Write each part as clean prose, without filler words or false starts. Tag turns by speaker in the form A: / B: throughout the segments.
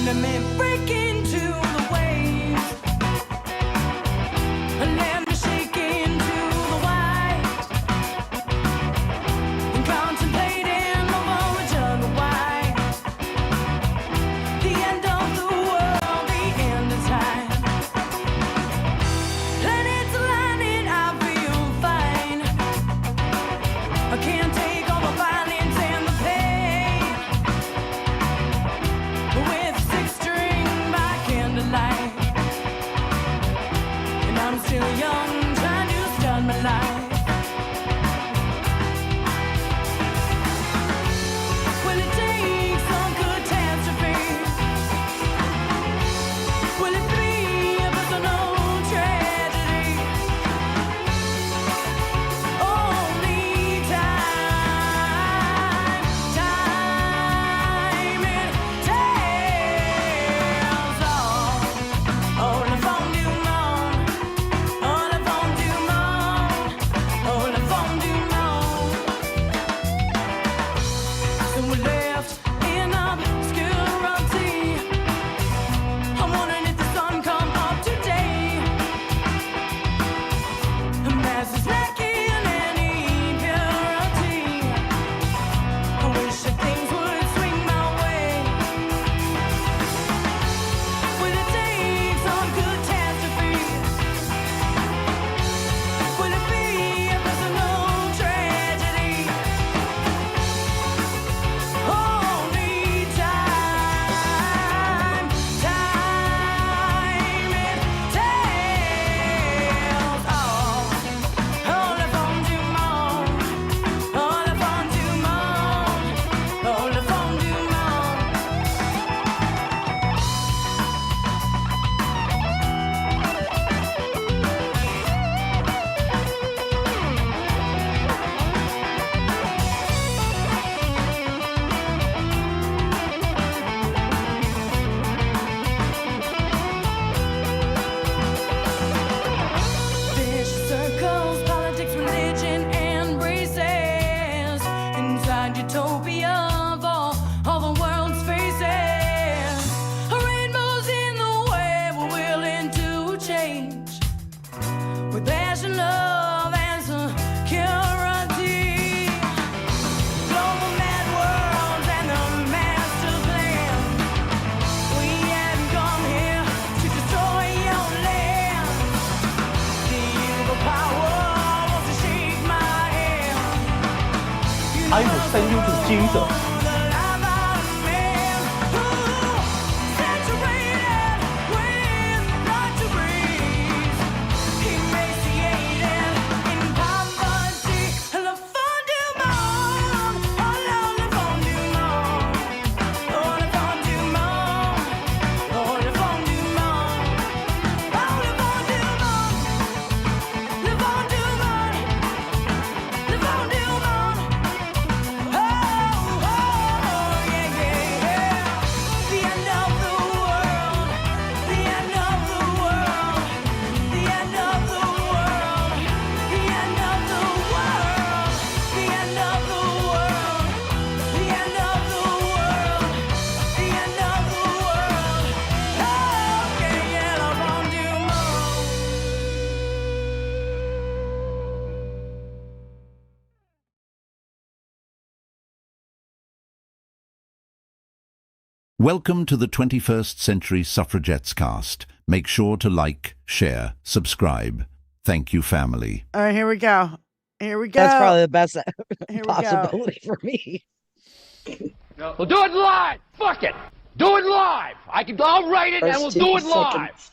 A: Let me break into the waves. Let me shake into the white. And contemplating over each other why. The end of the world, the end of time. Planets aligning, I feel fine. I can't take all the violence and the pain. With six-string by candlelight, and I'm still young, trying to start my life. Will it take some catastrophe? Will it be a personal tragedy? Only time, time it tells all. Oh, le fond du monde. Oh, le fond du monde. Oh, le fond du monde. So we're left in obscurity. I'm wondering if the sun come up today. The mass is lacking any purity. I wish that things would swing my way. Will it take some catastrophe? Will it be a personal tragedy? Only time, time it tells all. Oh, le fond du monde. Oh, le fond du monde. Oh, le fond du monde. Vicious circles, politics, religion, and races. Inside utopia of all the world's faces. Rainbows in the way, we're willing to change. With passion, love, and security. Global mad worlds and the master plan. We haven't come here to destroy your land. The evil power wants to shake my hand.
B: I will send you to Jesus.
A: The life of man who saturated with luxuries, emaciated in poverty. Le fond du monde, oh le fond du monde, oh le fond du monde, oh le fond du monde, oh le fond du monde, le fond du monde, le fond du monde. Oh, oh, yeah, yeah, yeah. The end of the world, the end of the world, the end of the world, the end of the world, the end of the world, the end of the world, the end of the world. Oh, okay, yeah, le fond du monde.
C: Welcome to the 21st Century Suffragettes cast. Make sure to like, share, subscribe. Thank you, family.
D: All right, here we go. Here we go.
E: That's probably the best
D: Here we go.
E: possibility for me.
F: We'll do it live. Fuck it. Do it live. I'll write it and we'll
E: First
F: do it
E: 2
F: live.
E: seconds.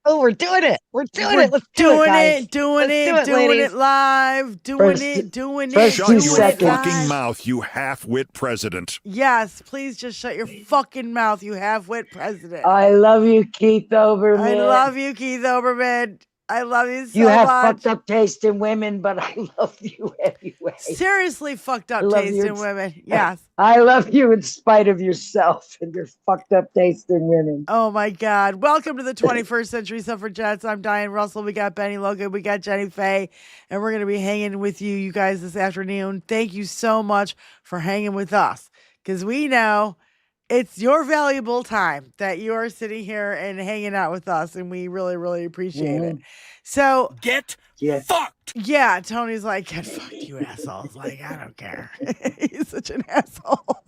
E: Oh, we're doing it. We're doing
D: We're
E: it. Let's do it,
D: doing
E: guys.
D: it, doing
E: Let's
D: it,
E: do it,
D: doing
E: ladies.
D: it live, doing
E: First-
D: it, doing it,
E: first
G: Shut
D: doing
E: two
G: your
D: it
E: seconds.
G: fucking
D: live.
G: mouth, you half-wit president.
D: Yes, please just shut your fucking mouth, you half-wit president.
E: I love you, Keith Oberman.
D: I love you, Keith Oberman. I love you so
E: You have
D: much.
E: fucked up taste in women, but I love you anyway.
D: Seriously fucked
E: I
D: up
E: love
D: taste
E: you.
D: in women. Yes.
E: I love you in spite of yourself and your fucked up taste in women.
D: Oh my God. Welcome to the 21st Century Suffragettes. I'm Diane Russell. We got Benny Logan. We got Jenny Faye. And we're going to be hanging with you guys this afternoon. Thank you so much for hanging with us. Because we know it's your valuable time that you are sitting here and hanging out with us. And we really, really appreciate it. So,
G: Get
E: Yeah.
G: fucked.
D: yeah, Tony's like, get fucked, you assholes. Like, I don't care. He's such an asshole.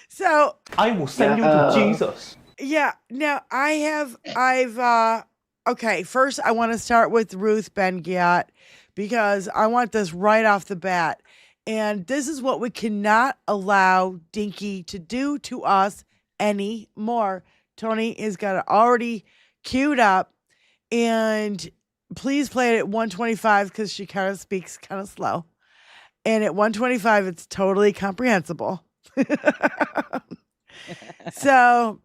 D: So,
B: I will send you to Jesus.
D: yeah, now okay, first I want to start with Ruth Ben-Ghiat because I want this right off the bat. And this is what we cannot allow Dinky to do to us anymore. Tony has got it already queued up, and please play it at 125 because she kind of speaks kind of slow. And at 125, it's totally comprehensible. So,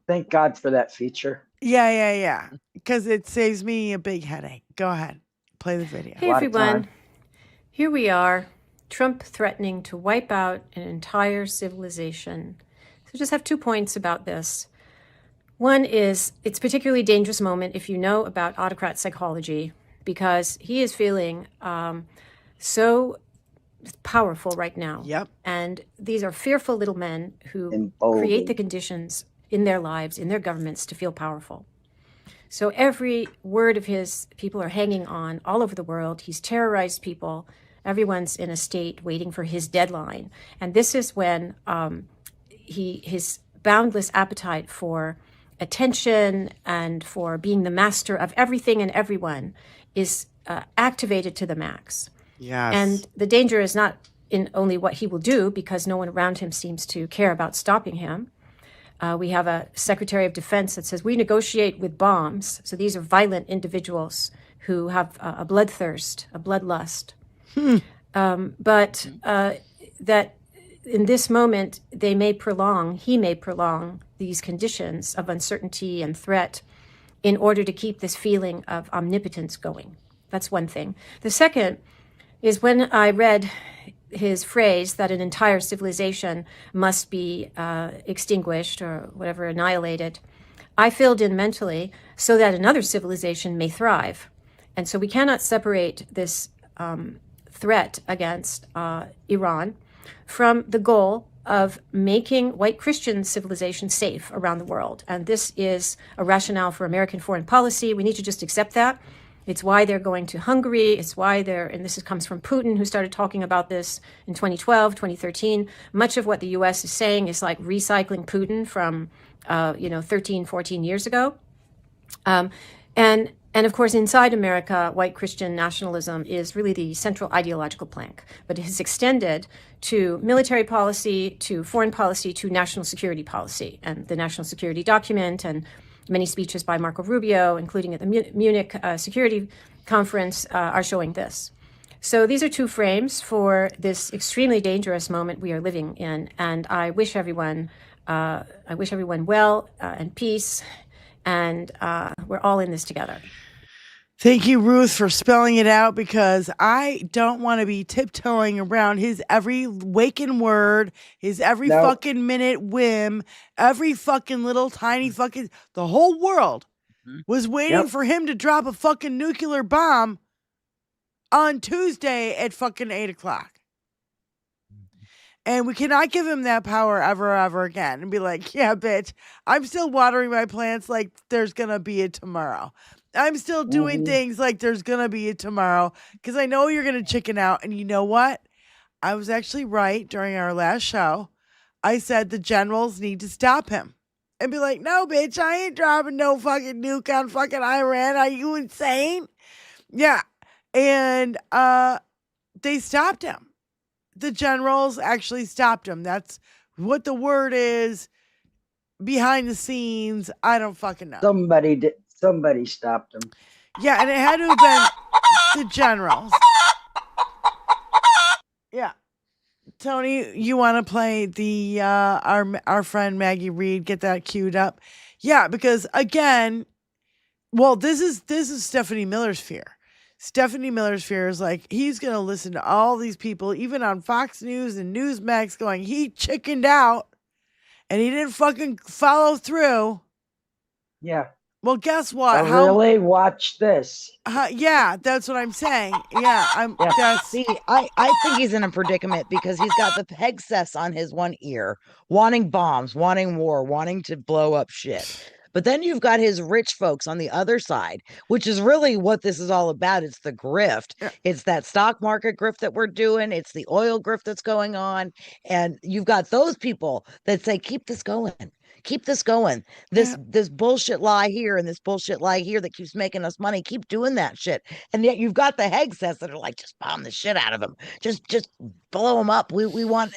E: Thank God for that feature.
D: yeah. Because it saves me a big headache. Go ahead. Play the video.
H: Hey
E: A lot of
H: everyone,
E: time.
H: here we are, Trump threatening to wipe out an entire civilization. So just have 2 points about this. One is it's a particularly dangerous moment if you know about autocrat psychology, because he is feeling so powerful right now.
D: Yep.
H: And these are fearful little men who
E: Emboldened.
H: create the conditions in their lives, in their governments, to feel powerful. So every word of his, people are hanging on all over the world. He's terrorized people. Everyone's in a state waiting for his deadline. And this is when his boundless appetite for attention and for being the master of everything and everyone is activated to the max.
D: Yes.
H: And the danger is not in only what he will do, because no one around him seems to care about stopping him. We have a Secretary of Defense that says we negotiate with bombs. So these are violent individuals who have a bloodthirst, a bloodlust. But that in this moment, he may prolong these conditions of uncertainty and threat in order to keep this feeling of omnipotence going. That's one thing. The second is when I read his phrase that an entire civilization must be extinguished or whatever, annihilated, I filled in mentally so that another civilization may thrive. And so we cannot separate this threat against Iran from the goal of making white Christian civilization safe around the world. And this is a rationale for American foreign policy. We need to just accept that. It's why they're going to Hungary. It's why and this comes from Putin, who started talking about this in 2012, 2013. Much of what the U.S. is saying is like recycling Putin from, 13, 14 years ago. And of course, inside America, white Christian nationalism is really the central ideological plank, but it has extended to military policy, to foreign policy, to national security policy. And the national security document and many speeches by Marco Rubio, including at the Munich Security Conference, are showing this. So these are two frames for this extremely dangerous moment we are living in. And I wish everyone well and peace. And we're all in this together.
D: Thank you, Ruth, for spelling it out, because I don't want to be tiptoeing around his every waking word, his every fucking minute whim, every fucking little tiny fucking... The whole world was waiting for him to drop a fucking nuclear bomb on Tuesday at fucking 8 o'clock. And we cannot give him that power ever again and be like, yeah, bitch, I'm still watering my plants like there's going to be a tomorrow. I'm still doing things like there's going to be a tomorrow, because I know you're going to chicken out. And you know what? I was actually right during our last show. I said the generals need to stop him and be like, no, bitch, I ain't dropping no fucking nuke on fucking Iran. Are you insane? Yeah. And they stopped him. The generals actually stopped him. That's what the word is behind the scenes. I don't fucking know.
E: Somebody did. Somebody stopped him.
D: Yeah, and it had to have been the generals. Yeah. Tony, you want to play the our friend Maggie Reed, get that queued up? Yeah, because again, Well, this is Stephanie Miller's fear. Stephanie Miller's fear is like he's gonna listen to all these people, even on Fox News and Newsmax, going he chickened out and he didn't fucking follow through.
E: Yeah.
D: Well, guess what?
E: Oh, really? Watch this.
D: Yeah, that's what I'm saying. Yeah, that's
I: See, I think he's in a predicament because he's got the Pegasus on his one ear, wanting bombs, wanting war, wanting to blow up shit. But then you've got his rich folks on the other side, which is really what this is all about. It's the grift. It's that stock market grift that we're doing. It's the oil grift that's going on. And you've got those people that say, keep this going. Keep this going. This bullshit lie here and this bullshit lie here that keeps making us money. Keep doing that shit. And yet you've got the Hegsets that are like, just bomb the shit out of them. Just blow them up. We want,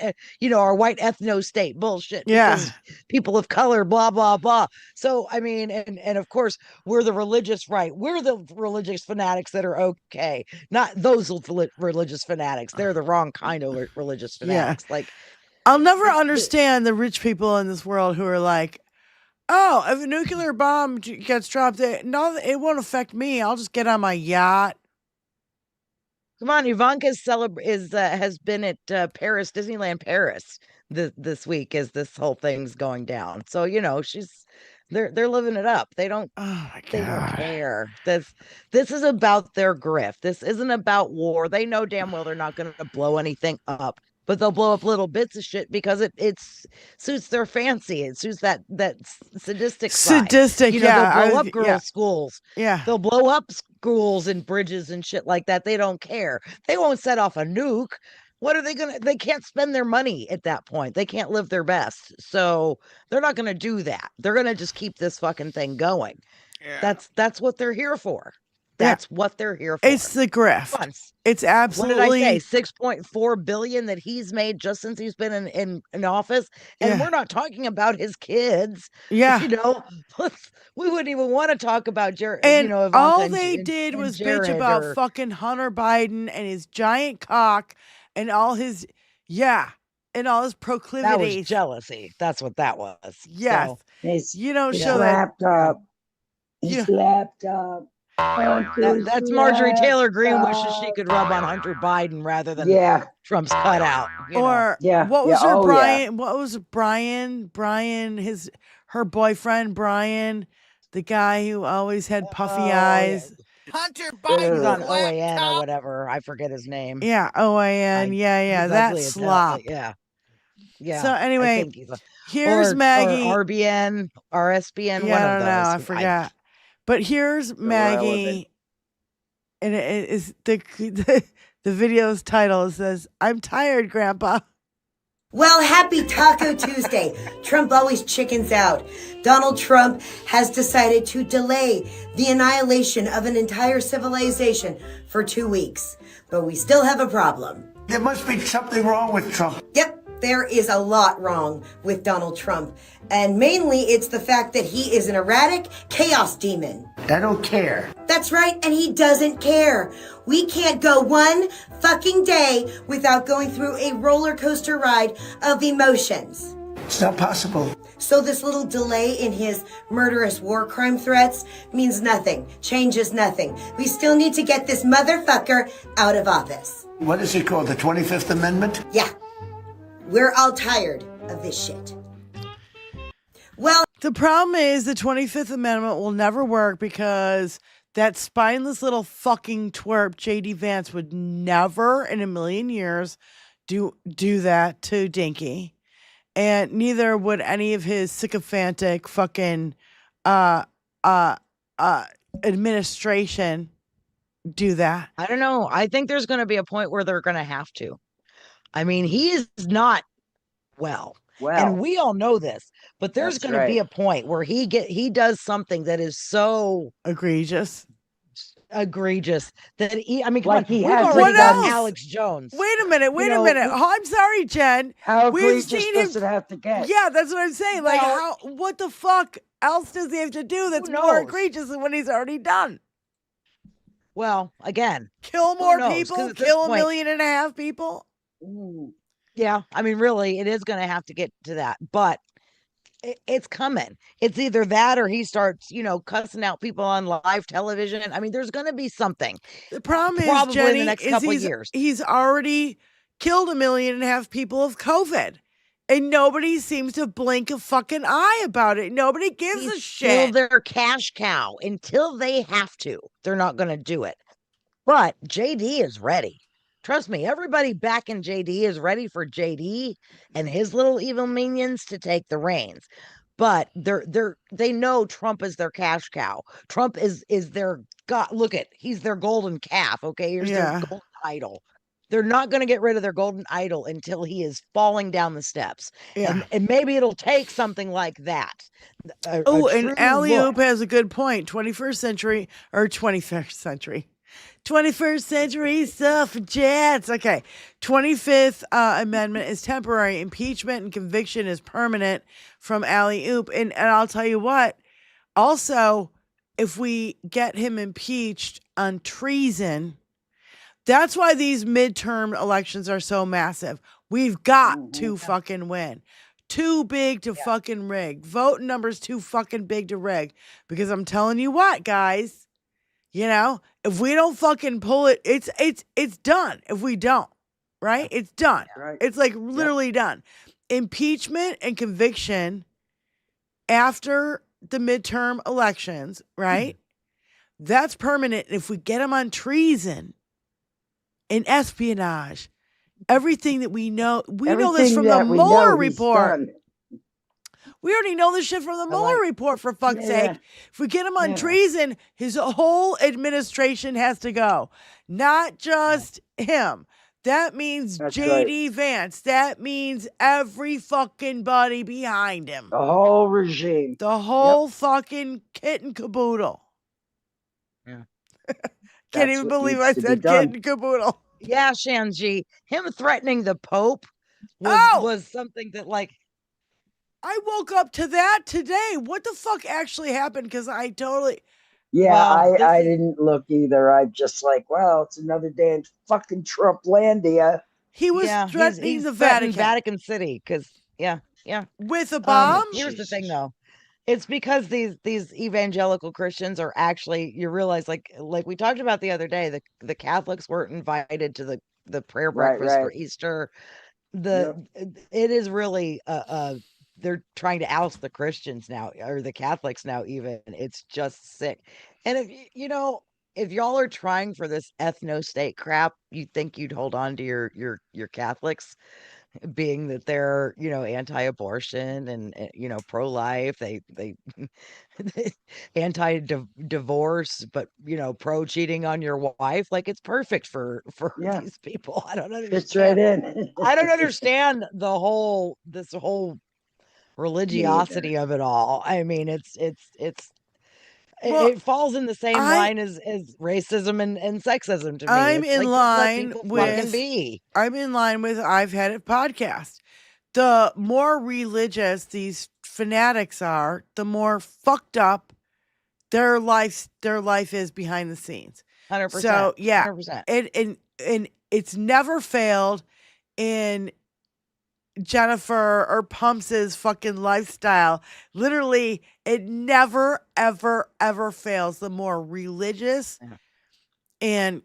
I: our white ethno state bullshit.
D: Yeah.
I: People of color, blah, blah, blah. So, I mean, and of course, we're the religious right. We're the religious fanatics that are okay. Not those religious fanatics. They're the wrong kind of religious fanatics. Like,
D: I'll never understand the rich people in this world who are like, oh, if a nuclear bomb gets dropped, it won't affect me. I'll just get on my yacht.
I: Come on, Ivanka has been at Paris, Disneyland Paris this week as this whole thing's going down. So they're living it up. They don't care. This is about their grift. This isn't about war. They know damn well they're not going to blow anything up. But they'll blow up little bits of shit because it suits their fancy. It suits that sadistic side.
D: Sadistic,
I: They'll blow up girls' schools.
D: Yeah.
I: They'll blow up schools and bridges and shit like that. They don't care. They won't set off a nuke. What are they gonna? They can't spend their money at that point. They can't live their best. So they're not gonna do that. They're gonna just keep this fucking thing going. Yeah. That's what they're here for. That's what they're here for.
D: It's the grift. It's absolutely.
I: What did I say? 6.4 billion that he's made just since he's been in office, and we're not talking about his kids.
D: Yeah,
I: we wouldn't even want to talk about Jared.
D: And
I: Ivanka
D: all they did was bitch about fucking Hunter Biden and his giant cock and all his and all his proclivities.
I: That was jealousy. That's what that was.
D: Yes,
I: so,
D: you don't
E: show that. He slapped up.
I: That's Marjorie Taylor Greene wishes she could rub on Hunter Biden rather than Trump's cutout.
D: What was Brian? What was Brian? Her boyfriend Brian, the guy who always had puffy eyes.
J: Hunter Biden
I: on OAN or whatever. I forget his name.
D: Yeah, OAN. Yeah. That slop.
I: Yeah.
D: So anyway, here's Maggie.
I: Or RBN, RSBN.
D: Yeah,
I: one
D: I
I: of
D: don't
I: those.
D: know. I forgot. But here's Maggie, and it is the video's title. It says, "I'm tired, Grandpa."
K: Well, happy Taco Tuesday. Trump always chickens out. Donald Trump has decided to delay the annihilation of an entire civilization for 2 weeks. But we still have a problem.
J: There must be something wrong with Trump.
K: Yep. There is a lot wrong with Donald Trump. And mainly it's the fact that he is an erratic chaos demon.
J: I don't care.
K: That's right, and he doesn't care. We can't go one fucking day without going through a roller coaster ride of emotions.
J: It's not possible.
K: So this little delay in his murderous war crime threats means nothing, changes nothing. We still need to get this motherfucker out of office.
J: What is it called, the 25th Amendment?
K: Yeah. We're all tired of this shit. Well,
D: the problem is the 25th Amendment will never work because that spineless little fucking twerp, J.D. Vance, would never in a million years do that to Dinky. And neither would any of his sycophantic fucking administration do that.
I: I don't know. I think there's going to be a point where they're going to have to. I mean, he is not well, and we all know this, but there's going to be a point where he does something that is so egregious that he has already done Alex Jones.
D: Wait a minute. Oh, I'm sorry, Jen.
E: How egregious does it have to get?
D: Yeah, that's what I'm saying. Like, what the fuck else does he have to do that's more egregious than what he's already done?
I: Well, again,
D: kill more people, kill 1.5 million people.
I: Yeah, I mean, really, it is going to have to get to that. But it's coming. It's either that or he starts, cussing out people on live television. I mean, there's going to be something.
D: The problem is,
I: Probably
D: Jenny,
I: in the next
D: is
I: couple of years.
D: he's already killed 1.5 million people of COVID. And nobody seems to blink a fucking eye about it. Nobody gives a shit.
I: Still their cash cow. Until they have to, they're not going to do it. But JD is ready. Trust me, everybody back in JD is ready for JD and his little evil minions to take the reins. But they know Trump is their cash cow. Trump is their god. Look at, he's their golden calf. Okay, here's their golden idol. They're not going to get rid of their golden idol until he is falling down the steps.
D: Yeah.
I: And maybe it'll take something like that.
D: Oh, and Alley Oop has a good point. 21st century suffragettes. Okay. 25th Amendment is temporary. Impeachment and conviction is permanent from Alley Oop. And I'll tell you what, also, if we get him impeached on treason, that's why these midterm elections are so massive. We've got to fucking win. Too big to fucking rig. Vote numbers too fucking big to rig. Because I'm telling you what, guys, if we don't fucking pull it, it's done. If we don't, right? It's done.
E: Right.
D: It's like literally done. Impeachment and conviction after the midterm elections, right? That's permanent. If we get them on treason and espionage, everything that we know this from the Mueller report. We already know this shit from the Mueller report, for fuck's sake. If we get him on treason, his whole administration has to go. Not just him. That means JD Vance. That means every fucking buddy behind him.
E: The whole regime.
D: The whole fucking kit and caboodle.
I: Yeah.
D: Can't even believe I said kit and caboodle.
I: Yeah, Shanji. Him threatening the Pope was something that, like,
D: I woke up to that today. What the fuck actually happened? Because I totally...
E: Yeah, I didn't look either. I'm just like, well, it's another day in fucking Trumplandia.
D: He was threatening the Vatican.
I: Vatican City, because,
D: with a bomb?
I: Here's the thing, though. It's because these evangelical Christians are actually, you realize, like we talked about the other day, the Catholics weren't invited to the prayer breakfast for Easter. It is really they're trying to oust the Christians now, or the Catholics now even. It's just sick. And if y'all are trying for this ethno-state crap, you think you'd hold on to your Catholics, being that they're, anti-abortion and, pro-life, they anti-divorce, but, pro-cheating on your wife. Like, it's perfect for these people. I don't understand.
E: Fits right in.
I: I don't understand this whole religiosity of it all. I mean, it falls in the same line as racism and sexism to me.
D: I'm in line with I've Had It podcast. The more religious these fanatics are, the more fucked up their life is behind the scenes.
I: 100%.
D: So yeah,
I: 100%.
D: And it's never failed in Jennifer or Pumps's fucking lifestyle. Literally, it never, ever, ever fails. The more religious and,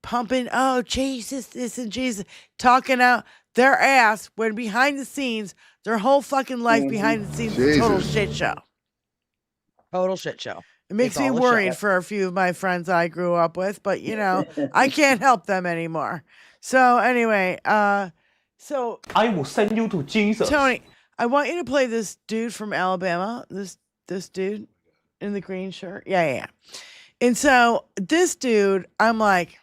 D: pumping, oh, Jesus, this and Jesus, talking out their ass when behind the scenes, their whole fucking life behind the scenes is a total shit show.
I: Total shit show.
D: It makes me worried for a few of my friends I grew up with, but, I can't help them anymore. So anyway, so
B: I will send you to Jesus.
D: Tony, I want you to play this dude from Alabama. This dude in the green shirt. Yeah. And so this dude, I'm like,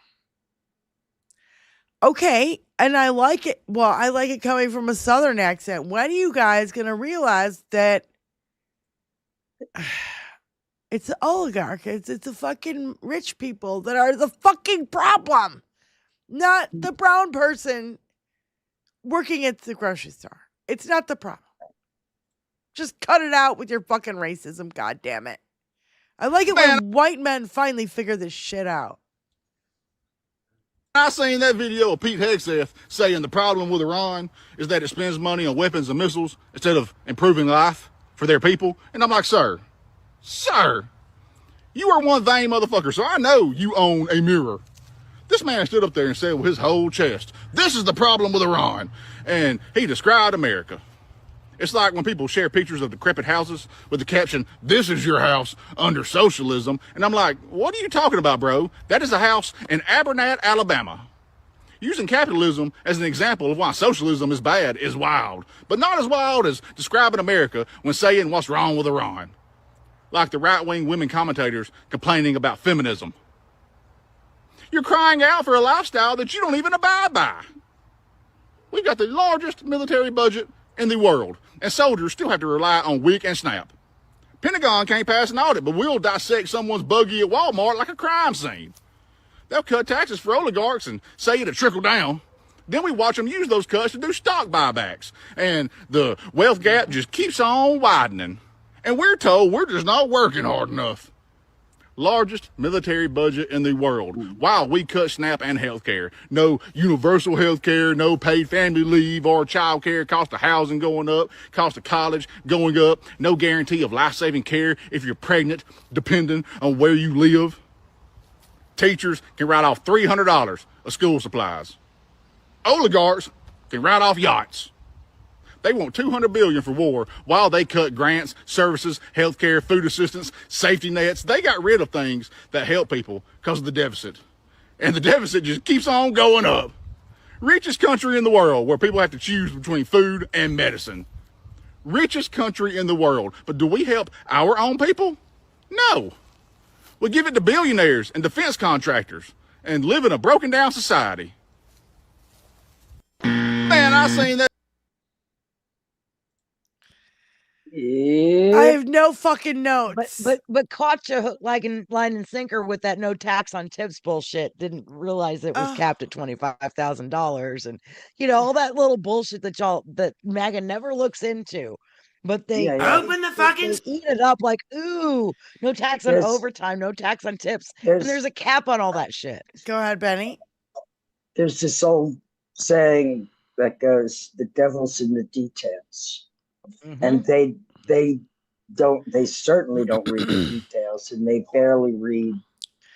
D: okay, and I like it. Well, I like it coming from a Southern accent. When are you guys gonna realize that it's the oligarch? It's the fucking rich people that are the fucking problem, not the brown person working at the grocery store. It's not the problem. Just cut it out with your fucking racism, God damn it. I like it when white men finally figure this shit out.
L: I seen that video of Pete Hegseth saying the problem with Iran is that it spends money on weapons and missiles instead of improving life for their people. And I'm like, sir, you are one vain motherfucker, so I know you own a mirror. This man stood up there and said with his whole chest, this is the problem with Iran. And he described America. It's like when people share pictures of decrepit houses with the caption, this is your house under socialism. And I'm like, what are you talking about, bro? That is a house in Abernathy, Alabama. Using capitalism as an example of why socialism is bad is wild, but not as wild as describing America when saying what's wrong with Iran. Like the right-wing women commentators complaining about feminism. You're crying out for a lifestyle that you don't even abide by. We've got the largest military budget in the world, and soldiers still have to rely on WIC and SNAP. Pentagon can't pass an audit, but we'll dissect someone's buggy at Walmart like a crime scene. They'll cut taxes for oligarchs and say it'll trickle down. Then we watch them use those cuts to do stock buybacks, and the wealth gap just keeps on widening. And we're told we're just not working hard enough. Largest military budget in the world, while we cut SNAP and health care. No universal health care, no paid family leave or child care, cost of housing going up, cost of college going up, no guarantee of life-saving care if you're pregnant, depending on where you live. Teachers can write off $300 of school supplies. Oligarchs can write off yachts. They want $200 billion for war while they cut grants, services, healthcare, food assistance, safety nets. They got rid of things that help people because of the deficit. And the deficit just keeps on going up. Richest country in the world where people have to choose between food and medicine. Richest country in the world. But do we help our own people? No. We give it to billionaires and defense contractors and live in a broken down society. Man, I seen that.
D: I have no fucking notes.
I: But caught you like in line and sinker with that no tax on tips bullshit. Didn't realize it was capped at $25,000, and all that little bullshit that MAGA never looks into. But they
K: open the fucking
I: they eat it up like, ooh, no tax on overtime, no tax on tips, and there's a cap on all that shit.
D: Go ahead, Benny.
E: There's this old saying that goes, "The devil's in the details." And they certainly don't read the details, and they barely read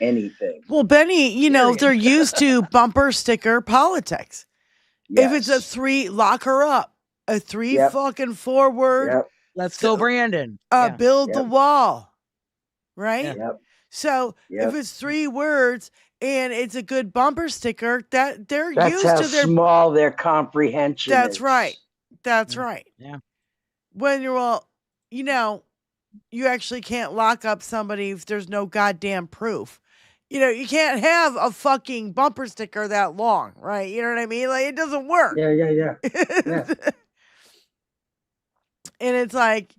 E: anything.
D: Well, Benny, they're used to bumper sticker politics. If it's a 3, lock her up. A 3 fucking forward.
I: Let's go, Brandon.
D: Build the wall. Right?
E: Yep.
D: So if it's 3 words and it's a good bumper sticker, that's used
E: how
D: to their
E: small their comprehension
D: That's
E: is.
D: right. That's right.
I: Yeah.
D: When you're you actually can't lock up somebody if there's no goddamn proof. You can't have a fucking bumper sticker that long, right? You know what I mean? Like, it doesn't work.
E: Yeah.
D: And it's like,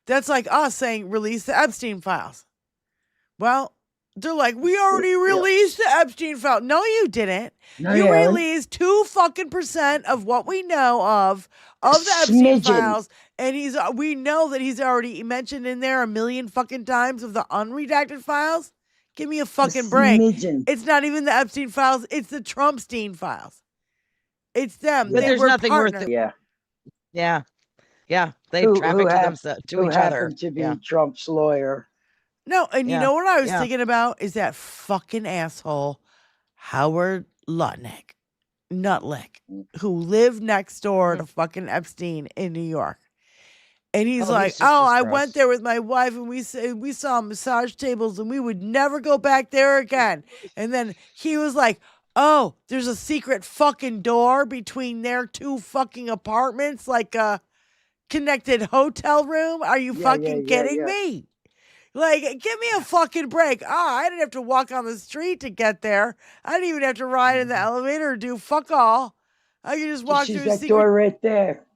D: that's like us saying release the Epstein files. Well, they're like, we already released the Epstein file. No, you didn't.
E: No,
D: you
E: you haven't.
D: released 2 fucking % of what we know of the Epstein files. And we know that he's already mentioned in there 1 million fucking times of the unredacted files. Give me a fucking break. It's not even the Epstein files. It's the Trumpstein files. It's them.
I: But there's nothing
D: partners.
I: worth it. Yeah. They
E: Who
I: traffic to each other.
E: To be Trump's lawyer.
D: No, and you know what I was
I: Yeah.
D: thinking about is that fucking asshole Howard Lutnick, who lived next door to fucking Epstein in New York. And he's like, I went there with my wife and we saw massage tables and we would never go back there again. And then he was like, oh, there's a secret fucking door between their 2 fucking apartments, like a connected hotel room. Are you fucking kidding me? Like, give me a fucking break. I didn't have to walk on the street to get there. I didn't even have to ride in the elevator or do fuck all. I could just walk through a secret
E: door right there.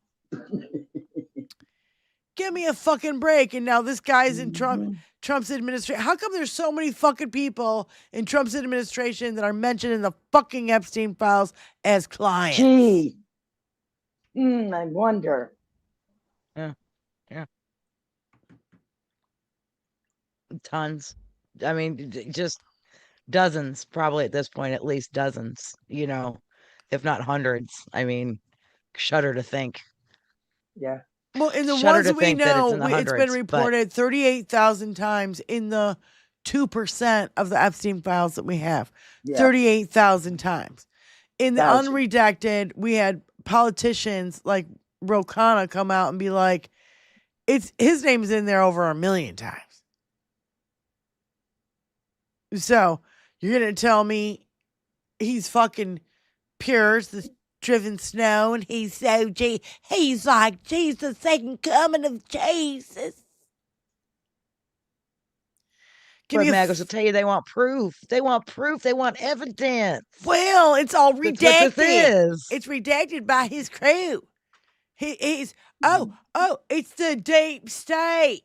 D: Give me a fucking break. And now this guy's in Trump's administration. How come there's so many fucking people in Trump's administration that are mentioned in the fucking Epstein files as clients?
E: Gee. I wonder.
I: Yeah. Tons. I mean, just dozens, probably at this point, at least dozens, if not hundreds. I mean, shudder to think.
E: Yeah.
D: Well, in the
I: Shudder
D: ones
I: to
D: we
I: think that it's
D: know,
I: in the
D: it's been
I: hundreds, but
D: reported 38,000 times in the 2% of the Epstein files that we have.
E: Yeah.
D: 38,000 times. In the
E: Thousand.
D: unredacted, we had politicians like Rokana come out and be like, his name's in there over 1 million times. So you're going to tell me he's fucking pure as the driven snow and he's like Jesus, second coming of Jesus.
I: But Magos will tell you they want proof. They want proof. They want evidence.
D: Well, it's all redacted.
I: That's what this is.
D: It's redacted by his crew. He's it's the deep state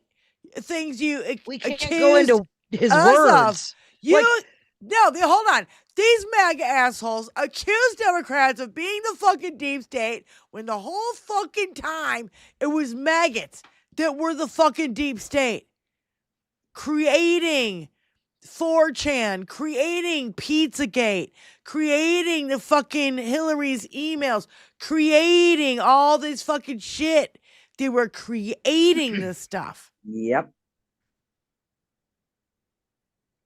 D: things you
I: We can't
D: accused
I: go into his
D: us
I: words.
D: of. Hold on. These MAGA assholes accused Democrats of being the fucking deep state when the whole fucking time it was maggots that were the fucking deep state. Creating 4chan, creating Pizzagate, creating the fucking Hillary's emails, creating all this fucking shit. They were creating this stuff.
E: Yep.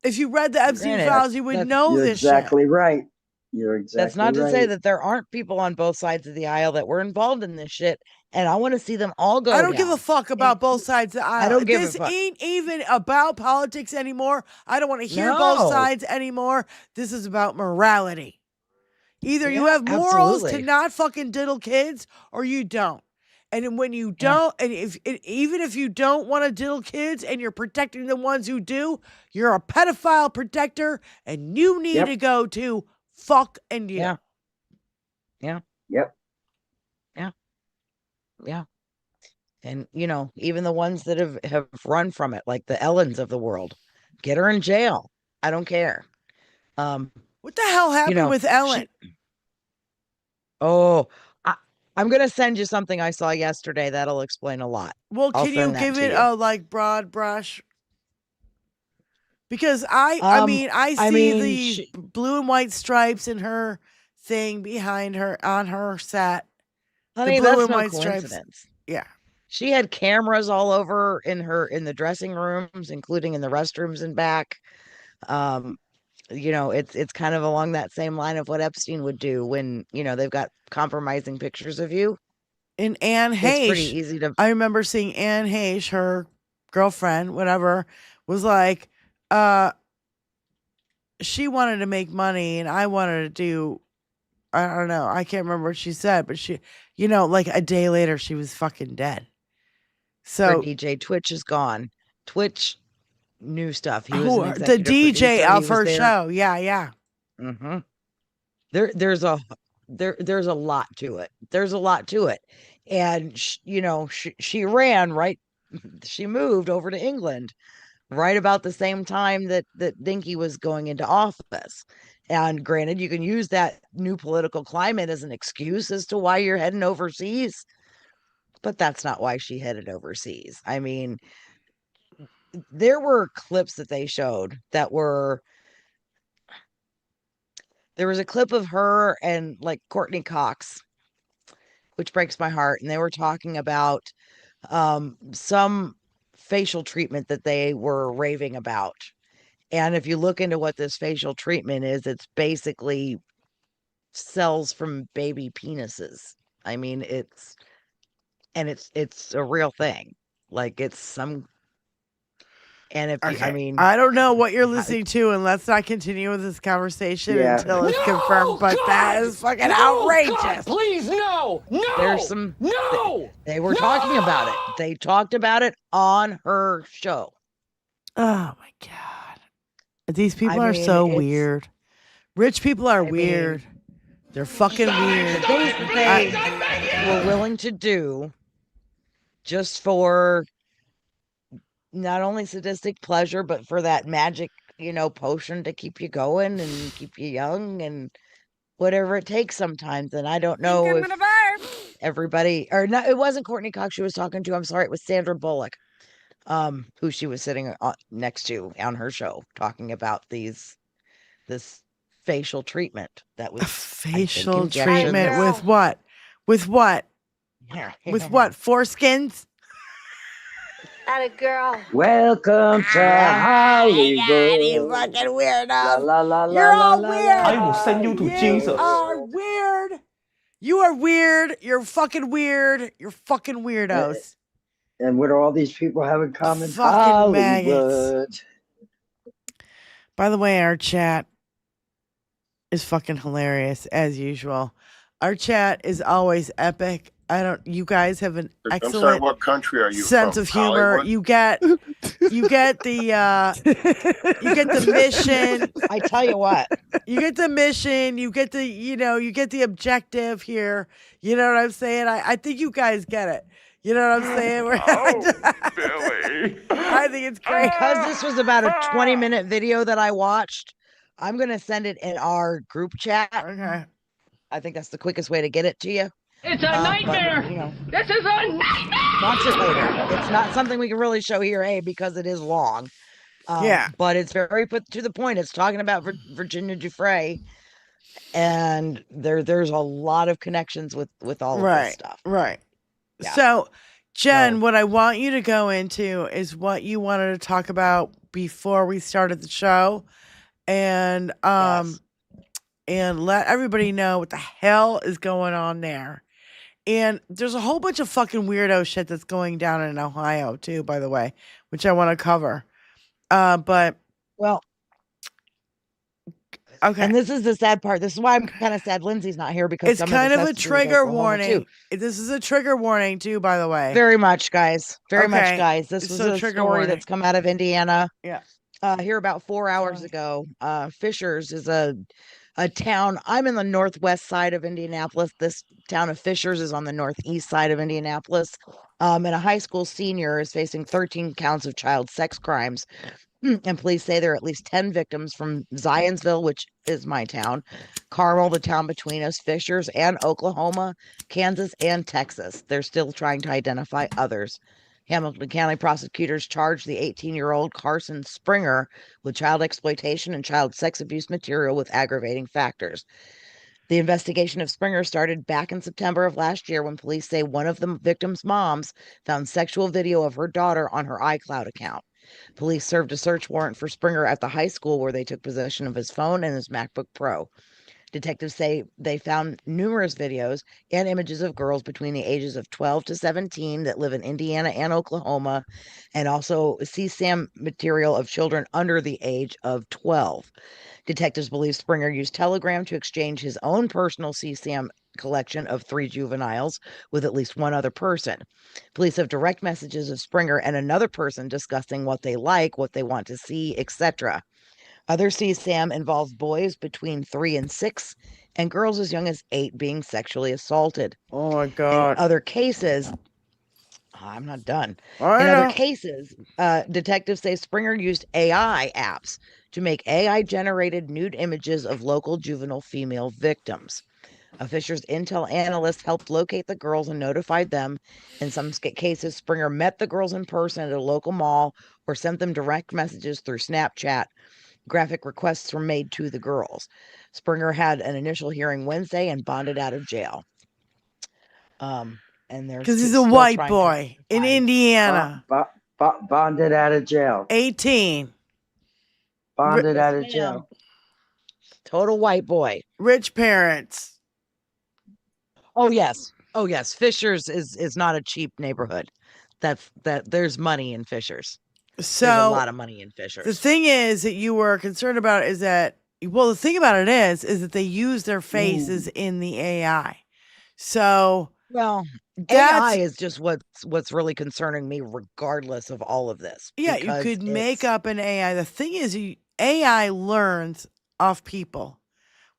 D: If you read the Epstein
I: Granted,
D: files, you would know
E: You're
D: this
E: exactly
D: shit.
E: right. You're exactly
I: That's not to
E: right.
I: say that there aren't people on both sides of the aisle that were involved in this shit, and I want to see them all go
D: I don't give
I: down.
D: a fuck about both sides of the aisle.
I: I don't give a
D: this
I: fuck.
D: ain't even about politics anymore. I don't want to hear
I: No.
D: both sides anymore. This is about morality. Either you
I: Yeah,
D: have morals to
I: absolutely.
D: not fucking diddle kids or you don't. And when you don't, and even if you don't want to diddle kids and you're protecting the ones who do, you're a pedophile protector and you need
E: Yep.
D: to go to fuck and you.
I: Yeah. Yeah.
E: Yep.
I: Yeah. And, even the ones that have run from it, like the Ellens of the world, get her in jail. I don't care.
D: What the hell happened with Ellen?
I: I'm going to send you something I saw yesterday that'll explain a lot.
D: Well,
I: I'll
D: can you
I: send that
D: give
I: to
D: it
I: you.
D: a broad brush? Because I see these blue and white stripes in her thing behind her on her set.
I: Honey,
D: blue
I: that's
D: and
I: no
D: white stripes.
I: coincidence.
D: Yeah.
I: She had cameras all over in the dressing rooms, including in the restrooms and back. It's kind of along that same line of what Epstein would do when, they've got compromising pictures of you.
D: And Anne
I: It's pretty
D: Heche,
I: easy to
D: I remember seeing Anne Heche, her girlfriend, whatever, was like, she wanted to make money and I wanted to do, I don't know, I can't remember what she said, but she, like a day later, she was fucking dead. So
I: DJ Twitch is gone. Twitch new stuff. He was
D: who,
I: an
D: the
I: executive
D: DJ
I: producer. He
D: of
I: was
D: her
I: there.
D: show. Yeah.
I: Mm-hmm. There's a lot to it. There's a lot to it. And she ran right. She moved over to England right about the same time that Dinky was going into office. And granted, you can use that new political climate as an excuse as to why you're heading overseas, but that's not why she headed overseas. I mean, there were clips that they showed that were. There was a clip of her and like Courtney Cox, which breaks my heart, and they were talking about some facial treatment that they were raving about. And if you look into what this facial treatment is, it's basically cells from baby penises. I mean, it's a real thing. Like it's some. And if
D: Okay.
I: I mean,
D: I don't know what you're listening to, and let's not continue with this conversation
E: Yeah.
D: until it's confirmed. But that is fucking outrageous.
F: God, please, no!
I: there's some.
F: No!
I: They were talking about it. They talked about it on her show.
D: Oh my god, these people
I: I
D: are
I: mean,
D: so
I: it's-
D: weird. Rich people are
I: mean,
D: weird. They're fucking weird.
I: The things that they were willing to do just for not only sadistic pleasure, but for that magic, potion to keep you going and keep you young and whatever it takes sometimes. And I don't know if everybody, or not, it wasn't Courtney Cox she was talking to. I'm sorry. It was Sandra Bullock, who she was sitting next to on her show talking about these this facial treatment that was
D: Facial treatment with what? With what? With what? Foreskins?
K: Atta girl.
E: Welcome to Hollywood.
D: You fucking weirdos.
E: La, la, la,
D: You're
E: la,
D: all
E: la,
D: weird.
E: la,
B: I will send you to
D: You
B: Jesus.
D: are weird. You are weird. You're fucking weird. You're fucking weirdos.
E: And what do all these people have in common?
D: Fucking
E: Hollywood.
D: maggots. By the way, our chat is fucking hilarious as usual. Our chat is always epic. You guys have an excellent
M: I'm sorry, what country are you
D: sense
M: from?
D: of humor.
M: Hollywood?
D: You get the mission.
I: I tell you what.
D: You get the mission. You get the objective here. You know what I'm saying? I think you guys get it. You know what I'm saying?
M: Billy.
D: I think it's great.
I: Because this was about a 20-minute video that I watched, I'm going to send it in our group chat.
D: Okay.
I: I think that's the quickest way to get it to you.
F: It's a nightmare.
I: But,
F: This is a nightmare.
I: watch it later. It's not something we can really show here, because it is long.
D: Yeah.
I: But it's very put to the point. It's talking about Virginia Giuffre, and there's a lot of connections with all of this stuff.
D: Right.
I: Yeah.
D: So, Jen, what I want you to go into is what you wanted to talk about before we started the show, and and let everybody know what the hell is going on there. And there's a whole bunch of fucking weirdo shit that's going down in Ohio too, by the way, which I want to cover. But
I: well,
D: okay.
I: And this is the sad part. This is why I'm kind of sad Lindsay's not here, because
D: It's kind of a trigger warning. This is a trigger warning too, by the way.
I: Very much, guys. Very much,
D: Okay.
I: guys. This was a
D: trigger
I: story
D: warning.
I: that's come out of Indiana.
D: Yeah.
I: Here about 4 hours ago. Fishers is a town. I'm in the northwest side of Indianapolis. This town of Fishers is on the northeast side of Indianapolis. And a high school senior is facing 13 counts of child sex crimes. And police say there are at least 10 victims from Zionsville, which is my town, Carmel, the town between us, Fishers, and Oklahoma, Kansas, and Texas. They're still trying to identify others. Hamilton County prosecutors charged the 18-year-old Carson Springer with child exploitation and child sex abuse material with aggravating factors. The investigation of Springer started back in September of last year when police say one of the victim's moms found sexual video of her daughter on her iCloud account. Police served a search warrant for Springer at the high school where they took possession of his phone and his MacBook Pro. Detectives say they found numerous videos and images of girls between the ages of 12 to 17 that live in Indiana and Oklahoma, and also CSAM material of children under the age of 12. Detectives believe Springer used Telegram to exchange his own personal CSAM collection of 3 juveniles with at least one other person. Police have direct messages of Springer and another person discussing what they like, what they want to see, etc. Other CSAM involves boys between 3 and 6 and girls as young as 8 being sexually assaulted.
D: Oh my God.
I: In other cases, I'm not done.
D: I
I: In
D: know.
I: other cases, detectives say Springer used AI apps to make AI-generated nude images of local juvenile female victims. Fisher's intel analyst helped locate the girls and notified them. In some cases, Springer met the girls in person at a local mall or sent them direct messages through Snapchat. Graphic requests were made to the girls. Springer had an initial hearing Wednesday and bonded out of jail. And there's
D: Because he's a white boy in Indiana.
E: Bonded out of jail.
D: 18.
E: Bonded out of jail.
I: Total white boy.
D: Rich parents.
I: Oh yes. Fishers is not a cheap neighborhood. That there's money in Fishers.
D: So
I: there's a lot of money in Fishers.
D: The thing is that you were concerned about is that, well, the thing about it is that they use their faces in the AI. So,
I: well,
D: that's,
I: AI is just what's really concerning me, regardless of all of this.
D: Yeah, you could make up an AI. The thing is, AI learns off people.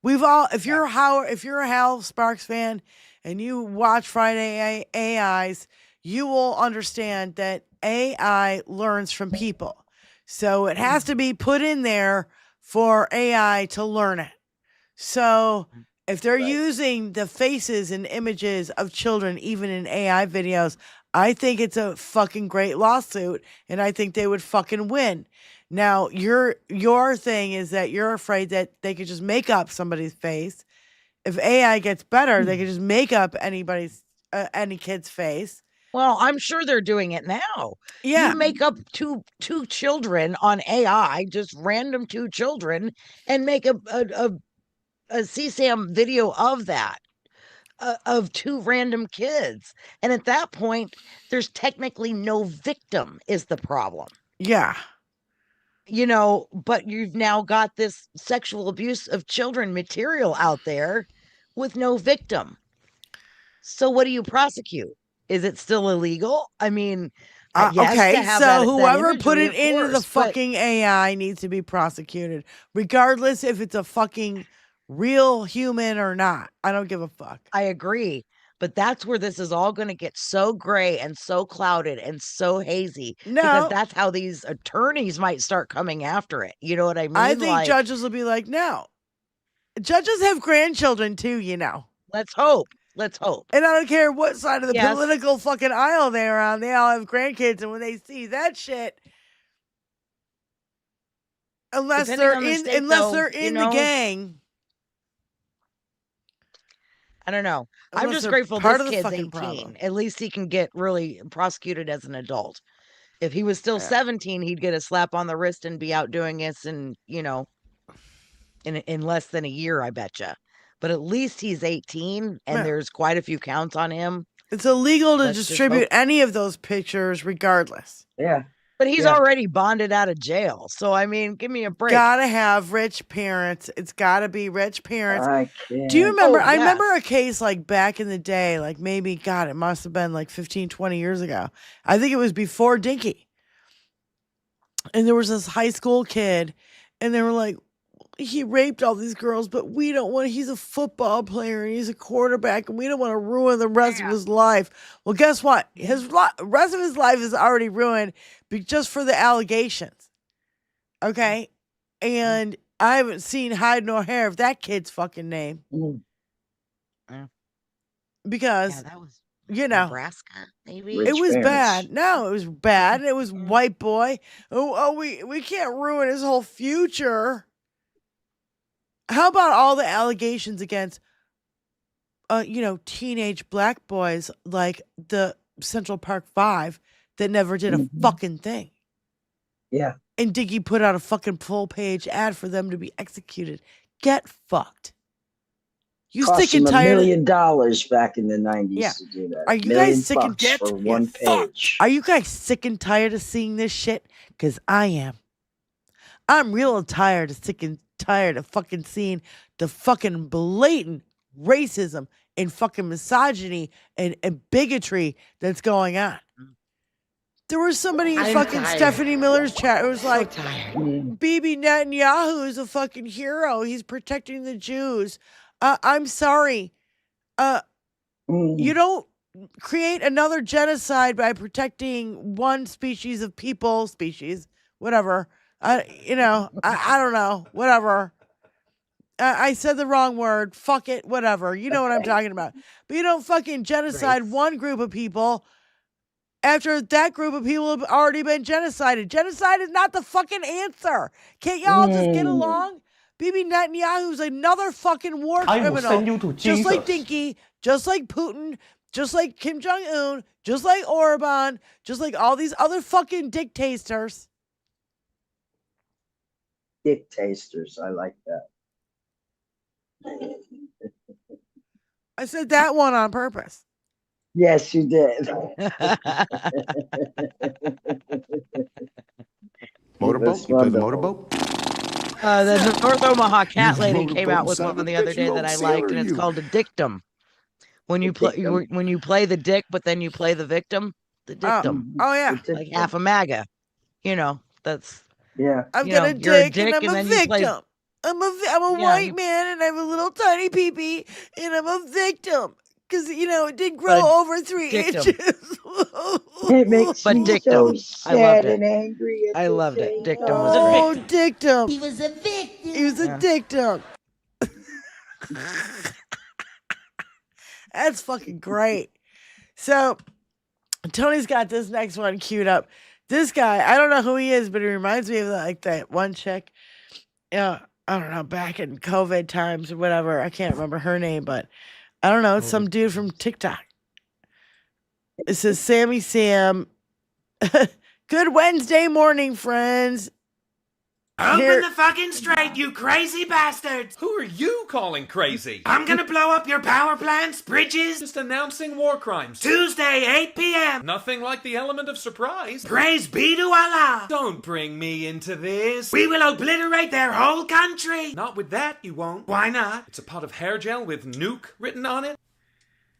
D: We've all, if you're a Hal Sparks fan and you watch Friday AIs, you will understand that AI learns from people. So it has to be put in there for AI to learn it. So if they're using the faces and images of children, even in AI videos, I think it's a fucking great lawsuit, and I think they would fucking win. Now, your thing is that you're afraid that they could just make up somebody's face. If AI gets better, they could just make up any kid's face.
I: Well, I'm sure they're doing it now.
D: Yeah.
I: You make up two children on AI, just random two children, and make a CSAM video of that, of two random kids. And at that point, there's technically no victim is the problem.
D: Yeah.
I: But you've now got this sexual abuse of children material out there with no victim. So what do you prosecute? Is it still illegal? I mean, yes,
D: okay,
I: to have
D: so
I: that
D: whoever
I: imagery,
D: put it
I: of
D: into the
I: course, but
D: fucking AI needs to be prosecuted, regardless if it's a fucking real human or not. I don't give a fuck.
I: I agree. But that's where this is all going to get so gray and so clouded and so hazy.
D: No.
I: Because that's how these attorneys might start coming after it. You know what I mean?
D: I think judges will be like, no. Judges have grandchildren too,
I: Let's hope. Let's hope.
D: And I don't care what side of the
I: Yes.
D: political fucking aisle they're on. They all have grandkids, and when they see that shit, unless
I: Depending
D: they're
I: on the
D: in,
I: state,
D: unless
I: though,
D: they're in the gang,
I: I don't know. I'm
D: unless
I: just
D: they're
I: grateful
D: part
I: this
D: of the
I: kid's
D: fucking
I: 18.
D: problem.
I: At least he can get really prosecuted as an adult. If he was still 17, he'd get a slap on the wrist and be out doing this in less than a year, I betcha. But at least he's 18 and
D: Yeah.
I: there's quite a few counts on him.
D: It's illegal to
I: Let's just
D: distribute
I: hope.
D: any of those pictures, regardless.
E: Yeah.
I: But he's
E: Yeah.
I: already bonded out of jail. So, I mean, give me a break.
D: Gotta have rich parents. It's gotta be rich parents.
E: I can't.
D: Do you remember?
I: Oh,
D: I remember
I: yes.
D: a case like back in the day, like maybe, God, it must have been like 15, 20 years ago. I think it was before Dinky. And there was this high school kid, and they were like, he raped all these girls, but we don't want, he's a football player and he's a quarterback, and we don't want to ruin the rest of his life. Well, guess what? His rest of his life is already ruined just for the allegations. Okay? And I haven't seen hide nor hair of that kid's fucking name.
I: Yeah.
D: Because,
I: Yeah, that was
D: Nebraska,
I: maybe.
E: Rich
D: it was
E: parents.
D: bad. No, it was bad. It was white boy. We can't ruin his whole future. How about all the allegations against, teenage black boys like the Central Park Five that never did a fucking thing?
E: Yeah.
D: And Diggy put out a fucking full page ad for them to be executed. Get fucked. You
E: Cost
D: sick and
E: him $1
D: tired?
E: million back in the 90s
D: Yeah.
E: to do that.
D: Are you
E: Million
D: guys sick and
E: bucks for
D: get
E: one
D: fucked?
E: page?
D: Are you guys sick and tired of seeing this shit? Because I am. I'm real tired of tired of fucking seeing the fucking blatant racism and fucking misogyny and bigotry that's going on. There was somebody in fucking Stephanie Miller's chat. It was like, Bibi Netanyahu is a fucking hero. He's protecting the Jews. I'm sorry. You don't create another genocide by protecting one species of people, whatever. I don't know, whatever. I said the wrong word. Fuck it, whatever. You know what I'm talking about. But you don't fucking genocide one group of people after that group of people have already been genocided. Genocide is not the fucking answer. Can't y'all just get along? Bibi Netanyahu's another fucking war
B: I will
D: criminal.
B: send you to
D: Just like
B: Jesus.
D: Dinky, just like Putin, just like Kim Jong-un, just like Orban, just like all these other fucking dictators.
E: Dictators. I like that.
D: I said that one on purpose.
E: Yes, you did.
N: Motorboat? You play the motorboat?
I: The North Omaha cat
N: You
I: lady
N: motorboat
I: came out with
N: son
I: one
N: of
I: the
N: a
I: other
N: bitch,
I: day
N: you
I: that I
N: old
I: liked,
N: sailor,
I: and it's
N: you.
I: called a dictum. When you play the dick, but then you play the victim, the dictum.
D: Oh yeah.
I: Like half a MAGA. That's
E: yeah.
D: I've
I: you
D: got
I: know,
D: a
I: you're a
D: dick,
I: dick,
D: and I'm
I: and
D: a
I: then you play-
D: victim. I'm a white man, and I have a little tiny pee-pee, and I'm a victim. Because, it did grow
I: But
D: over 3
I: dictum.
D: inches.
E: It makes
I: But
E: me
I: dictum.
E: so
I: I loved
E: sad
I: it.
E: and angry.
I: I loved it. Dictum was
D: Oh,
I: great.
D: dictum.
K: He was a victim.
D: He was a
I: Yeah.
D: dictum. That's fucking great. So, Tony's got this next one queued up. This guy, I don't know who he is, but he reminds me of like that one chick. Yeah, I don't know, back in COVID times or whatever. I can't remember her name, but I don't know. It's some dude from TikTok. It says Sammy Sam. Good Wednesday morning, friends.
O: Open the fucking straight, you crazy bastards!
P: Who are you calling crazy?
O: I'm gonna blow up your power plants, bridges.
P: Just announcing war crimes.
O: Tuesday, 8 p.m.
P: Nothing like the element of surprise.
O: Praise be to Allah.
P: Don't bring me into this.
O: We will obliterate their whole country.
P: Not with that, you won't.
O: Why not?
P: It's a pot of hair gel with nuke written on it.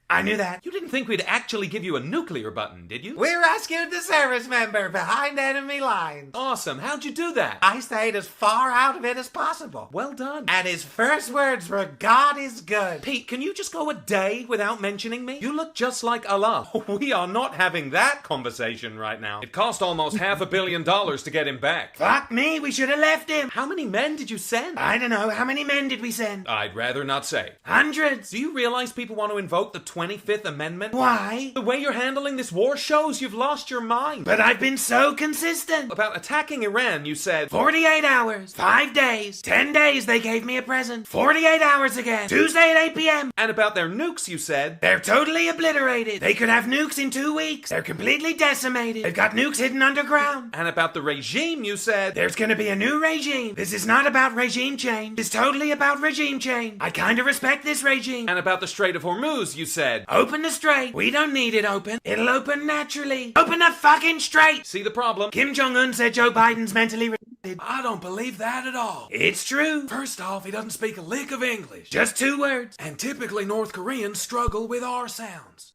O: I knew that.
P: You didn't think we'd actually give you a nuclear button, did you?
O: We rescued the service member behind enemy lines.
P: Awesome. How'd you do that?
O: I stayed as far out of it as possible.
P: Well done.
O: And his first words were, God is good.
P: Pete, can you just go a day without mentioning me? You look just like Allah. We are not having that conversation right now. It cost almost $500 million to get him back.
O: Fuck me, we should have left him.
P: How many men did you send?
O: I don't know. How many men did we send?
P: I'd rather not say.
O: Hundreds.
P: Do you realize people want to invoke the 25th Amendment?
O: Why?
P: The way you're handling this war shows you've lost your mind.
O: But I've been so consistent.
P: About attacking Iran, you said
O: 48 hours, 5 days, 10 days they gave me a present, 48 hours again, Tuesday at 8 p.m.
P: And about their nukes, you said
O: they're totally obliterated. They could have nukes in 2 weeks. They're completely decimated. They've got nukes hidden underground.
P: And about the regime, you said
O: there's gonna be a new regime. This is not about regime change. It's totally about regime change. I kinda respect this regime.
P: And about the Strait of Hormuz, you said
O: open the strait. We don't need it open. It'll open naturally. Open the fucking strait.
P: See the problem?
O: Kim Jong-un said Joe Biden's mentally retarded.
Q: I don't believe that at all.
O: It's true.
Q: First off, he doesn't speak a lick of English.
O: Just 2 words.
Q: And typically North Koreans struggle with R sounds.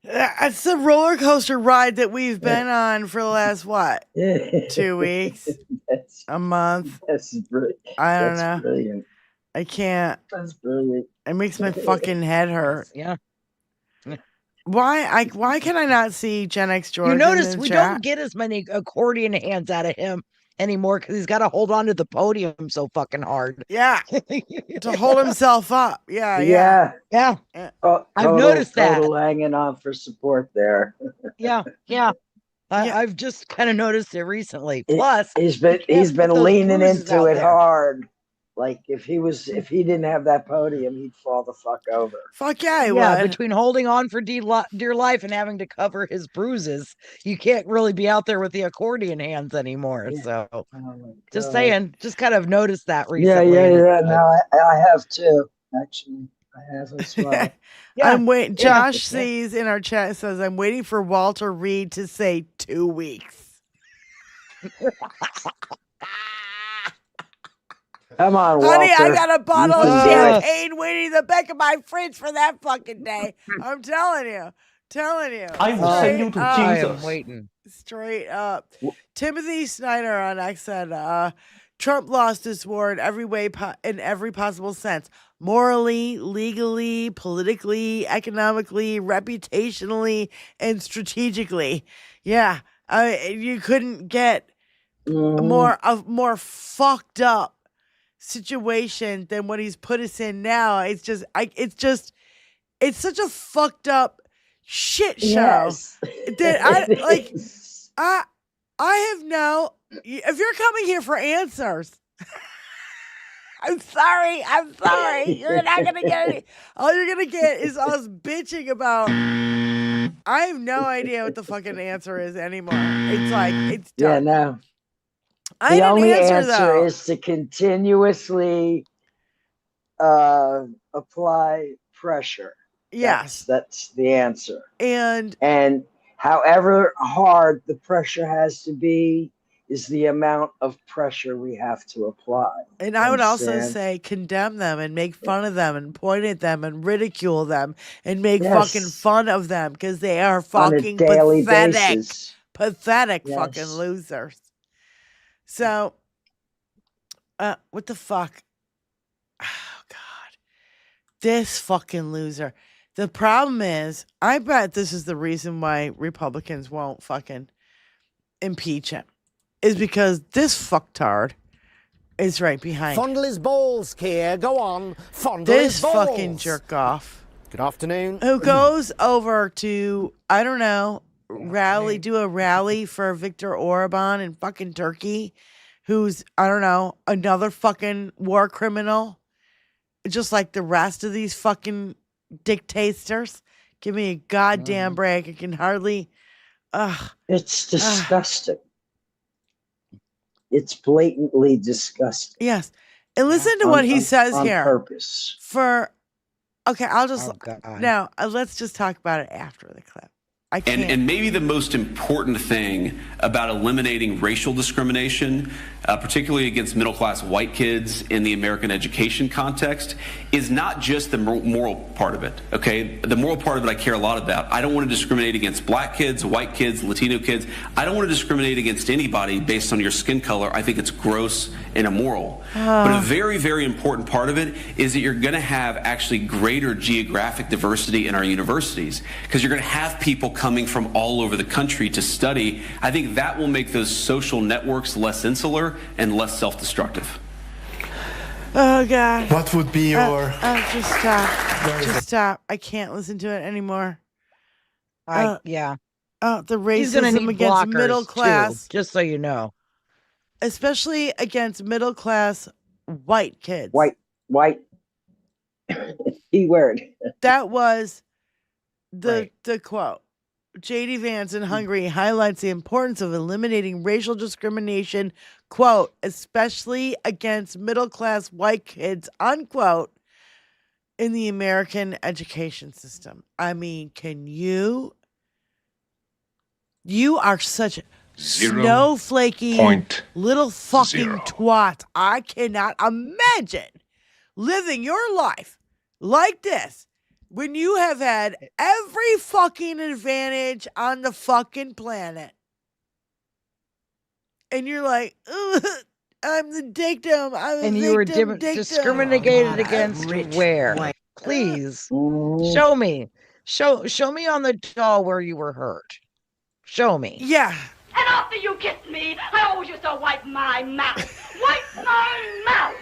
D: It's the roller coaster ride that we've been on for the last, what, 2 weeks? A month?
E: That's brilliant.
D: I don't know.
E: Brilliant.
D: I can't.
E: That's brilliant.
D: It makes my fucking head hurt.
I: Yeah.
D: Why can I not see Gen X George?
I: You notice
D: in the
I: we
D: chat?
I: don't get as many accordion hands out of him anymore because he's got to hold on to the podium so fucking hard.
D: Yeah. To hold himself up.
E: Yeah.
I: I've noticed that.
E: Total hanging on for support there.
I: Yeah. I've just kind of noticed it recently. Plus,
E: he's been leaning into it hard. Like if he didn't have that podium, he'd fall the fuck over.
D: Fuck yeah, he would.
I: Between holding on for dear life and having to cover his bruises, you can't really be out there with the accordion hands anymore. Yeah. So, just saying, just kind of noticed that recently.
E: Yeah. No, I have too. Actually, I have as well.
D: I'm waiting. Josh sees in our chat says, "I'm waiting for Walter Reed to say 2 weeks."
E: Come on,
D: honey,
E: Walter.
D: I got a bottle of champagne waiting in the back of my fridge for that fucking day. I'm telling you.
B: I will send you to Jesus.
I: I am waiting.
D: Straight up. Timothy Snyder on X said, Trump lost this war in every way, in every possible sense. Morally, legally, politically, economically, reputationally, and strategically. Yeah. You couldn't get more fucked up situation than what he's put us in now. It's such a fucked up shit show that I have no. If you're coming here for answers, I'm sorry. You're not gonna get any. All you're gonna get is us bitching about. I have no idea what the fucking answer is anymore. It's like it's done.
E: Yeah, no.
D: The only answer
E: is to continuously apply pressure.
D: Yes.
E: That's the answer.
D: And
E: however hard the pressure has to be is the amount of pressure we have to apply.
D: And I would also say condemn them and make fun of them and point at them and ridicule them and make fucking fun of them because they are fucking pathetic. Pathetic fucking losers. So, what the fuck? Oh, God. This fucking loser. The problem is, I bet this is the reason why Republicans won't fucking impeach him. Is because this fucktard is right behind.
R: Fondle his balls, Keir. Go on. Fondle
D: this
R: his balls.
D: Fucking jerk off.
R: Good afternoon.
D: Who goes over to, I don't know, do a rally for Viktor Orban in fucking Turkey, who's, I don't know, another fucking war criminal, just like the rest of these fucking dictators. Give me a goddamn break. I can hardly.
E: It's disgusting. It's blatantly disgusting.
D: Yes. And listen to what he says
E: on
D: here.
E: Purpose.
D: Okay, I'll just. Now, let's just talk about it after the clip. I can't.
S: And maybe the most important thing about eliminating racial discrimination, particularly against middle-class white kids in the American education context, is not just the moral part of it, okay? The moral part of it I care a lot about. I don't want to discriminate against black kids, white kids, Latino kids. I don't want to discriminate against anybody based on your skin color. I think it's gross and immoral. But a very, very important part of it is that you're going to have actually greater geographic diversity in our universities, because you're going to have people coming from all over the country to study. I think that will make those social networks less insular and less self-destructive.
D: Oh, God.
T: What would be your...
D: just stop. Just stop. I can't listen to it anymore.
I: Yeah.
D: Oh, the
I: He's gonna
D: racism
I: need
D: against
I: blockers,
D: middle class.
I: too, just so you know.
D: Especially against middle class white kids.
E: White. Keyword.
D: That was the quote. J.D. Vance in Hungary highlights the importance of eliminating racial discrimination, quote, especially against middle-class white kids, unquote, in the American education system. I mean, can you? You are such snowflakey little fucking twat. I cannot imagine living your life like this when you have had every fucking advantage on the fucking planet. And you're like, I'm the victim.
I: And you were discriminated against where? Please show me. Show me on the doll where you were hurt. Show me.
D: Yeah.
U: And after you kissed me, I always used to wipe my mouth. Wipe my mouth.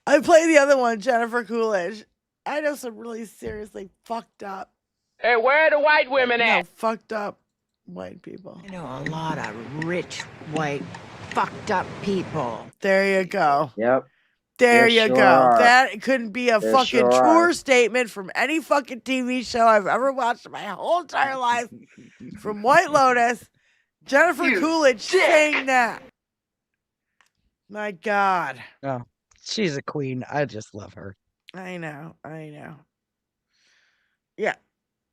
D: I play the other one, Jennifer Coolidge. I know some really seriously fucked up.
F: Hey, where are the white women at?
D: Fucked up white people.
V: I know a lot of rich, white, fucked up people.
D: There you go.
E: Yep.
D: There you
E: sure
D: go.
E: are.
D: That couldn't be a
E: There
D: fucking
E: sure
D: truer
E: are.
D: statement from any fucking TV show I've ever watched in my whole entire life. From White Lotus, Jennifer Coolidge saying that. My God.
I: Oh, she's a queen. I just love her.
D: I know. Yeah.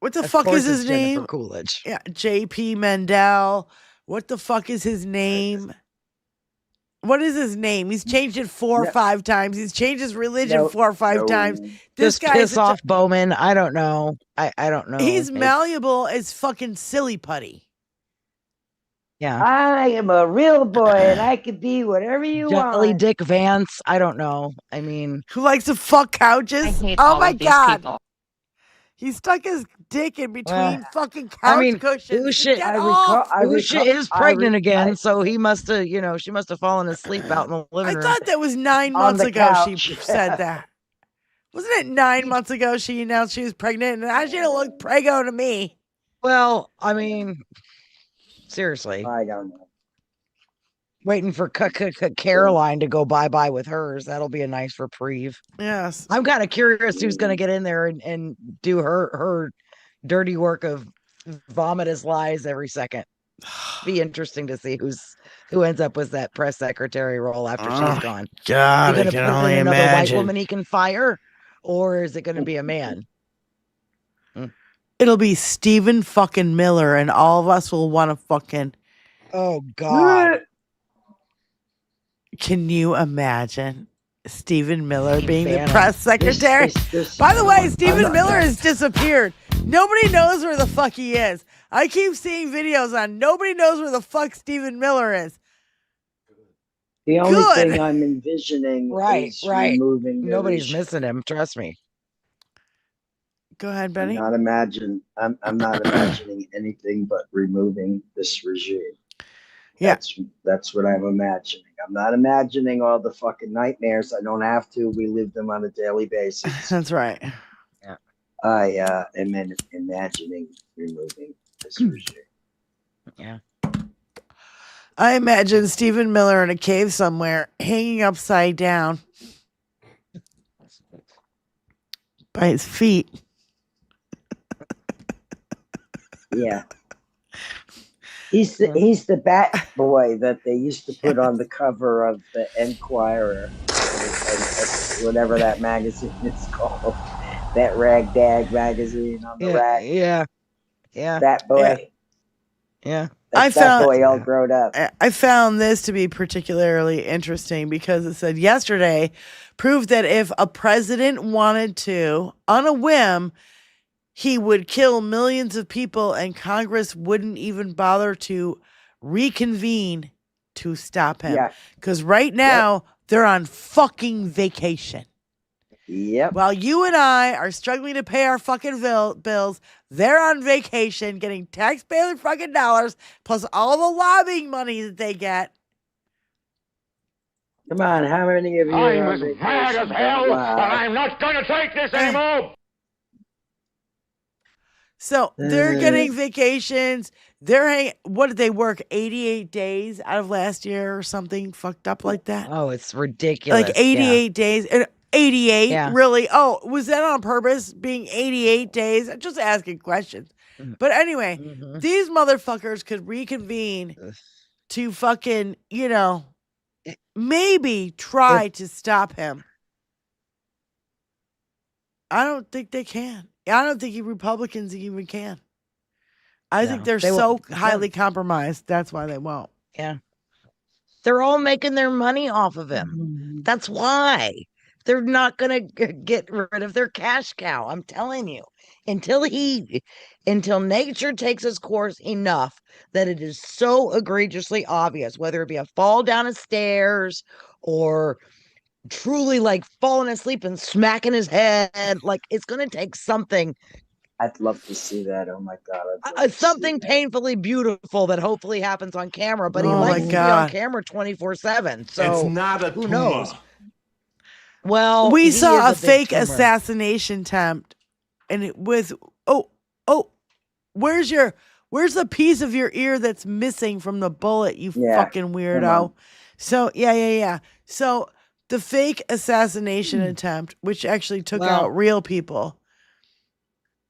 D: What the
I: Of
D: fuck
I: course
D: is his
I: it's Jennifer
D: name?
I: Coolidge.
D: Yeah, J.P. Mendel. What the fuck is his name? What is his name? He's changed it 4 or 5 times. He's changed his religion 4 or 5 times. This
I: Just
D: guy
I: piss off Bowman. I don't know. I don't know.
D: He's malleable as fucking silly putty.
I: Yeah.
E: I am a real boy and I can be whatever you
I: Jelly
E: want.
I: Dick Vance. I don't know. I mean,
D: Who likes to fuck couches? Oh my God. He stuck his dick in between fucking couch cushions.
I: Usha is pregnant again, so he must have, she must have fallen asleep out in the living room.
D: I thought that was 9 months ago she said that. Wasn't it 9 months ago she announced she was pregnant? And I should have looked prego to me.
I: Well, I mean, seriously.
E: I don't know.
I: Waiting for Caroline to go bye-bye with hers. That'll be a nice reprieve.
D: Yes.
I: I'm kind of curious who's going to get in there and do her dirty work of vomit his lies every second. Be interesting to see who ends up with that press secretary role after she's gone.
B: God, I
I: can
B: only
I: another
B: imagine.
I: white woman he can fire, or is it going to be a man?
D: It'll be Stephen fucking Miller, and all of us will want to fucking.
I: Oh God.
D: Can you imagine Stephen Miller being the
I: Bannon.
D: press secretary? By the way, Stephen Miller has disappeared. Nobody knows where the fuck he is. I keep seeing videos on nobody knows where the fuck Stephen Miller is.
E: The only thing I'm envisioning
I: Right.
E: is removing the
I: Nobody's
E: regime.
I: missing him. Trust me.
D: Go ahead, Benny.
E: I'm not imagining anything but removing this regime.
D: Yeah.
E: That's what I'm imagining. I'm not imagining all the fucking nightmares. I don't have to. We live them on a daily basis.
D: That's right.
I: Yeah.
E: I am imagining removing this regime.
I: Yeah.
D: I imagine Stephen Miller in a cave somewhere, hanging upside down by his feet.
E: Yeah. He's the bat boy that they used to put on the cover of the Enquirer, and whatever that magazine is called, that ragdag magazine on the rack.
I: Yeah.
E: That boy.
I: Yeah.
E: That boy all grown up.
D: I found this to be particularly interesting because it said yesterday proved that if a president wanted to, on a whim, he would kill millions of people and Congress wouldn't even bother to reconvene to stop him. Because right now, they're on fucking vacation.
E: Yep.
D: While you and I are struggling to pay our fucking bills, they're on vacation getting taxpayer fucking dollars plus all the lobbying money that they get.
E: Come on, how many of you
F: I'm
E: are on
F: as
E: vacation?
F: mad as hell,
E: Wow.
F: and I'm not going to take this anymore.
D: So they're getting vacations. What did they work? 88 days out of last year or something fucked up like that?
I: Oh, it's ridiculous.
D: Like 88 days. And 88, really? Oh, was that on purpose, being 88 days? I'm just asking questions. But anyway, these motherfuckers could reconvene to fucking, maybe try to stop him. I don't think they can. I don't think Republicans even can. I think they're so highly compromised. That's why they won't.
I: Yeah. They're all making their money off of him. That's why. They're not going to get rid of their cash cow. I'm telling you. Until nature takes its course enough that it is so egregiously obvious, whether it be a fall down a stairs or truly like falling asleep and smacking his head, like it's going to take something.
E: I'd love to see that. Oh my God.
I: Something painfully beautiful that hopefully happens on camera, but he likes to be on camera 24/7. So
N: It's not a
I: who
N: tumor.
I: knows? Well,
D: we
I: he
D: saw
I: is
D: a
I: big
D: fake
I: tumor.
D: assassination attempt, and it was where's the piece of your ear that's missing from the bullet, you fucking weirdo? So yeah. So the fake assassination attempt, which actually took out real people.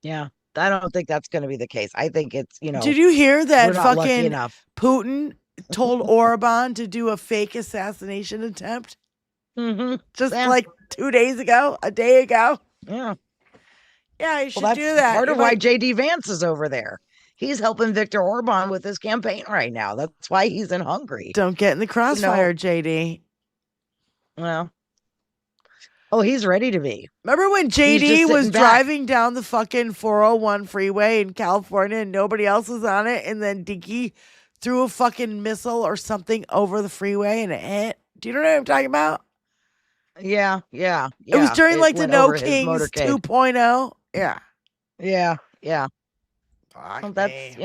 I: Yeah, I don't think that's going to be the case. I think it's
D: Did you hear that
I: we're not lucky
D: fucking
I: enough.
D: Putin told Orban to do a fake assassination attempt? Just like 2 days ago, a day ago.
I: Yeah,
D: you should
I: that's
D: do that.
I: part of why JD Vance is over there. He's helping Viktor Orban with his campaign right now. That's why he's in Hungary.
D: Don't get in the crossfire, JD.
I: Well, he's ready to be.
D: Remember when JD was driving down the fucking 401 freeway in California and nobody else was on it, and then Dinky threw a fucking missile or something over the freeway and it hit? Do you know what I'm talking about?
I: Yeah.
D: It was during like the No Kings 2.0. Yeah.
I: Well, that's,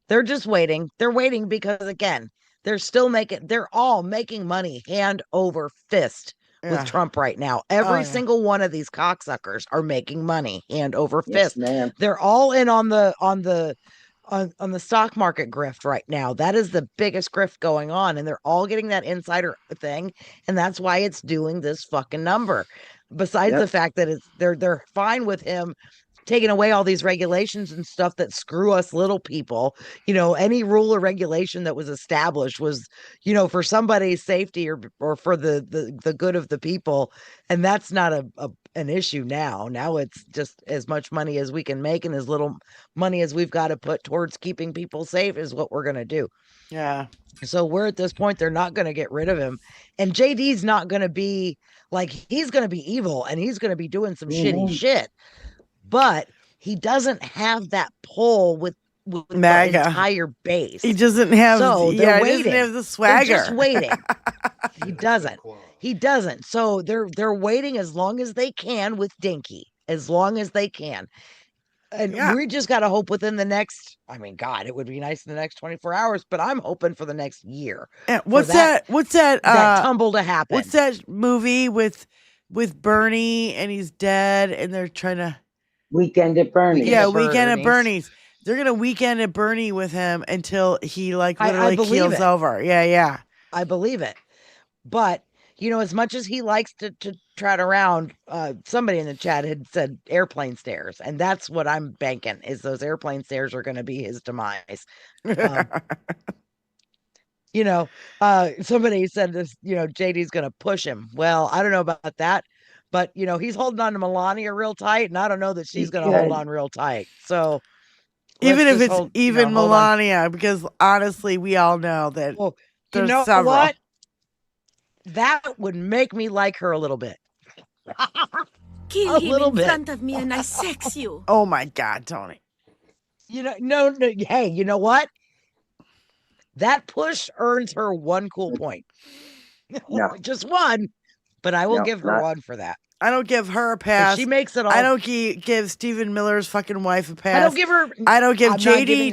I: they're just waiting. They're waiting because, again, they're all making money hand over fist with Trump right now. Every single one of these cocksuckers are making money hand over fist.
E: Ma'am.
I: They're all in on the stock market grift right now. That is the biggest grift going on, and they're all getting that insider thing, and that's why it's doing this fucking number. Besides the fact that they're fine with him taking away all these regulations and stuff that screw us little people. Any rule or regulation that was established was, for somebody's safety or for the good of the people. And that's not an issue now. Now it's just as much money as we can make and as little money as we've got to put towards keeping people safe is what we're going to do.
D: Yeah.
I: So we're at this point, they're not going to get rid of him. And JD's not going to be like, he's going to be evil and he's going to be doing some shitty shit. But he doesn't have that pull with
D: MAGA.
I: The entire base.
D: He doesn't have.
I: He
D: doesn't have the swagger.
I: They're just waiting. He doesn't. So they're waiting as long as they can with Dinky, as long as they can. And we just got to hope within the next. I mean, God, it would be nice in the next 24 hours, but I'm hoping for the next year.
D: What's that?
I: That tumble to happen.
D: What's that movie with with Bernie and he's dead and they're trying to
E: Weekend at Bernie's.
D: Yeah, Weekend at Bernie's. They're gonna Weekend at Bernie with him until he like literally keels over. Yeah.
I: I believe it. But as much as he likes to trot around, somebody in the chat had said airplane stairs, and that's what I'm banking is those airplane stairs are going to be his demise. Somebody said this, JD's going to push him. Well, I don't know about that, but he's holding on to Melania real tight, and I don't know that she's going to hold on real tight. So
D: even if it's Melania, because honestly, we all know that there's several.
I: What? That would make me like her a little bit.
V: Kill him in front of me and I sex you.
D: Oh my God, Tony.
I: No. Hey, you know what? That push earns her one cool point.
E: No.
I: Just one, but I will give her one for that.
D: I don't give her a pass.
I: If she makes it all.
D: I don't give Stephen Miller's fucking wife a pass.
I: I don't give her.
D: I don't give
I: I'm
D: JD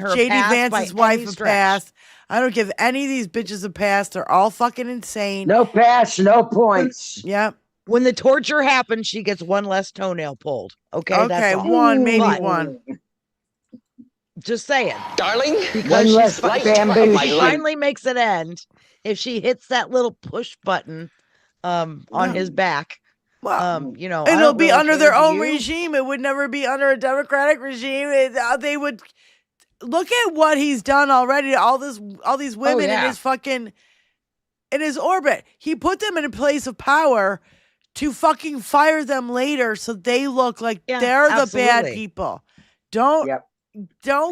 D: Vance's wife a
I: stretch.
D: pass. I don't give any of these bitches a pass. They're all fucking insane.
E: No pass, no points.
D: Yep.
I: When the torture happens, she gets one less toenail pulled. Okay.
D: Okay,
I: that's all.
D: one, maybe one.
I: Just saying,
F: darling.
I: Because
E: she
I: finally makes it end if she hits that little push button on his back.
D: And it'll be under their own regime. It would never be under a Democratic regime. They would look at what he's done already. All these women in his orbit. He put them in a place of power to fucking fire them later, so they look like they're the bad people. Don't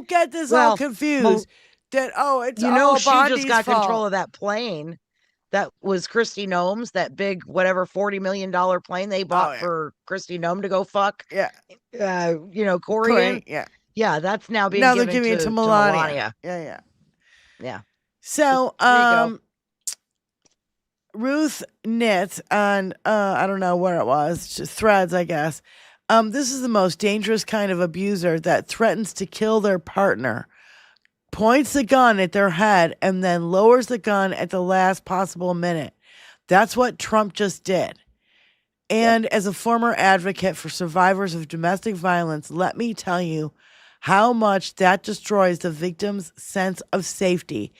D: get this all confused. It's all
I: she
D: Bondi's
I: just got
D: fault.
I: control of that plane. That was Christy Gnome's, that big, whatever, $40 million plane they bought for Christy Gnome to go fuck.
D: Yeah.
I: Corey.
D: Yeah.
I: Yeah, that's now being
D: Now
I: given
D: they're giving it to Melania. Yeah. So, Ruth Knit on, I don't know where it was, just Threads, I guess. This is the most dangerous kind of abuser that threatens to kill their partner, points the gun at their head, and then lowers the gun at the last possible minute. That's what Trump just did. And as a former advocate for survivors of domestic violence, let me tell you how much that destroys the victim's sense of safety.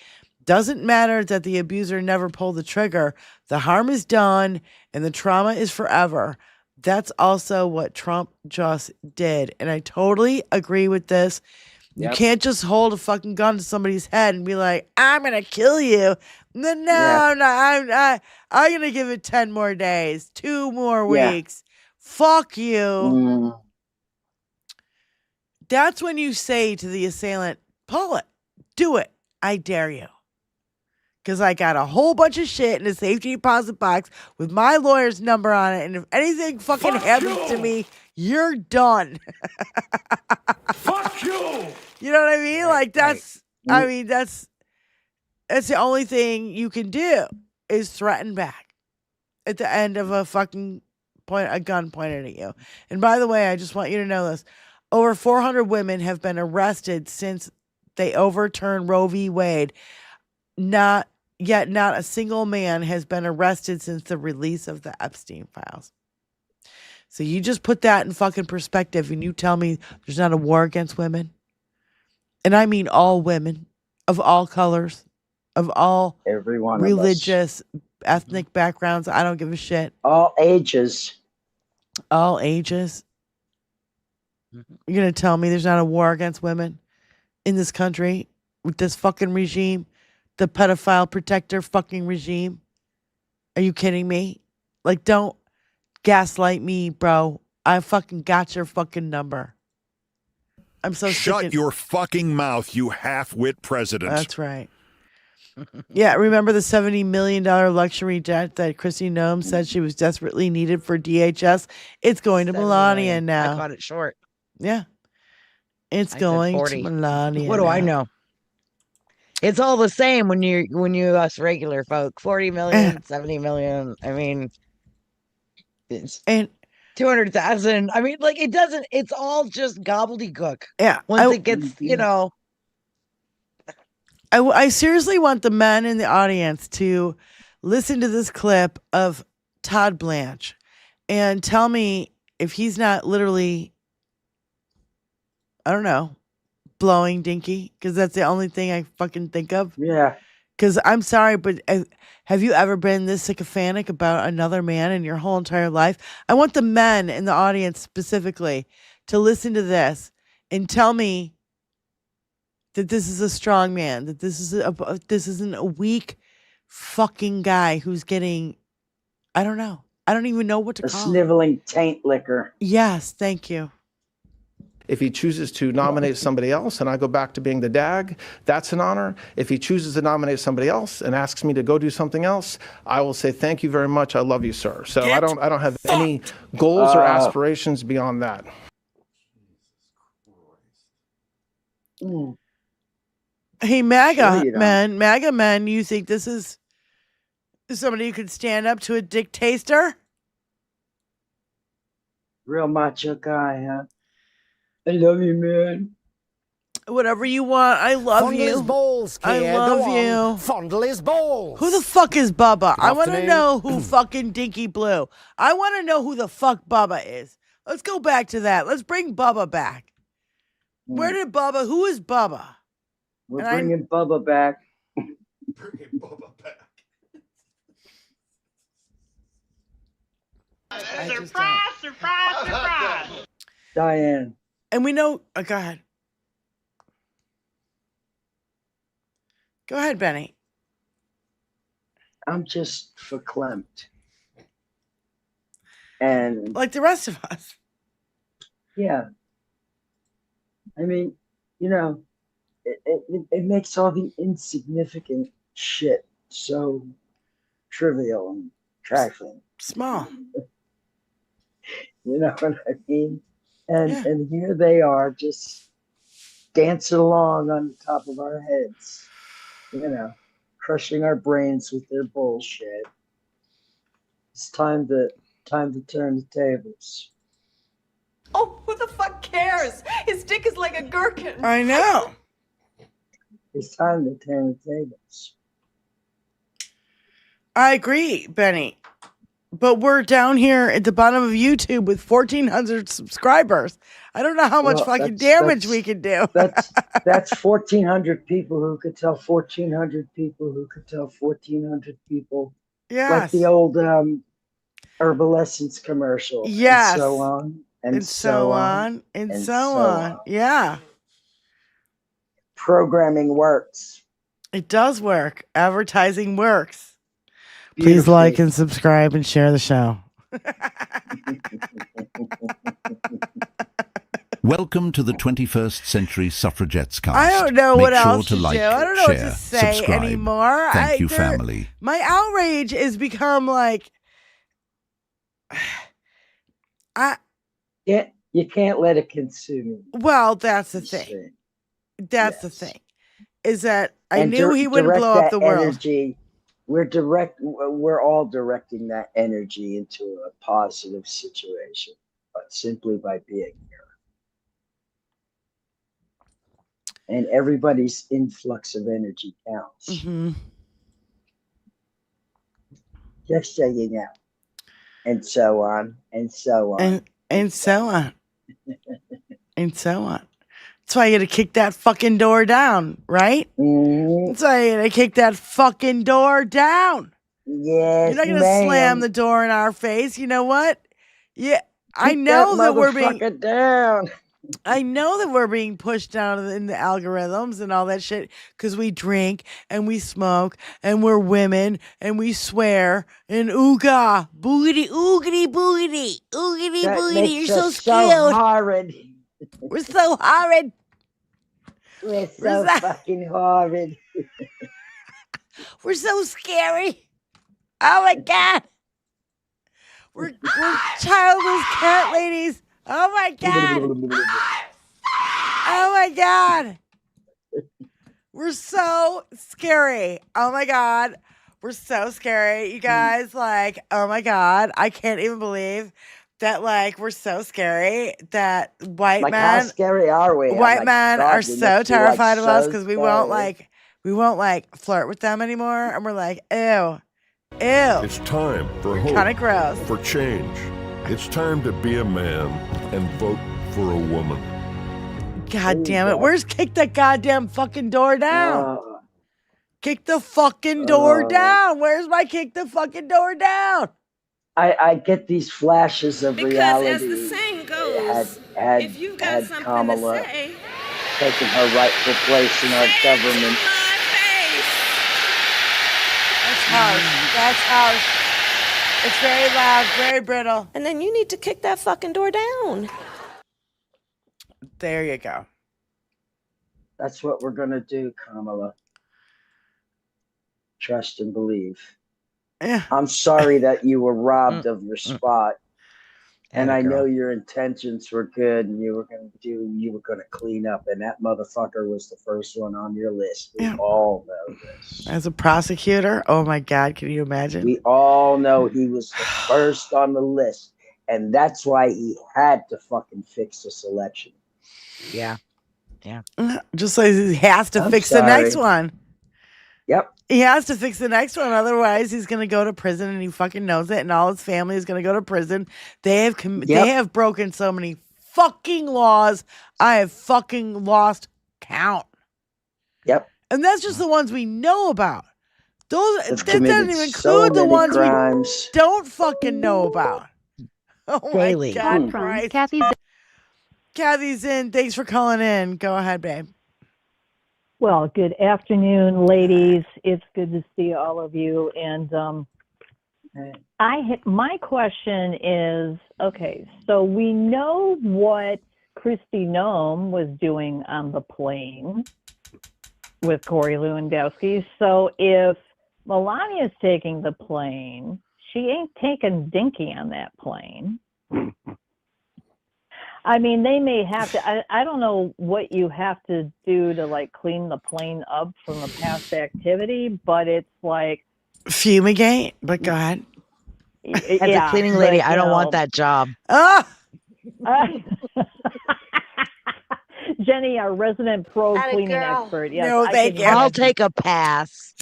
D: Doesn't matter that the abuser never pulled the trigger. The harm is done and the trauma is forever. That's also what Trump just did. And I totally agree with this. You can't just hold a fucking gun to somebody's head and be like, I'm going to kill you. No, I'm going to give it 10 more days, 2 more weeks. Fuck you. That's when you say to the assailant, pull it, do it. I dare you. Because I got a whole bunch of shit in a safety deposit box with my lawyer's number on it. And if anything fucking happens to me, you're done.
O: Fuck you.
D: You know what I mean? Like that's the only thing you can do is threaten back at the end of a gun pointed at you. And by the way, I just want you to know this. Over 400 women have been arrested since they overturned Roe v. Wade. Not a single man has been arrested since the release of the Epstein files. So you just put that in fucking perspective and you tell me there's not a war against women? And I mean all women of all colors, of all religious, ethnic backgrounds. I don't give a shit.
E: All ages.
D: All ages. You're going to tell me there's not a war against women in this country with this fucking regime, the pedophile protector fucking regime? Are you kidding me? Like, don't gaslight me, bro. I fucking got your fucking number. I'm so
G: Shut your fucking mouth, you half-wit president.
D: That's right. Yeah, remember the $70 million luxury jet that Christy Nome said she was desperately needed for DHS? It's going to Melania now.
I: I caught it short.
D: Yeah. It's going to Melania.
I: What do I know? It's all the same when you us regular folk. 40 million, 70 million. I mean, it's 200,000. I mean, like it's all just gobbledygook.
D: Yeah.
I: Once it gets,
D: I seriously want the men in the audience to listen to this clip of Todd Blanche and tell me if he's not literally, I don't know, blowing Dinky, because that's the only thing I fucking think of.
E: Yeah.
D: Because I'm sorry, but have you ever been this sycophantic about another man in your whole entire life? I want the men in the audience specifically to listen to this and tell me that this is a strong man, that this isn't a weak fucking guy who's getting, I don't know. I don't even know what to
E: A
D: call
E: sniveling taint liquor.
D: Yes, thank you.
A: If he chooses to nominate somebody else and I go back to being the DAG, that's an honor. If he chooses to nominate somebody else and asks me to go do something else, I will say, thank you very much. I love you, sir. So I don't have any goals or aspirations beyond that.
D: Hey, MAGA men, you think this is somebody who could stand up to a dictator?
E: Real macho guy, huh? I love you, man.
D: Whatever you want. I love
R: Fondle
D: you.
R: his balls,
D: I
R: kid.
D: love
R: Go
D: you.
R: on. Fondle his balls.
D: Who the fuck is Bubba? I want to
R: afternoon.
D: know who fucking Dinky Blue. I want to know who the fuck Bubba is. Let's go back to that. Let's bring Bubba back. Where did Bubba? Who is Bubba?
E: We're bringing Bubba back.
L: Bringing Bubba back.
U: Surprise!
E: Diane.
D: And we know. Oh, go ahead. Go ahead, Benny.
E: I'm just verklempt. And
D: like the rest of us.
E: Yeah. I mean, you know, it makes all the insignificant shit so trivial and trifling.
D: Small.
E: You know what I mean? And here they are just dancing along on the top of our heads, you know, crushing our brains with their bullshit. It's time to turn the tables.
T: Oh, who the fuck cares? His dick is like a gherkin.
D: I know.
E: It's time to turn the tables.
D: I agree, Benny. But we're down here at the bottom of YouTube with 1,400 subscribers. I don't know how much fucking damage we can do.
E: That's 1,400 people who could tell 1,400 people who could tell 1,400 people.
D: Yes.
E: Like the old Herbalescence commercial.
D: Yes.
E: And so on.
D: And so on. And so on. Yeah.
E: Programming works.
D: It does work. Advertising works. Please
E: Beautifully.
D: like and subscribe and share the show.
C: Welcome to the 21st Century Suffragettes cast.
D: I don't know what
C: Make sure
D: else to
C: like,
D: do. I don't know what
C: share,
D: to say
C: subscribe.
D: anymore.
C: Thank you, family.
D: My outrage has become like,
E: You can't let it consume you.
D: well, that's the thing. That's the thing. Is that I
E: And
D: knew he wouldn't
E: direct
D: blow up
E: that
D: the world.
E: energy. We're all directing that energy into a positive situation, but simply by being here. And everybody's influx of energy counts.
D: Mm-hmm.
E: Just so you know. And so on, and so on.
D: And so on. And so on. That's why you gotta kick that fucking door down, right?
E: Mm-hmm.
D: That's why you gotta kick that fucking door down.
E: Yes,
D: You're not gonna
E: ma'am.
D: slam the door in our face. You know what? Yeah, I
E: Kick
D: know that we're
E: motherfucker
D: being
E: down.
D: I know that we're being pushed down in the algorithms and all that shit because we drink and we smoke and we're women and we swear and ooga boogity oogity boogity oogity
E: That
D: boogity.
E: makes
D: You're so
E: us
D: skilled.
E: horrid.
D: We're so horrid.
E: We're so fucking horrid.
D: We're so scary. Oh my god. We're childless cat ladies. Oh my god. Oh my god. We're so scary. Oh my god. We're so scary. You guys, like, oh my god. I can't even believe that, like, we're so scary that white
E: Like,
D: men.
E: how scary are we?
D: White
E: I'm like,
D: men
E: God,
D: are
E: we
D: so
E: must be, like,
D: terrified of us
E: so
D: because we
E: scary.
D: won't flirt with them anymore. And we're like, ew.
G: It's time for hope.
D: Kinda gross.
G: For change. It's time to be a man and vote for a woman.
D: God damn it. Where's kick the goddamn fucking door down? Kick the fucking door down. Where's my kick the fucking door down?
E: I get these flashes of reality.
H: Because as the saying goes, if you've got something
E: Kamala
H: to say,
E: taking her rightful place in our government.
D: That's harsh. That's harsh. It's very loud, very brittle.
H: And then you need to kick that fucking door down.
D: There you go.
E: That's what we're going to do, Kamala. Trust and believe.
D: Yeah.
E: I'm sorry that you were robbed of your spot. And I know your intentions were good and you were going to clean up. And that motherfucker was the first one on your list. We all know this.
D: As a prosecutor, oh my God, can you imagine?
E: We all know he was the first on the list. And that's why he had to fucking fix this election.
I: Yeah. Yeah.
D: Just like he has to fix the next one.
E: Yep.
D: He has to fix the next one. Otherwise, he's going to go to prison and he fucking knows it. And all his family is going to go to prison. They have broken so many fucking laws. I have fucking lost count.
E: Yep.
D: And that's just the ones we know about. That doesn't even include
E: so
D: the ones
E: crimes.
D: we don't fucking know about. Oh
I: Daily.
D: my God, Christ. Kathy's in. Thanks for calling in. Go ahead, babe.
J: Well, good afternoon, ladies. It's good to see all of you. And my question is, okay, so we know what Kristi Noem was doing on the plane with Corey Lewandowski. So if Melania's taking the plane, she ain't taking Dinky on that plane. I mean, they may have to, I don't know what you have to do to like clean the plane up from the past activity, but it's like.
D: Fumigate, but go ahead.
I: As a cleaning lady, I don't want that job.
J: Jenny, our resident pro cleaning expert. Yes,
D: no, thank you.
I: I'll take a pass.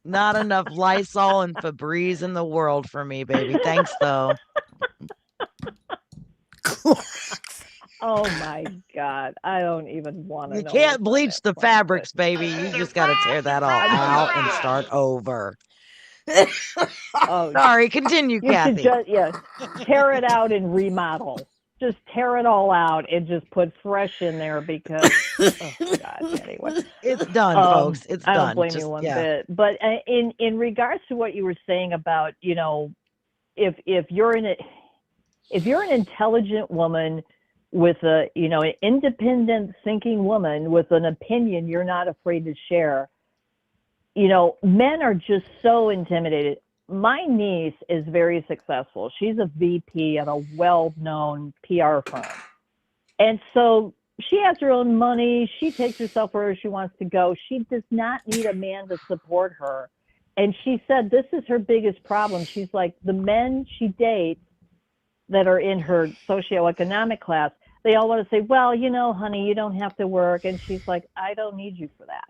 I: Not enough Lysol and Febreze in the world for me, baby. Thanks, though.
J: Oh my God. I don't even want to know.
I: You can't bleach the fabrics, baby. You just got to tear that all out and start over.
J: Oh,
I: sorry. Continue, Kathy.
J: Tear it out and remodel. Just tear it all out and just put fresh in there because, oh God, anyway.
I: It's done, folks. It's done.
J: I don't blame you one bit. But in regards to what you were saying about, you know, if you're an intelligent woman with an independent thinking woman with an opinion you're not afraid to share, you know, men are just so intimidated. My niece is very successful. She's a VP at a well-known PR firm. And so she has her own money. She takes herself wherever she wants to go. She does not need a man to support her. And she said this is her biggest problem. She's like, the men she dates that are in her socioeconomic class, they all want to say, well, you know, honey, you don't have to work. And she's like, I don't need you for that.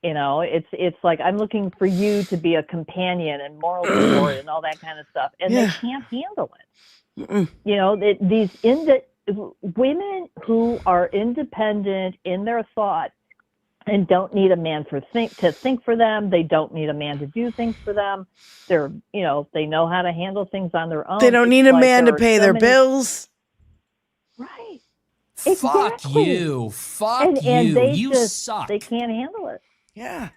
J: You know, it's like, I'm looking for you to be a companion and moral support and all that kind of stuff. And they can't handle it. You know, these women who are independent in their thought and don't need a man to think for them. They don't need a man to do things for them. They're, you know, they know how to handle things on their own.
D: They don't need a man to pay their bills.
J: Right.
W: Fuck
J: Exactly.
W: you. Fuck
J: And
W: you.
J: they
W: You
J: just,
W: suck.
J: They can't handle it.
D: Yeah.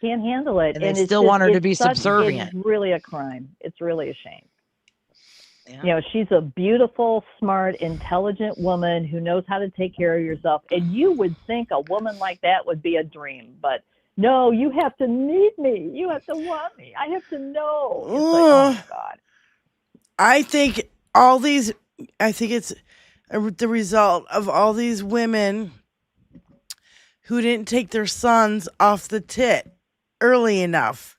J: Can't handle it.
I: And they
J: it's
I: still
J: just-
I: want her to
J: it's
I: be subservient.
J: It's really a crime. It's really a shame.
I: Yeah.
J: You know, she's a beautiful, smart, intelligent woman who knows how to take care of yourself. And you would think a woman like that would be a dream. But no, you have to need me. You have to want me. I have to know. It's like, oh, my God.
D: I think it's the result of all these women who didn't take their sons off the tit early enough.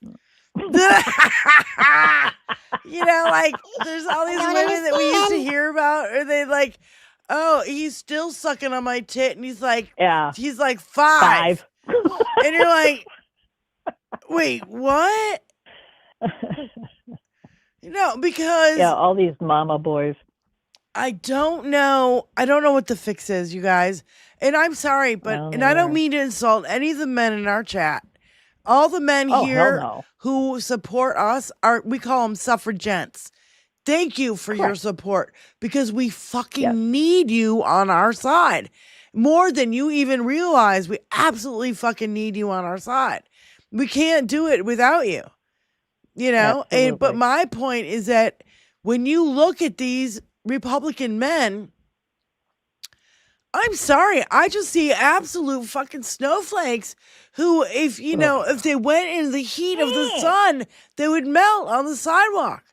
D: You know, like there's all these women that we used to hear about, or they like, oh, he's still sucking on my tit, and he's like, he's like five. And you're like, wait, what? Because
J: yeah, all these mama boys.
D: I don't know what the fix is, you guys. And I'm sorry, but I don't mean to insult any of the men in our chat. All the men here who support us we call them suffragettes. Thank you for your support because we fucking need you on our side. More than you even realize, we absolutely fucking need you on our side. We can't do it without you. But my point is that when you look at these Republican men, I'm sorry, I just see absolute fucking snowflakes who, if they went in the heat of the sun, they would melt on the sidewalk.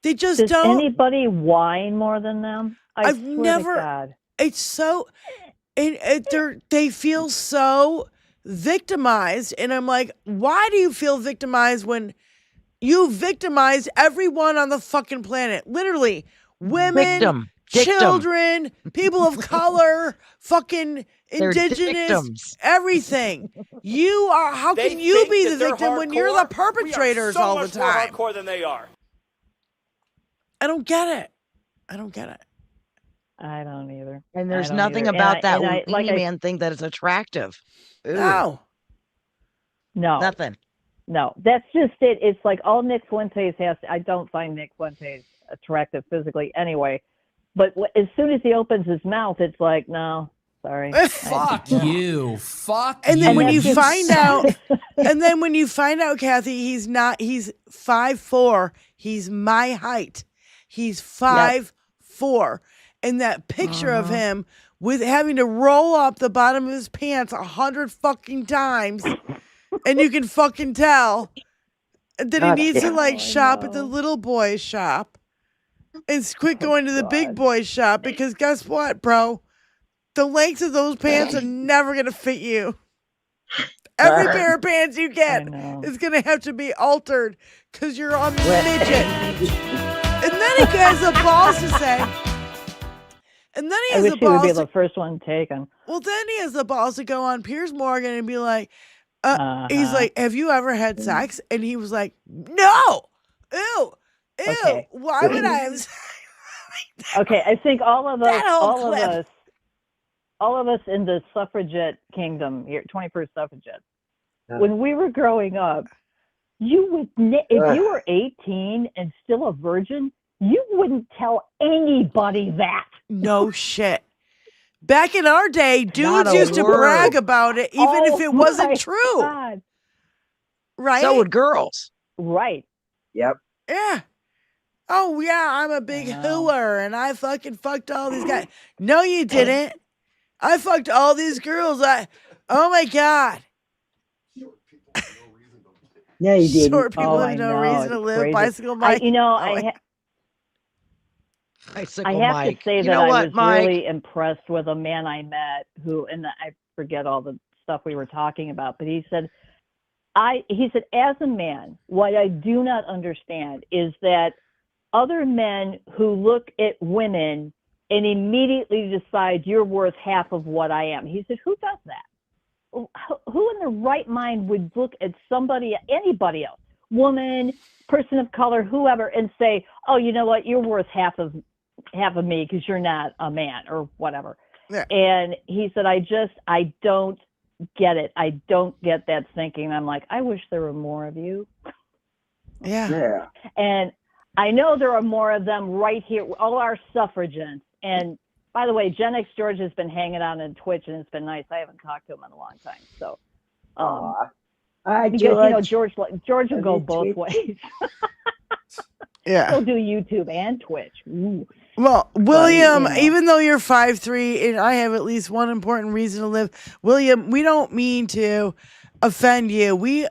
D: They just
J: Does
D: don't.
J: anybody whine more than them?
D: I've never.
J: To God.
D: It's so, they feel so victimized, and I'm like, why do you feel victimized when you victimize everyone on the fucking planet? Literally, women, children, people of color, fucking indigenous, everything. You are. How can you be the victim when you're the perpetrators all the time?
K: More hardcore than they are.
D: I don't get it. I don't
J: either.
I: And there's nothing about that man thing that is attractive.
D: Ooh.
J: No.
I: Nothing.
J: No, that's just it. It's like all Nick Fuentes I don't find Nick Fuentes attractive physically anyway. But as soon as he opens his mouth, it's like, no, sorry.
W: Fuck you. Fuck
D: and then
W: you.
D: when you find out, Kathy, he's 5'4". He's my height. He's 5'4". And that picture of him with having to roll up the bottom of his pants 100 fucking times, and you can fucking tell that he needs to shop at the little boy's shop and quit going to the big boy's shop, because guess what, bro? The length of those pants are never gonna fit you. Every pair of pants you get is gonna have to be altered because you're a midget. And then he has the balls to say. And then he has the balls.
J: I wish he would be the first one taken.
D: Well, then he has the balls to go on Piers Morgan and be like, he's like, "Have you ever had sex?" And he was like, "No, ew,
J: Okay.
D: Why would I have?"
J: Okay, I think all of us in the suffragette kingdom here, 21st suffragette. When we were growing up, you would, if you were 18 and still a virgin, you wouldn't tell anybody that.
D: No shit. Back in our day, dudes used to brag about it, even if it wasn't true.
J: God.
D: Right?
I: So would girls.
J: Right.
E: Yep.
D: Yeah. Oh, yeah, I'm a big hooer, and I fucking fucked all these guys. No, you didn't. I fucked all these girls. Oh, my God.
E: No, you didn't.
D: Short people have no reason to live.
J: Crazy.
D: Bicycle Mike.
J: I have to say that I was really impressed with a man I met who, and I forget all the stuff we were talking about, but he said, as a man, what I do not understand is that other men who look at women and immediately decide you're worth half of what I am. He said, who does that? Who in their right mind would look at anybody else, woman, person of color, whoever, and say, oh, you know what, you're worth half of me because you're not a man or whatever.
D: Yeah.
J: And he said, I don't get it. I don't get that thinking. I'm like, I wish there were more of you.
D: Yeah.
J: And I know there are more of them right here, all our suffragettes. And by the way, Gen X George has been hanging out on Twitch, and it's been nice. I haven't talked to him in a long time. So, because George will go both ways.
D: Yeah.
J: He'll do YouTube and Twitch. Ooh.
D: Well, William, even though you're 5'3", and I have at least one important reason to live, William, we don't mean to offend you. We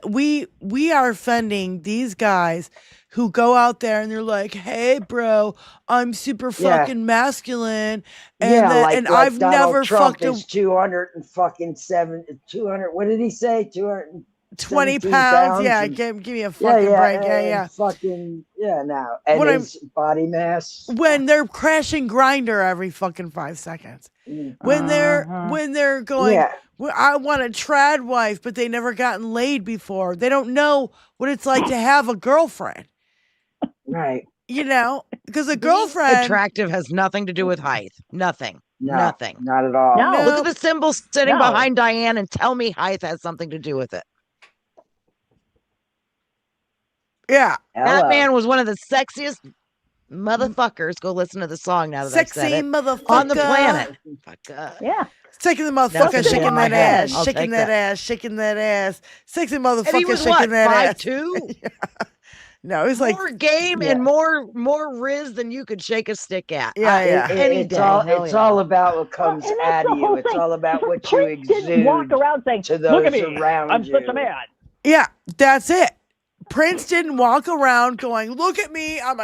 D: are offending these guys who go out there and they're like, "Hey, bro, I'm super fucking masculine," and I've
E: Donald
D: never
E: Trump
D: fucked a
E: is 200 and fucking 200. What did he say? 200.
D: 20
E: 17
D: pounds. Yeah,
E: and-
D: give me a fucking break. Yeah.
E: Fucking, now. And
D: When
E: his body mass.
D: When they're crashing Grinder every fucking 5 seconds. When they're going,
E: Yeah.
D: "Well, I want a trad wife, but they never gotten laid before. They don't know what it's like to have a girlfriend.
E: Right.
D: You know, because a
I: Being
D: girlfriend
I: attractive has nothing to do with height. Nothing.
E: No,
I: Nothing.
E: Not at all.
J: No.
I: Look at the symbol sitting
J: No.
I: behind Diane and tell me height has something to do with it.
D: Yeah.
I: That
E: Hello.
I: man was one of the sexiest motherfuckers. Go listen to the song now that I've said
D: Sexy
I: it.
D: motherfucker.
I: On the planet.
J: Yeah.
D: Sexy the
I: Now
D: motherfucker
I: it's
D: shaking
I: in my
D: that
I: head.
D: ass,
I: I'll
D: shaking
I: take
D: that
I: that.
D: ass, shaking that ass. Sexy
I: And he
D: motherfucker
I: was
D: shaking
I: what,
D: that ass.
I: 5'2"?
D: No, he's like
I: More game and more riz than you could shake a stick at.
D: Yeah.
I: Any
E: It's
I: day.
E: all
I: Hell
E: it's
I: yeah.
E: all about what comes
J: and that's
E: out
J: the
E: of you.
J: whole
E: It's
J: thing.
E: all about what you
J: Prince didn't walk
E: exude
J: around saying,
E: to
J: "Look at
E: those
J: me,
E: around
J: I'm
E: you.
J: such a man."
D: Yeah, that's it. Prince didn't walk around going, "Look at me, I'm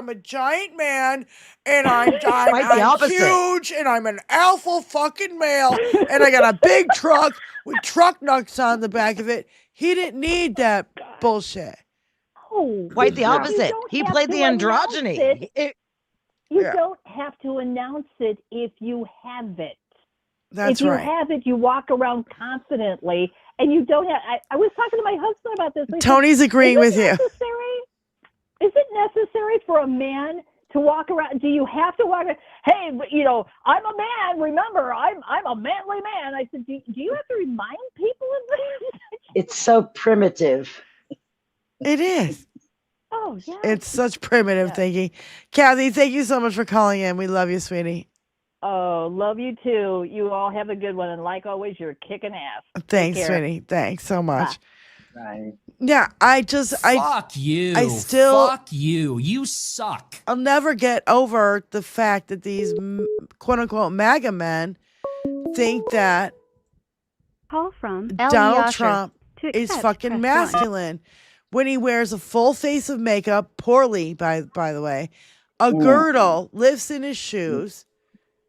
D: a giant man, and I'm
I: Quite the opposite.
D: huge, and I'm an alpha fucking male, and I got a big truck with truck nuts on the back of it." He didn't need that bullshit.
J: Oh,
I: Quite the
J: you
I: opposite.
J: don't
I: He
J: have
I: played
J: to
I: the
J: announce
I: androgyny.
J: it. You
D: Yeah.
J: don't have to announce it if you have it.
D: That's
J: if you
D: right.
J: have it, you walk around confidently, and you don't have. I was talking to my husband about this. I said,
D: Tony's agreeing
J: "Is
D: with
J: it
D: you."
J: necessary? Is it necessary for a man to walk around? Do you have to walk around? Hey, I'm a man. Remember, I'm a manly man. I said, do you have to remind people of this?
E: It's so primitive.
D: It is.
J: Oh yeah.
D: It's such primitive thinking. Kathy, thank you so much for calling in. We love you, sweetie.
J: Oh, love you too. You all have a good one, and like always, you're kicking ass.
D: Thanks,
J: Take care.
D: sweetie. Thanks so much.
E: Right.
D: Yeah,
W: Fuck you.
D: I still-
W: Fuck you. You suck.
D: I'll never get over the fact that these quote unquote MAGA men think that
K: Call from
D: Donald Trump
K: To
D: is
K: accept,
D: fucking
K: press
D: masculine when he wears a full face of makeup, poorly by the way, a girdle, lifts in his shoes.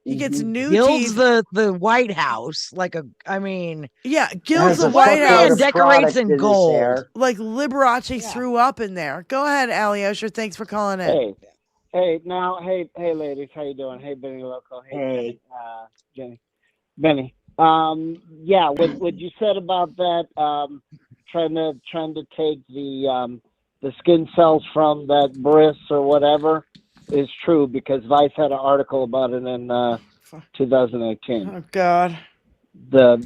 D: He gets new
I: Gilds
D: teeth.
I: the White House like I mean,
D: Yeah, gilds the
E: Has a
D: White
E: fuckload
D: House
E: of
I: decorates
E: product
I: in
E: his
I: gold.
E: hair.
D: like Liberace threw up in there. Go ahead, Alyosha. Thanks for calling in.
M: Hey, ladies, how you doing? Hey, Benny Loco.
E: Hey.
M: Benny. Yeah, what you said about that, trying to take the skin cells from that bris or whatever is true, because Vice had an article about it in 2018.
D: Oh God.
M: The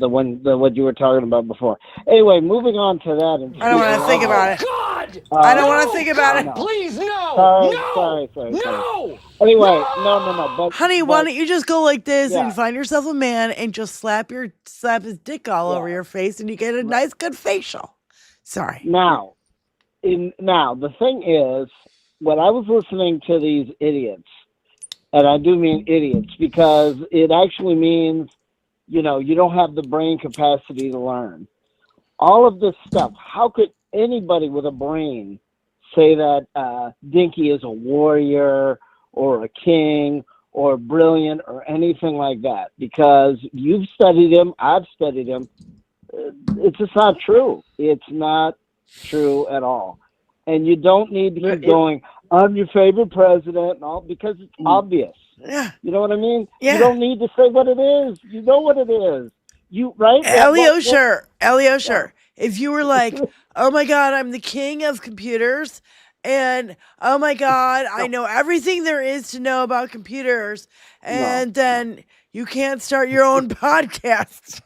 M: what you were talking about before. Anyway, moving on to that.
D: I don't want to think about it.
O: God!
D: I don't want to think about it.
O: Please, no!
M: Sorry.
O: No!
M: Anyway, no. But
D: Honey, why don't you just go like this
M: Yeah.
D: and find yourself a man and just slap his dick all over your face and you get a nice good facial. Sorry.
M: Now, the thing is, when I was listening to these idiots, and I do mean idiots, because it actually means, you don't have the brain capacity to learn. All of this stuff, how could anybody with a brain say that Dinky is a warrior or a king or brilliant or anything like that? Because you've studied him, I've studied him. It's just not true. It's not true at all. And you don't need to keep going, I'm your favorite president, and all, because it's obvious.
D: Yeah.
M: You know what I mean?
D: Yeah.
M: You don't need to say what it is. You know what it is. Right?
D: Alyosha, if you were like, oh my God, I'm the king of computers, and oh my God, I know everything there is to know about computers, and then you can't start your own podcast.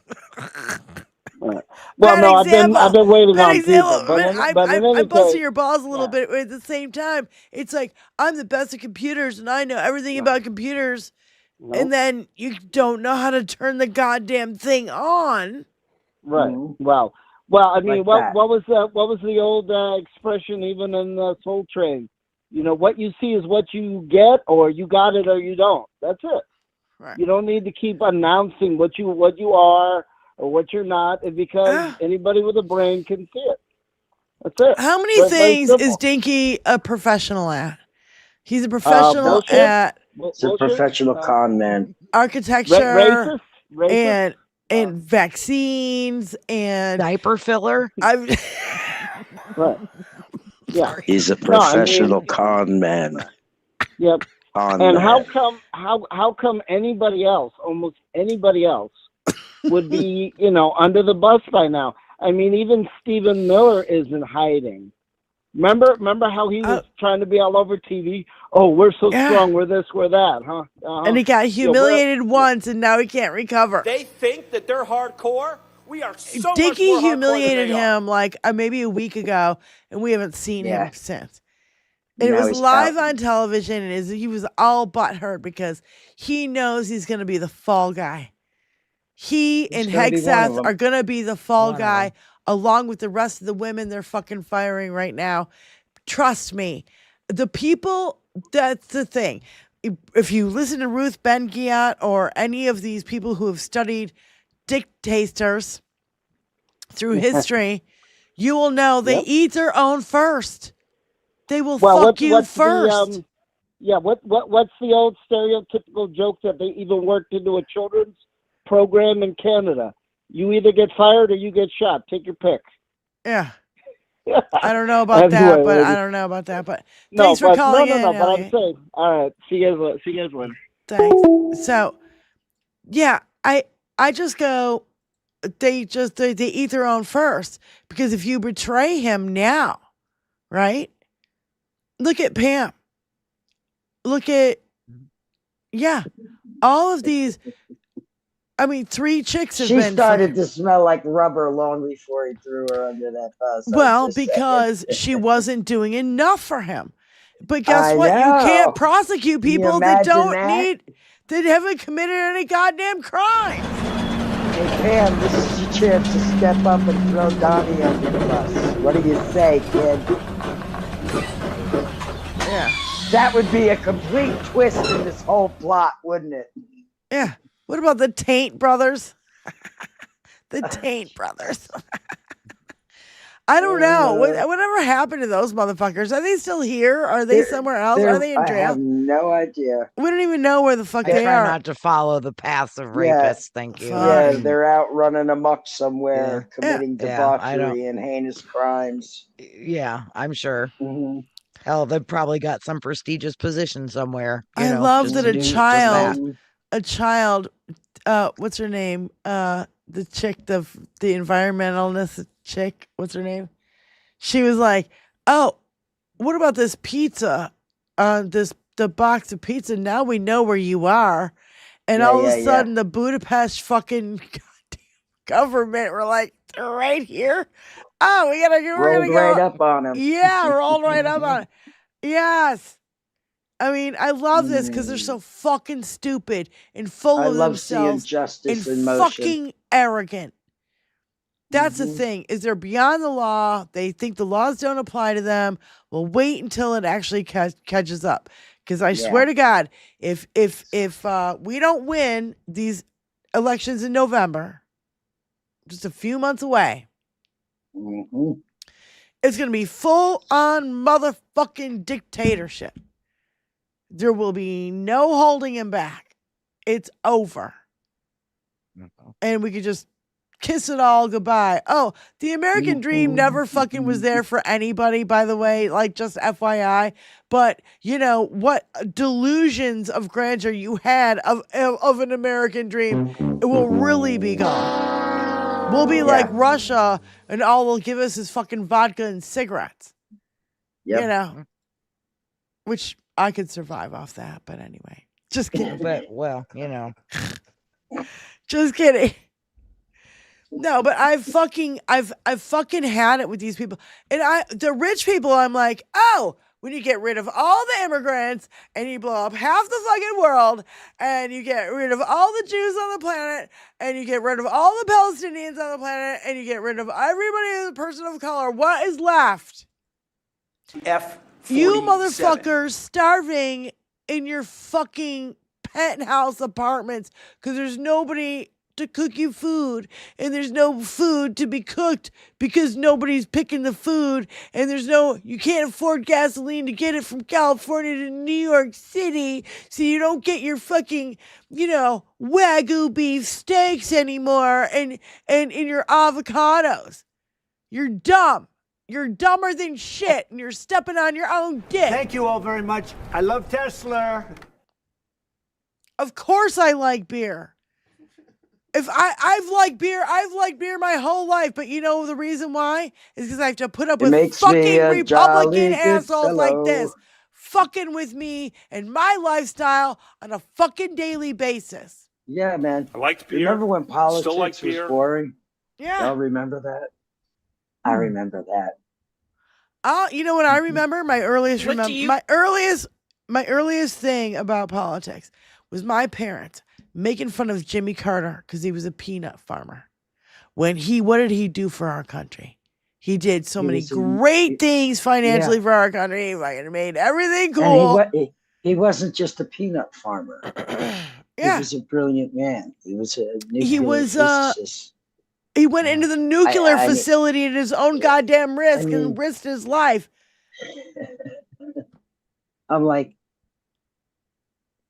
M: Well, no, I've been waiting on people. But in any
D: I'm busting
M: case,
D: your balls a little bit at the same time. It's like, I'm the best at computers and I know everything about computers.
M: Nope.
D: And then you don't know how to turn the goddamn thing on.
M: right? Well, I mean,
E: Like
M: what was the old expression even in Soul Train? What you see is what you get, or you got it or you don't. That's it.
D: Right.
M: You don't need to keep announcing what you are or what you're not, because anybody with a brain can see it. That's it.
D: How many
M: Very
D: things
M: simple.
D: is Dinky a professional at? He's a professional
M: bullshit.
D: at
E: It's a professional con man.
D: architecture
M: Racist?
D: and and vaccines and
I: diaper filler.
D: I've
M: Right. Yeah.
E: He's a
M: No, I mean-
E: professional con man.
M: Yep.
E: Con
M: And
E: man.
M: how come anybody else, almost anybody else, would be, under the bus by now? I mean, even Stephen Miller isn't hiding. Remember how he was trying to be all over TV? Oh, we're so strong, we're this, we're that, huh?
D: and he got humiliated once, and now he can't recover.
R: They think that they're hardcore. We are so
D: Dickie
R: much more hardcore
D: humiliated
R: than they are.
D: him like maybe a week ago, and we haven't seen him since. And it
E: Now
D: was
E: he's
D: live
E: out.
D: on television, and he was all butthurt because he knows he's going to be the fall guy. He and
E: gonna be one of
D: Hegseth
E: them.
D: are going to be the fall
I: One of
D: guy, along with the rest of the women they're fucking firing right now. Trust me. The people, that's the thing. If you listen to Ruth Ben-Ghiat or any of these people who have studied dictators through history, you will know they eat their own first. They will fuck you first.
M: What's the old stereotypical joke that they even worked into a children's program in Canada? You either get fired or you get shot. Take your pick.
D: Yeah. I don't know about that, but I don't know about that. But thanks for calling in.
M: No, but I'm
D: Elliot.
M: saying, all right, see you guys later.
D: Thanks. So, yeah, I just go. They eat their own first, because if you betray him now, right? Look at Pam. Look at all of these. I mean, 3 chicks have
E: She
D: been.
E: started to smell like rubber long before he threw her under that bus.
D: Well, because she wasn't doing enough for him. But guess what?
E: know.
D: You can't prosecute
E: Can you
D: people that
E: imagine
D: don't
E: that?
D: that haven't committed any goddamn crime.
E: Hey, Pam, this is your chance to step up and throw Donnie under the bus. What do you say, kid?
D: Yeah.
E: That would be a complete twist in this whole plot, wouldn't it?
D: Yeah. What about the Taint brothers? The Taint brothers. I don't know. Whatever happened to those motherfuckers? Are they still here? Are they somewhere else? Are they in
E: I have
D: jail?
E: no idea.
D: We don't even know where the fuck
I: I
D: they
I: try
D: are.
I: not to follow the paths of
E: Yeah.
I: rapists. Thank you.
E: Yeah, they're out running amok somewhere,
I: Yeah.
E: committing
I: Yeah, I don't-
E: debauchery and heinous crimes.
I: Yeah, I'm sure.
E: Mm-hmm.
I: Hell, they've probably got some prestigious position somewhere.
D: I love
I: just
D: that
I: to
D: a
I: do just
D: child, what's her name? The chick, the environmentalist chick, what's her name? She was like, "Oh, what about this pizza? The box of pizza. Now we know where you are." And all of a sudden, the Budapest fucking goddamn government were like, "They're right here. Oh, we're gonna
E: Rolled
D: go
E: right up on him.
D: Yeah, rolled right up on it. Yes. I mean, I love this because they're so fucking stupid and full
E: I
D: of
E: love seeing
D: themselves
E: justice
D: and
E: in motion.
D: fucking arrogant. That's the thing, is they're beyond the law. They think the laws don't apply to them. Well, wait until it actually catches up. Because I swear to God, if we don't win these elections in November, just a few months away, it's going to be full on motherfucking dictatorship. There will be no holding him back. It's over. And we could just kiss it all goodbye. Oh, the American dream never fucking was there for anybody, by the way, like just FYI. But you know what delusions of grandeur you had of an American dream, it will really be gone. We'll be like Russia, and all they'll give us is fucking vodka and cigarettes. You know, which I could survive off that. But anyway, just kidding.
I: But well, you know,
D: just kidding. No, but I've fucking had it with these people. And the rich people, I'm like, oh, when you get rid of all the immigrants and you blow up half the fucking world and you get rid of all the Jews on the planet and you get rid of all the Palestinians on the planet and you get rid of everybody who's a person of color, what is left? You motherfuckers starving in your fucking penthouse apartments because there's nobody to cook you food, and there's no food to be cooked because nobody's picking the food, and you can't afford gasoline to get it from California to New York City, so you don't get your fucking, Wagyu beef steaks anymore and your avocados. You're dumb. You're dumber than shit, and you're stepping on your own dick.
B: Thank you all very much. I love Tesla.
D: Of course I like beer. I've liked beer my whole life, but you know the reason why? Is because I have to put up with fucking Republican assholes like this fucking with me and my lifestyle on a fucking daily basis.
E: Yeah, man.
R: I liked beer.
E: Remember when politics
R: Still like
E: was
R: beer.
E: boring?
D: Yeah.
E: Y'all remember that? I remember that.
D: You know what I remember? My earliest my earliest thing about politics was my parents making fun of Jimmy Carter because he was a peanut farmer. What did he do for our country? He did so many great things financially for our country. He fucking made everything cool.
E: And he wasn't just a peanut farmer.
D: Yeah.
E: He was a brilliant man. He was a physicist.
D: He went into the nuclear facility at his own goddamn risk and risked his life.
E: I'm like,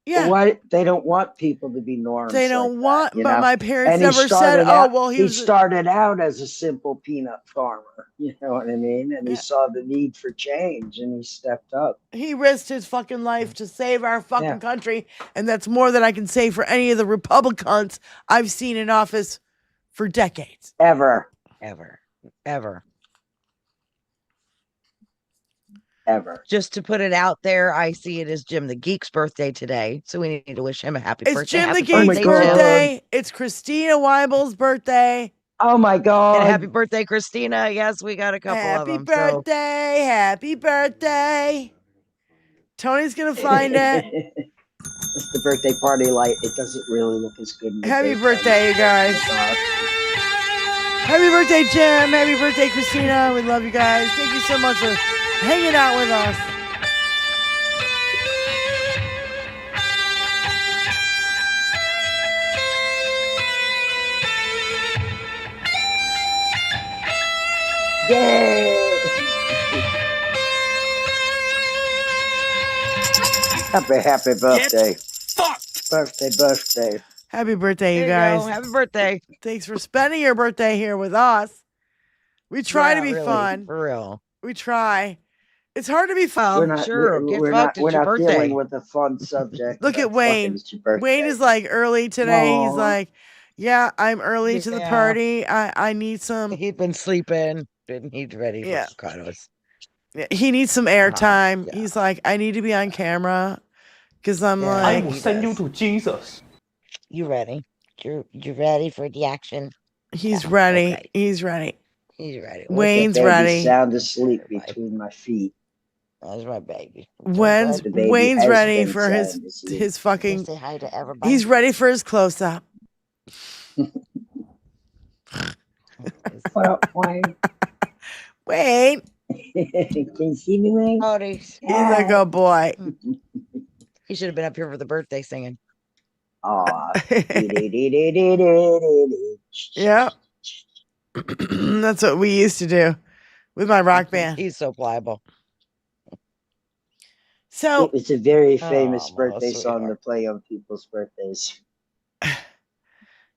D: yeah.
E: Why they don't want people to be norms?
D: They don't
E: want,
D: but my parents
E: and
D: never said,
E: he started out as a simple peanut farmer. You know what I mean? And he saw the need for change, and he stepped up.
D: He risked his fucking life to save our fucking country, and that's more than I can say for any of the Republicans I've seen in office for decades.
E: Ever.
I: Just to put it out there, I see it as Jim the Geek's birthday today, so we need to wish him a happy birthday.
D: It's Jim
I: happy
D: the Geek's birthday.
I: Jim.
D: It's Christina Weibel's birthday.
E: Oh my God!
I: And happy birthday, Christina! Yes, we got a couple of them.
D: Happy birthday! Tony's gonna find it.
E: It's the birthday party light. It doesn't really look as good.
D: Happy birthday, you guys! Happy birthday, Jim! Happy birthday, Christina! We love you guys. Thank you so much for hanging out with us.
E: Yay! Happy birthday. Birthday.
D: Happy birthday, you
I: There
D: guys.
I: go. Happy birthday.
D: Thanks for spending your birthday here with us. We try to be
I: really,
D: fun.
I: For real.
D: We try. It's hard to be fun.
E: We're not dealing with a fun subject.
D: Look at Wayne. Wayne is like early today.
E: Aww.
D: He's like, yeah, I'm early to the party. I need some.
I: He's been sleeping. He's ready for avocados.
D: Yeah, he needs some airtime. He's like, I need to be on camera because I'm like,
B: I will send you to Jesus.
I: You ready? You're ready for the action?
D: He's ready.
I: Okay.
D: He's ready.
I: He's ready.
D: Wayne's
E: Look at baby
D: ready.
E: Sound asleep between my feet.
I: That's my baby.
D: Wayne's ready for his fucking.
I: Say hi to everybody.
D: He's ready for his close up.
E: What up, Wayne?
D: Wayne.
E: Can you see me, Wayne?
I: Oh,
D: he's a good boy.
I: He should have been up here for the birthday singing.
E: Aw.
D: Yeah. That's what we used to do with my rock band.
I: He's so pliable.
D: So
E: it's a very famous birthday song to play on people's birthdays.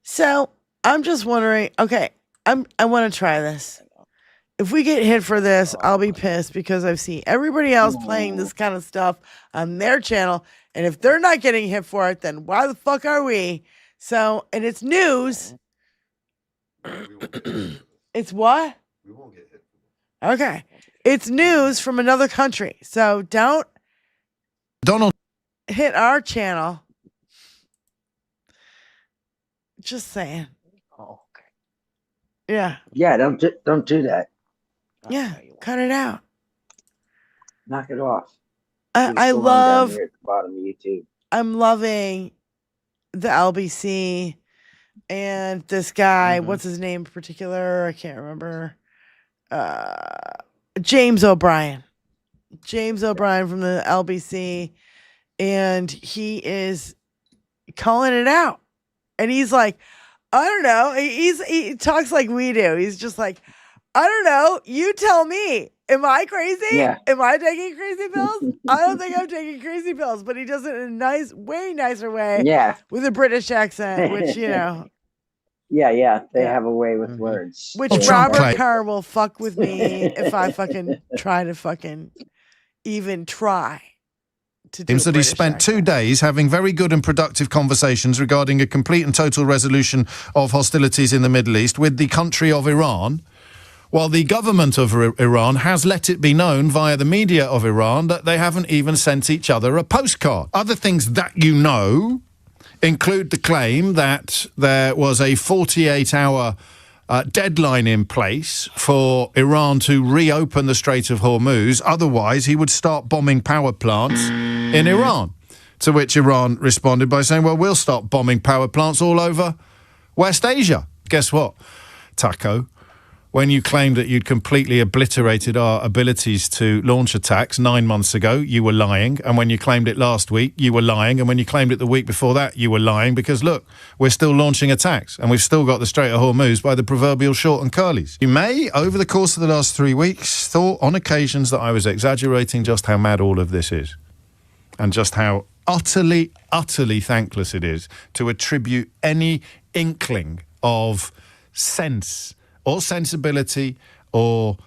D: So I'm just wondering, okay, I want to try this. If we get hit for this, I'll be pissed because I've seen everybody else playing this kind of stuff on their channel. And if they're not getting hit for it, then why the fuck are we? So, and it's news. It's what?
N: We won't get hit.
D: Okay. It's news from another country. So don't hit our channel. Just saying.
I: Oh, okay.
D: Yeah.
E: Yeah, don't do that.
D: Yeah, cut it out.
E: Knock it off.
D: I
E: There's the one
D: love.
E: down here at the bottom of YouTube.
D: I'm loving the LBC and this guy. What's his name in particular? I can't remember. James O'Brien. James O'Brien from the LBC, and he is calling it out. And he's like, I don't know. He talks like we do. He's just like, I don't know. You tell me. Am I crazy?
E: Yeah.
D: Am I taking crazy pills? I don't think I'm taking crazy pills, but he does it in a nice, way nicer way.
E: Yeah.
D: With a British accent, which, you know.
E: Yeah. They have a way with words.
D: Which
E: Yeah.
D: Robert Carr will fuck with me if I fucking try to fucking even try to do
P: Claims
D: a
P: that he
D: British
P: spent
D: accent.
P: 2 days having very good and productive conversations regarding a complete and total resolution of hostilities in the Middle East with the country of Iran, while the government of Iran has let it be known via the media of Iran that they haven't even sent each other a postcard. Other things that you know include the claim that there was a 48-hour deadline in place for Iran to reopen the Strait of Hormuz. Otherwise, he would start bombing power plants in Iran. To which Iran responded by saying, well, we'll start bombing power plants all over West Asia. Guess what, Taco? When you claimed that you'd completely obliterated our abilities to launch attacks 9 months ago, you were lying. And when you claimed it last week, you were lying. And when you claimed it the week before that, you were lying. Because, look, we're still launching attacks. And we've still got the Strait of Hormuz by the proverbial short and curlies. You may, over the course of the last 3 weeks, thought on occasions that I was exaggerating just how mad all of this is. And just how utterly, utterly thankless it is to attribute any inkling of sense or sensibility or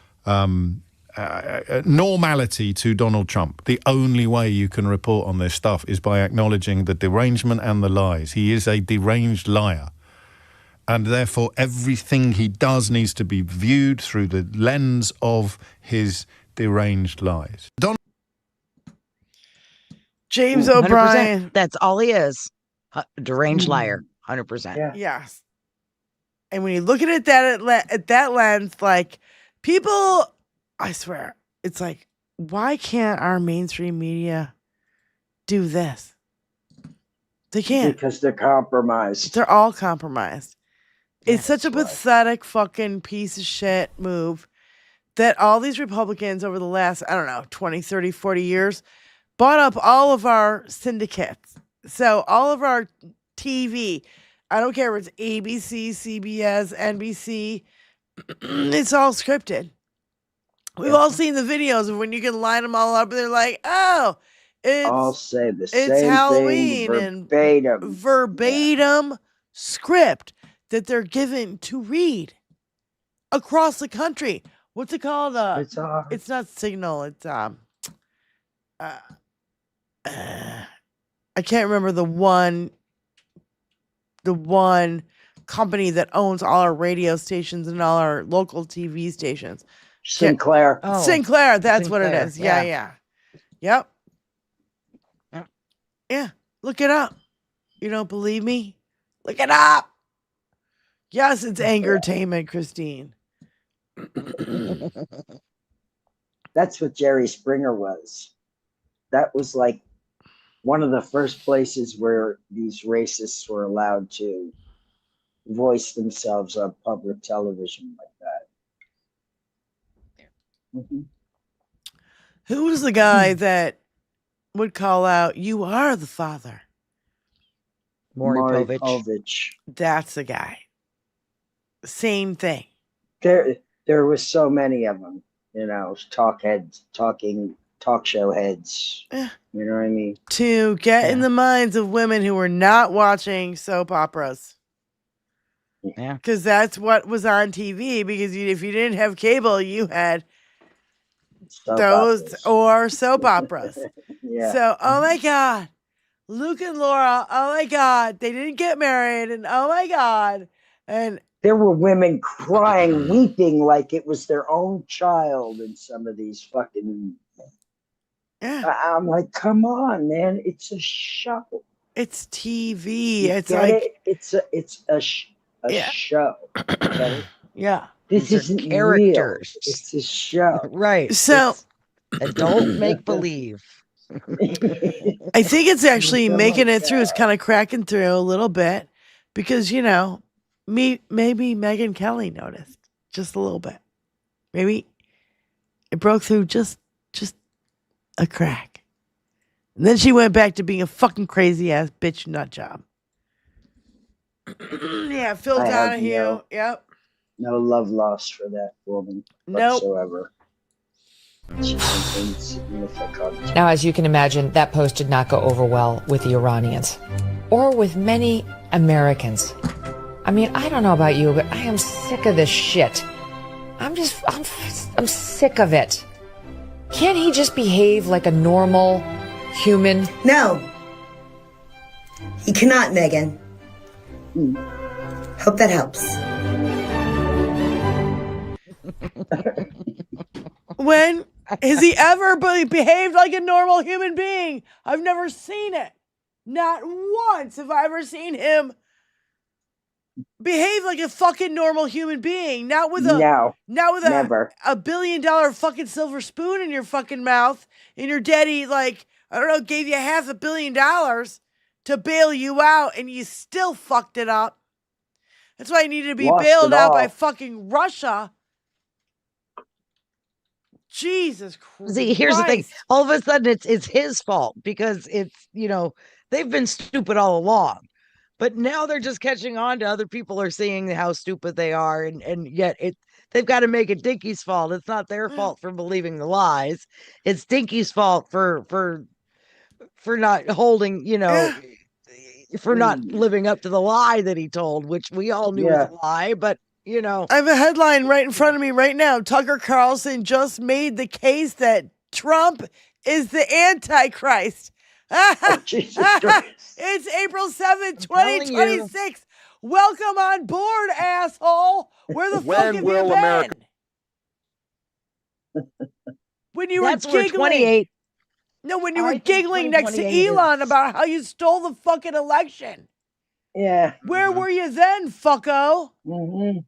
P: normality to Donald Trump. The only way you can report on this stuff is by acknowledging the derangement and the lies. He is a deranged liar. And therefore, everything he does needs to be viewed through the lens of his deranged lies.
D: James
I: 100%.
D: O'Brien.
I: That's all he is. Deranged liar. 100%.
D: Yes. And when you look at it at that lens, like, people, I swear, it's like, why can't our mainstream media do this? They can't.
E: Because they're compromised.
D: They're all compromised. It's such a pathetic fucking piece of shit move that all these Republicans over the last, 20, 30, 40 years bought up all of our syndicates. So all of our TV, I don't care if it's ABC, CBS, NBC, it's all scripted. We've all seen the videos of when you can line them all up and they're like, oh,
E: I'll say the same
D: it's Halloween
E: thing verbatim.
D: and verbatim script that they're given to read across the country. What's it called? It's not Signal. It's I can't remember the one company that owns all our radio stations and all our local TV stations.
E: Sinclair.
D: Sinclair, that's what it
I: Sinclair,
D: is. Yeah. Yep. Yeah. Look it up. You don't believe me? Look it up. Yes, it's angertainment, Christine.
E: That's what Jerry Springer was. That was like one of the first places where these racists were allowed to voice themselves on public television like that. Mm-hmm.
D: Who was the guy that would call out, "You are the father"?
I: Maury
E: Povich.
D: That's the guy. Same thing.
E: There was so many of them, talk show heads. You know what I mean?
D: To get in the minds of women who were not watching soap operas.
I: Yeah.
D: Because that's what was on TV. Because if you didn't have cable, you had those or soap operas.
E: Yeah.
D: So, oh my God. Luke and Laura, oh my God. They didn't get married. And oh my God. And
E: there were women crying, weeping like it was their own child in some of these fucking...
D: Yeah.
E: I'm like, come on, man. It's a show.
D: It's TV.
E: You
D: It's
E: get
D: like...
E: it? It's a show.
D: Yeah.
E: This
I: These are
E: isn't
I: characters.
E: Real. It's a show.
I: Right.
D: So...
I: Adult make-believe.
D: I think it's actually making it through. It's kind of cracking through a little bit because, maybe Megyn Kelly noticed just a little bit. Maybe it broke through just a crack. And then she went back to being a fucking crazy ass bitch nut job. Yeah, Phil
E: I have
D: Donahue. Yep.
E: No love lost for that woman
D: Nope.
E: whatsoever. She's an insignificant.
Q: Now, as you can imagine, that post did not go over well with the Iranians or with many Americans. I mean, I don't know about you, but I am sick of this shit. I'm sick of it. Can't he just behave like a normal human?
S: No. He cannot, Megan. Hope that helps.
D: When has he ever behaved like a normal human being? I've never seen it. Not once have I ever seen him behave like a fucking normal human being. Not with a
E: never.
D: a $1 billion fucking silver spoon in your fucking mouth, and your daddy, like, I don't know, gave you $500 million to bail you out, and you still fucked it up. That's why you needed to be bailed out by fucking Russia. Jesus Christ.
I: See, here's the thing. All of a sudden, it's his fault because they've been stupid all along. But now they're just catching on to other people are seeing how stupid they are. And yet they've got to make it Dinky's fault. It's not their fault for believing the lies. It's Dinky's fault for not holding, for not living up to the lie that he told, which we all knew was a lie, but I
D: have a headline right in front of me right now. Tucker Carlson just made the case that Trump is the Antichrist.
E: Jesus Christ.
D: It's April 7th, 2026. Welcome on board, asshole. Where the fuck have you been?
E: America?
D: When you were
I: That's where
D: giggling.
I: 28.
D: No, when you were giggling next to Elon about how you stole the fucking election.
E: Yeah.
D: Where were you then, fucko?
E: Mm-hmm.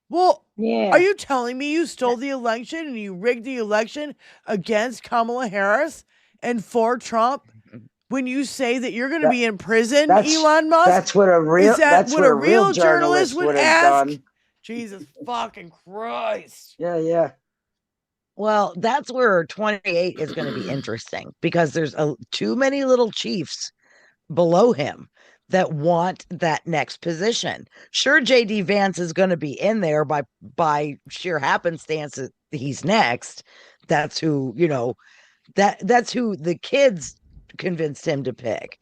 D: Well,
E: yeah.
D: Are you telling me you stole the election and you rigged the election against Kamala Harris and for Trump when you say that you're going to be in prison, Elon Musk?
E: That's what a real,
D: that's what a real journalist would ask?
E: Done.
D: Jesus fucking Christ.
E: Yeah.
I: Well, that's where 28 is going to be interesting because there's too many little chiefs below him that want that next position. Sure, JD Vance is going to be in there by sheer happenstance that he's next. That's who, that's who the kids convinced him to pick.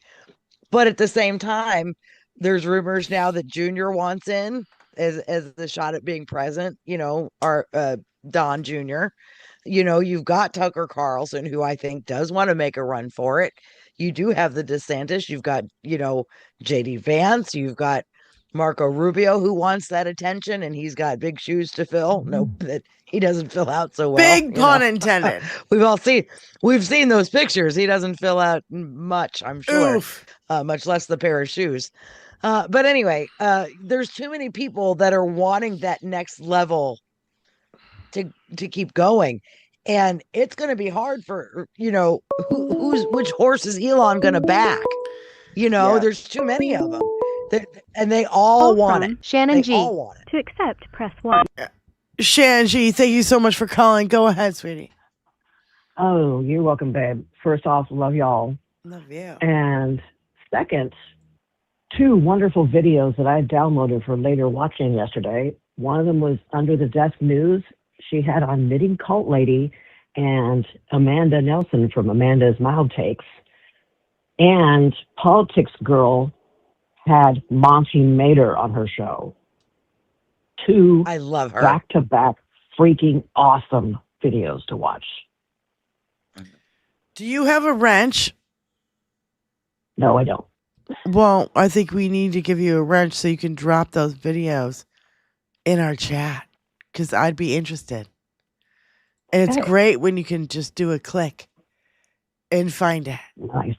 I: But at the same time, there's rumors now that Junior wants in as the shot at being president, our Don Jr. You've got Tucker Carlson, who I think does want to make a run for it. You do have the DeSantis. You've got, JD Vance. You've got Marco Rubio, who wants that attention, and he's got big shoes to fill. No, that he doesn't fill out so well.
D: Big pun intended.
I: We've seen those pictures. He doesn't fill out much, I'm sure. Much less the pair of shoes. But anyway, there's too many people that are wanting that next level to keep going. And it's going to be hard for, which horse is Elon going to back? There's too many of them. And they all want it.
K: Shannon G. To accept, press 1.
D: Shannon G, thank you so much for calling. Go ahead, sweetie.
V: Oh, you're welcome, babe. First off, love y'all.
D: Love you.
V: And second, 2 wonderful videos that I downloaded for later watching yesterday. One of them was Under the Desk News. She had on Knitting Cult Lady and Amanda Nelson from Amanda's Mild Takes. And Politics Girl had Monty Mader on her show. 2
I: I love her.
V: Back-to-back freaking awesome videos to watch.
D: Do you have a wrench?
V: No, I don't.
D: Well, I think we need to give you a wrench so you can drop those videos in our chat because I'd be interested. And it's great when you can just do a click and find it.
V: Nice.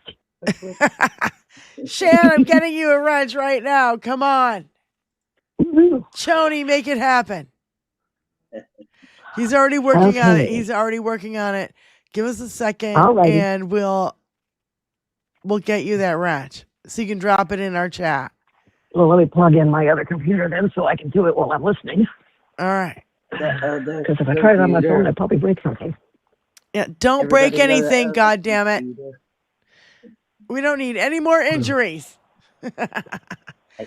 D: Shan, I'm getting you a wrench right now. Come on. Choney, make it happen. He's already working on it. Give us a second and we'll get you that wrench so you can drop it in our chat.
V: Well, let me plug in my other computer then so I can do it while I'm listening.
D: All right.
V: Because if I try it on my phone, I'd probably break something.
D: Yeah, don't break anything, goddammit. We don't need any more injuries.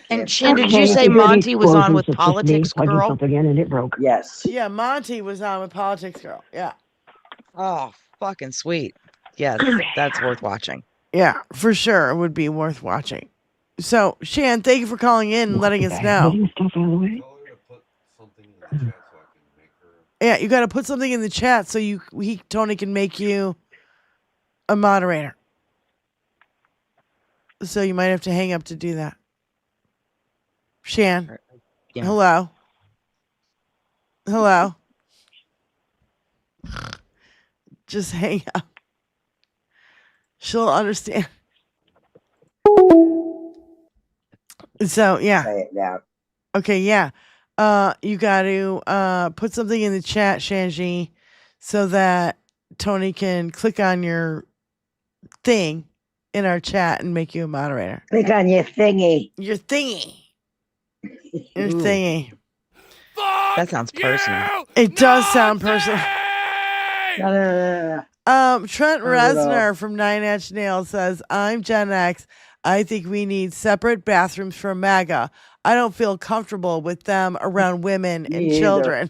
I: And Shan, did you say Monty was on with Politics
V: plugging
I: Girl?
V: something in and it broke.
E: Yes.
D: Yeah, Monty was on with Politics Girl. Yeah.
I: Oh, fucking sweet. Yes, that's worth watching.
D: Yeah, for sure. It would be worth watching. So, Shan, thank you for calling in and letting us know.
V: Putting stuff out of the way.
D: Yeah, you got to put something in the chat so Tony can make you a moderator. So you might have to hang up to do that. Shan.
I: Yeah.
D: Hello. Hello. Just hang up. She'll understand. So, yeah.
E: Say it now.
D: Okay, yeah. You got to put something in the chat, Shanji, so that Tony can click on your thing in our chat and make you a moderator.
E: Click on your thingy.
D: Your thingy. Your thingy.
I: That sounds personal.
D: It does sound personal.
E: No.
D: Trent Reznor from Nine Inch Nails says, I'm Gen X. I think we need separate bathrooms for MAGA. I don't feel comfortable with them around women and
E: Me
D: children.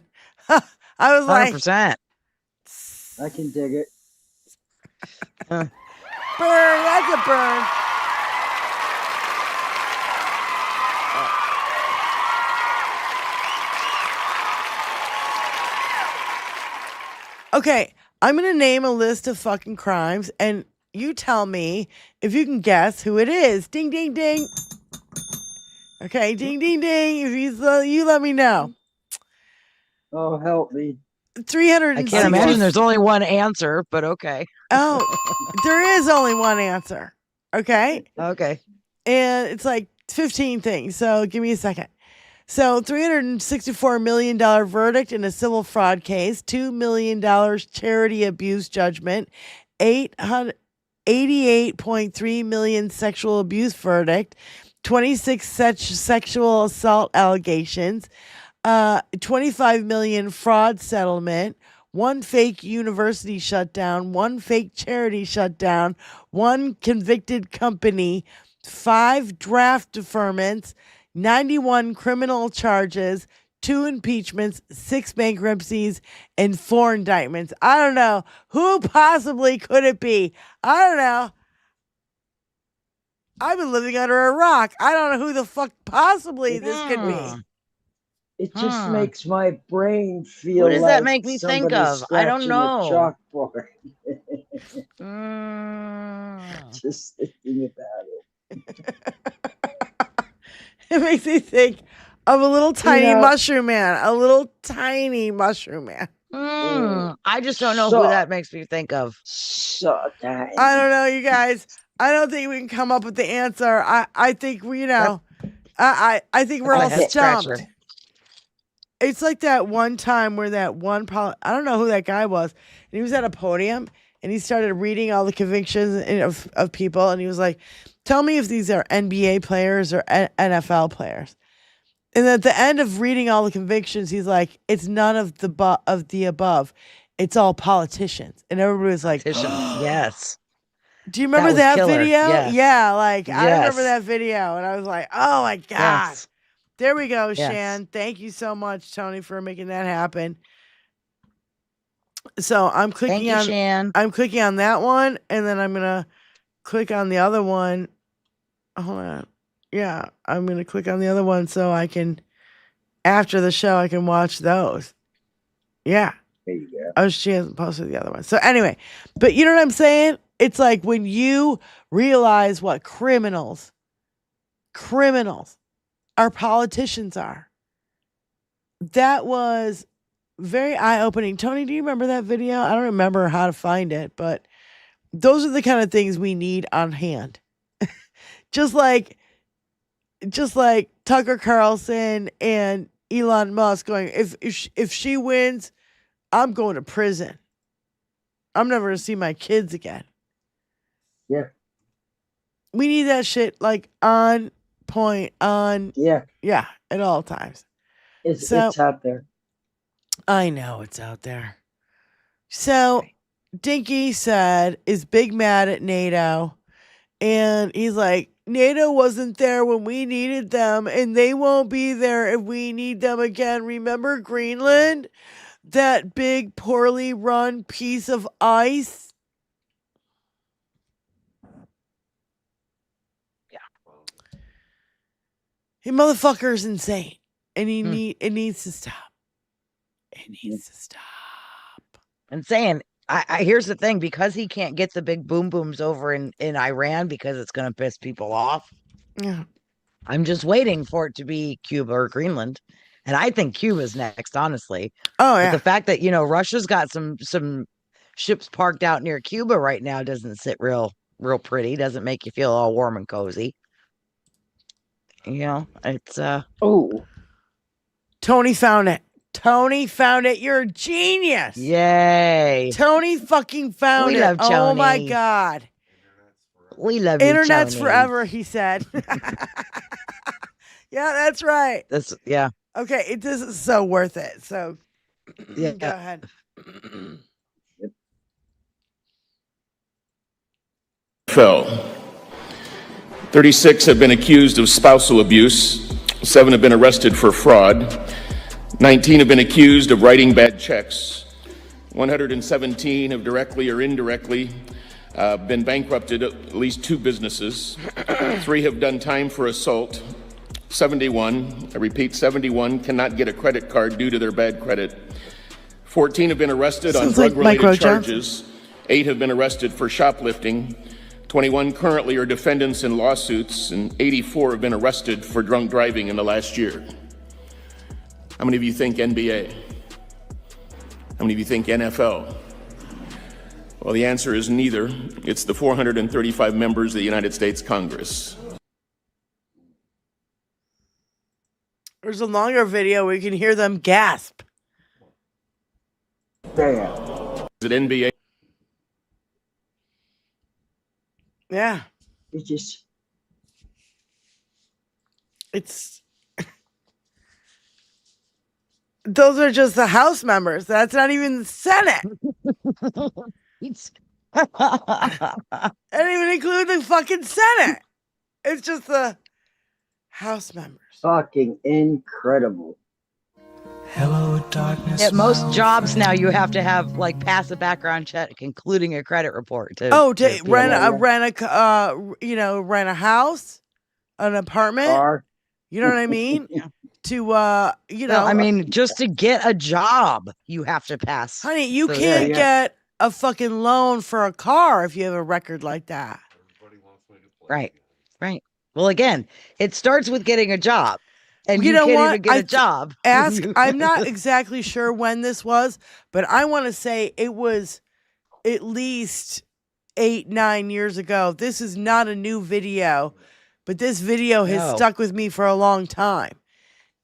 D: I was
I: 100%.
D: like,
E: I can dig it.
D: burn, that's a burn. Okay, I'm going to name a list of fucking crimes, and you tell me if you can guess who it is. Ding, ding, ding. Okay, ding, ding, ding. If you let me know.
E: Oh, help me.
D: 300.
I: I can't imagine there's only one answer, but okay.
D: Oh, there is only one answer. Okay?
I: Okay.
D: And it's like 15 things, so give me a second. So $364 million verdict in a civil fraud case, $2 million charity abuse judgment, $88.3 million sexual abuse verdict, 26 sexual assault allegations, 25 million fraud settlement, 1 fake university shutdown, 1 fake charity shutdown, 1 convicted company, 5 draft deferments, 91 criminal charges, 2 impeachments, 6 bankruptcies, and 4 indictments. I don't know. Who possibly could it be? I don't know. I've been living under a rock. I don't know who the fuck possibly this could be.
E: It just makes my brain feel
I: What does
E: like
I: that make me think
E: somebody's
I: of? I don't
E: scratching a
I: know.
E: chalkboard. Just thinking about it.
D: It makes me think of a little tiny
E: know-
D: mushroom man. A little tiny mushroom man.
I: I just don't know who that makes me think of.
E: So tiny.
D: I don't know, you guys. I don't think we can come up with the answer. I think we, I think we're all
I: Head
D: stumped.
I: scratcher.
D: It's like that one time where that one, I don't know who that guy was. And he was at a podium and he started reading all the convictions of people. And he was like, tell me if these are NBA players or NFL players. And at the end of reading all the convictions, he's like, it's none of the above. It's all politicians. And everybody was like,
I: Yes.
D: do you remember
I: was
D: that
I: killer.
D: video?
I: Yes.
D: Yeah, like I remember
I: Yes.
D: that video. And I was like, oh my God.
I: Yes.
D: There we go,
I: Yes.
D: Shan. Thank you so much, Tony, for making that happen. So I'm clicking
I: Thank you,
D: on
I: Shan.
D: I'm clicking on that one, and then I'm gonna click on the other one. Hold on. Yeah, I'm gonna click on the other one so I can, after the show, I can watch those. Yeah.
E: There you go.
D: Oh, she hasn't posted the other one. So anyway, but you know what I'm saying? It's like when you realize what criminals our politicians are. That was very eye-opening. Tony, do you remember that video? I don't remember how to find it, but those are the kind of things we need on hand. just like Tucker Carlson and Elon Musk going, if she wins, I'm going to prison. I'm never going to see my kids again.
E: Yeah.
D: We need that shit like on point,
E: Yeah.
D: at all times.
E: It's
D: So-
E: out there.
D: I know it's out there. So Dinky said, is Big mad at NATO? And he's like, NATO wasn't there when we needed them, and they won't be there if we need them again. Remember Greenland? That big, poorly run piece of ice?
I: Yeah.
D: Hey, motherfucker's insane. And it needs to stop. It needs to stop.
I: And saying, here's the thing, because he can't get the big boom booms over in Iran because it's going to piss people off.
D: Yeah.
I: I'm just waiting for it to be Cuba or Greenland. And I think Cuba's next, honestly.
D: Oh, yeah.
I: But the fact that, Russia's got some ships parked out near Cuba right now doesn't sit real pretty, doesn't make you feel all warm and cozy. It's
E: Oh.
D: Tony found it. Tony found it. You're a genius.
I: Yay.
D: Tony fucking found
I: We
D: it.
I: love
D: Oh my
I: Tony.
D: God.
I: We love you,
D: Internet's
I: Tony.
D: forever, he said. Yeah, that's right.
I: Yeah.
D: Okay, this is so worth it. So
I: Yeah.
D: go ahead.
A: Fell. 36 have been accused of spousal abuse. 7 have been arrested for fraud. 19 have been accused of writing bad checks. 117 have directly or indirectly been bankrupted at least 2 businesses. 3 have done time for assault. 71, I repeat, 71 cannot get a credit card due to their bad credit. 14 have been arrested on drug-related charges. 8 have been arrested for shoplifting. 21 currently are defendants in lawsuits, and 84 have been arrested for drunk driving in the last year. How many of you think NBA? How many of you think NFL? Well, the answer is neither. It's the 435 members of the United States Congress.
D: There's a longer video where you can hear them gasp.
E: Damn.
A: Is it NBA?
D: Yeah. It's those are just the House members. That's not even the Senate. I didn't even include the fucking Senate. It's just the House members.
E: Fucking incredible.
W: Hello, darkness.
I: At most jobs now, you have to have pass a background check, including a credit report. To
D: rent a house, an apartment.
E: Car.
D: You know what I mean?
I: Yeah.
D: To
I: I mean, just to get a job, you have to pass.
D: Honey, you can't get a fucking loan for a car if you have a record like that.
I: Right. Well, again, it starts with getting a job. And
D: you know
I: can't
D: what?
I: even get a job.
D: I'm not exactly sure when this was, but I want to say it was at least 8-9 years ago. This is not a new video, but this video has stuck with me for a long time.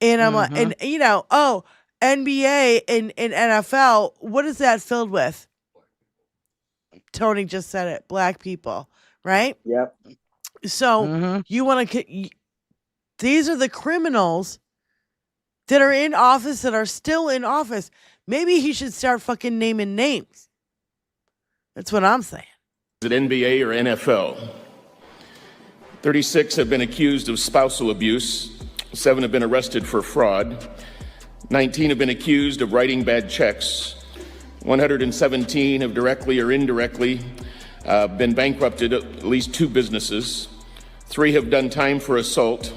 D: And I'm like, and NBA and NFL, what is that filled with? Tony just said it. Black people, right?
E: Yep.
D: So you want to... These are the criminals that are in office, that are still in office. Maybe he should start fucking naming names. That's what I'm saying.
A: Is it NBA or NFL? 36 have been accused of spousal abuse. 7 have been arrested for fraud. 19 have been accused of writing bad checks. 117 have directly or indirectly been bankrupted at least 2 businesses. 3 have done time for assault.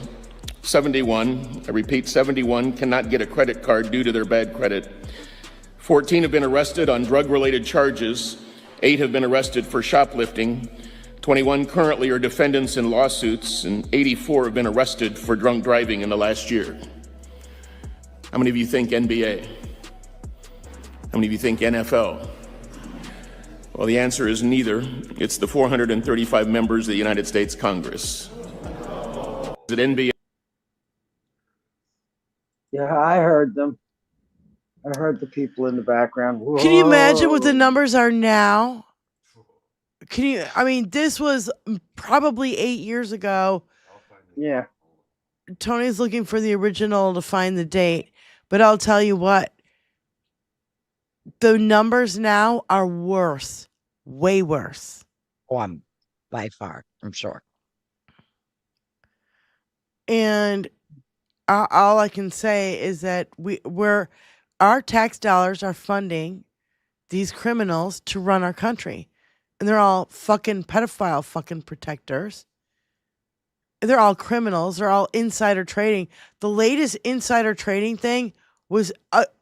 A: 71, I repeat, 71 cannot get a credit card due to their bad credit. 14 have been arrested on drug-related charges. 8 have been arrested for shoplifting. 21 currently are defendants in lawsuits, and 84 have been arrested for drunk driving in the last year. How many of you think NBA? How many of you think NFL? Well, the answer is neither. It's the 435 members of the United States Congress. Is it NBA?
E: Yeah, I heard them. I heard the people in the background. Whoa.
D: Can you imagine what the numbers are now? This was probably 8 years ago.
E: Yeah.
D: Tony's looking for the original to find the date. But I'll tell you what. The numbers now are worse. Way worse.
I: Oh, by far, I'm sure.
D: And all I can say is that our tax dollars are funding these criminals to run our country. And they're all fucking pedophile fucking protectors. They're all criminals. They're all insider trading. The latest insider trading thing was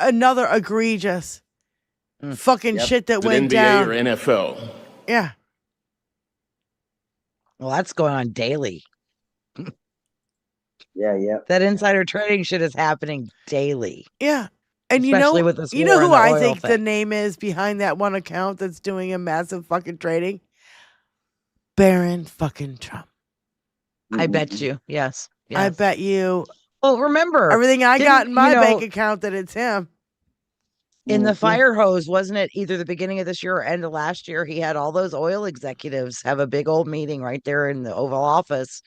D: another egregious fucking shit that
A: Is it
D: went
A: NBA
D: down.
A: or NFL?
D: Yeah.
I: Well, that's going on daily.
E: Yeah.
I: That insider trading shit is happening daily.
D: Yeah. And
I: especially with this
D: you
I: war
D: know
I: and
D: who
I: the
D: I
I: oil
D: think the
I: thing.
D: name is behind that one account that's doing a massive fucking trading? Baron fucking Trump.
I: I bet you. Yes.
D: I bet you.
I: Well, remember
D: everything I got in my bank account that it's him.
I: In the fire hose, wasn't it either the beginning of this year or end of last year? He had all those oil executives have a big old meeting right there in the Oval Office.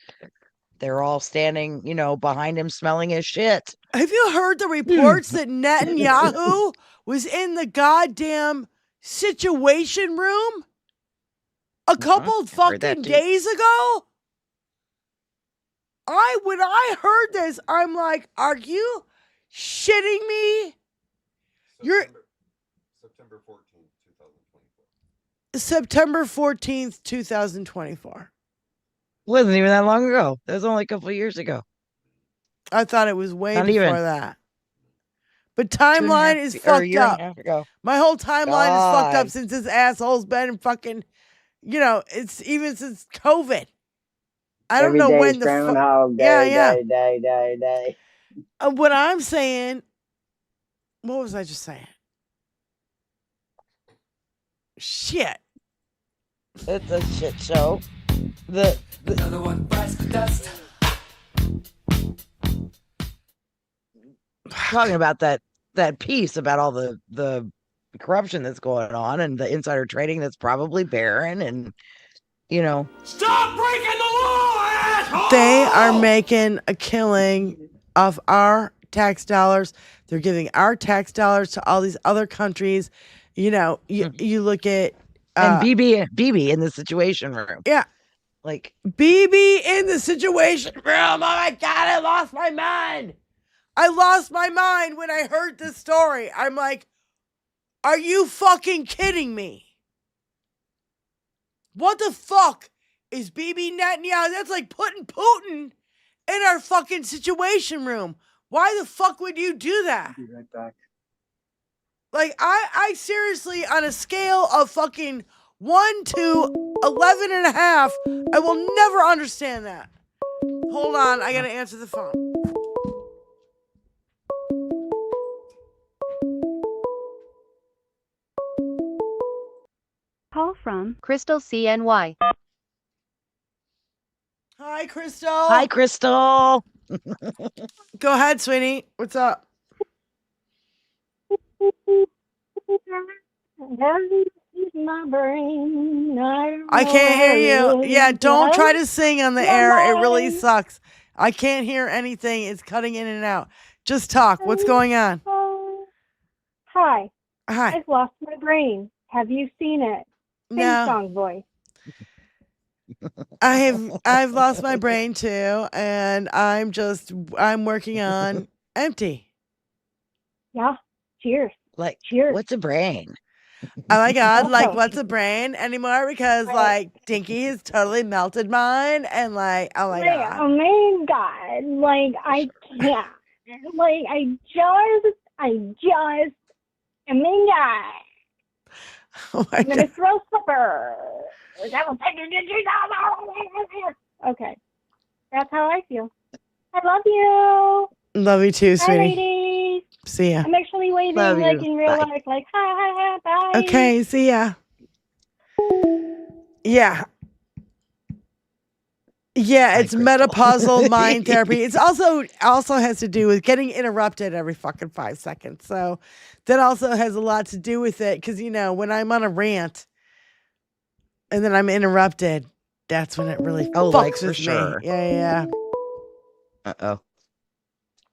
I: They're all standing, behind him smelling his shit.
D: Have you heard the reports that Netanyahu was in the goddamn situation room a couple fucking days ago? When I heard this, I'm like, are you shitting me?
N: September 14th, 2024.
D: September 14th, 2024.
I: Wasn't even that long ago. That was only a couple of years ago.
D: I thought it was way
I: Not
D: before
I: even.
D: that. But timeline is fucked up. My whole timeline is fucked up since this asshole's been fucking, it's even since COVID. I don't know when the
E: Groundhog Day, day.
D: What I'm saying, what was I just saying? Shit.
I: It's a shit show.
W: Another one bites the dust.
I: Talking about that piece about all the corruption that's going on and the insider trading that's probably barren and
O: Stop breaking the law, asshole!
D: They are making a killing of our tax dollars. They're giving our tax dollars to all these other countries. You look at
I: and BB in the situation room.
D: Yeah.
I: Like
D: BB in the situation room. Oh my God, I lost my mind. I lost my mind when I heard this story. I'm like, are you fucking kidding me? What the fuck is BB Netanyahu? That's like putting Putin in our fucking situation room. Why the fuck would you do that?
E: Be right back.
D: Like, I seriously, on a scale of fucking 1 to 11 and a half, I will never understand that. Hold on, I gotta answer the phone.
K: Call from Crystal CNY.
D: Hi, Crystal.
I: Hi, Crystal.
D: Go ahead, sweetie. What's up?
J: My brain.
D: I can't hear you. Yeah, don't try to sing on the air. It really sucks. I can't hear anything. It's cutting in and out. Just talk. What's going on?
J: Hi.
D: Hi.
J: I've lost my brain. Have you seen it? Sing
D: No.
J: song voice.
D: I've lost my brain too, and I'm working on empty.
J: Yeah. Cheers.
I: Like,
J: cheers.
I: What's a brain?
D: Oh my God, like what's a brain anymore? Because like Dinky has totally melted mine, and like, oh my God.
J: Oh my God. Like, I can't. Like, I just, oh my God.
D: Oh my
J: I'm going to
D: God.
J: throw supper. Okay. That's how I feel. I love you.
D: Love you too,
J: Hi,
D: sweetie.
J: ladies.
D: See ya.
J: I'm actually waving
I: Love
J: like
I: you.
J: in real
I: Bye.
J: life, like, hi, bye.
D: Okay, see ya. Yeah. Yeah, it's metapausal mind therapy. It's also has to do with getting interrupted every fucking 5 seconds. So that also has a lot to do with it. Because, when I'm on a rant and then I'm interrupted, that's when it really fucks
I: like for
D: with
I: sure.
D: me. Yeah.
I: Uh-oh.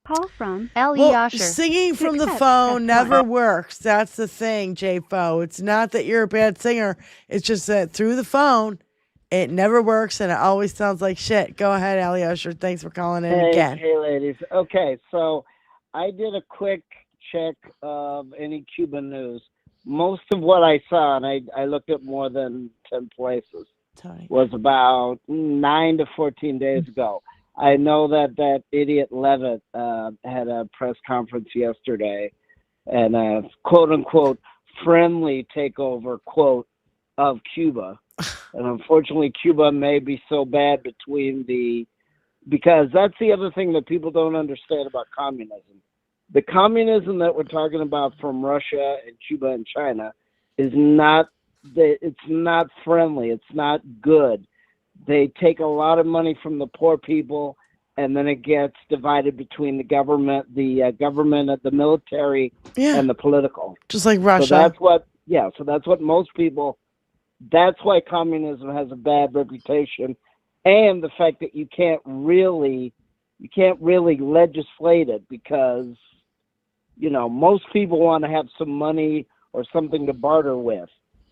K: Call from L.E.
D: Well,
K: Osher.
D: singing
K: To
D: from the
K: accept,
D: phone
K: press
D: never
K: 1.
D: works. That's the thing, J-Fo. It's not that you're a bad singer. It's just that through the phone, It never works, and it always sounds like shit. Go ahead, Alyosha. Thanks for calling in
M: Hey,
D: again.
M: hey, ladies. Okay, so I did a quick check of any Cuban news. Most of what I saw, and I looked at more than 10 places, was about 9 to 14 days ago. I know that idiot Levitt had a press conference yesterday, and a quote-unquote friendly takeover, quote, of Cuba. And unfortunately, Cuba may be so bad because that's the other thing that people don't understand about communism. The communism that we're talking about from Russia and Cuba and China it's not friendly. It's not good. They take a lot of money from the poor people, and then it gets divided between the government, the military, and the political.
D: Just like Russia.
M: So that's what most people. That's why communism has a bad reputation, and the fact that you can't really legislate it because, most people want to have some money or something to barter with.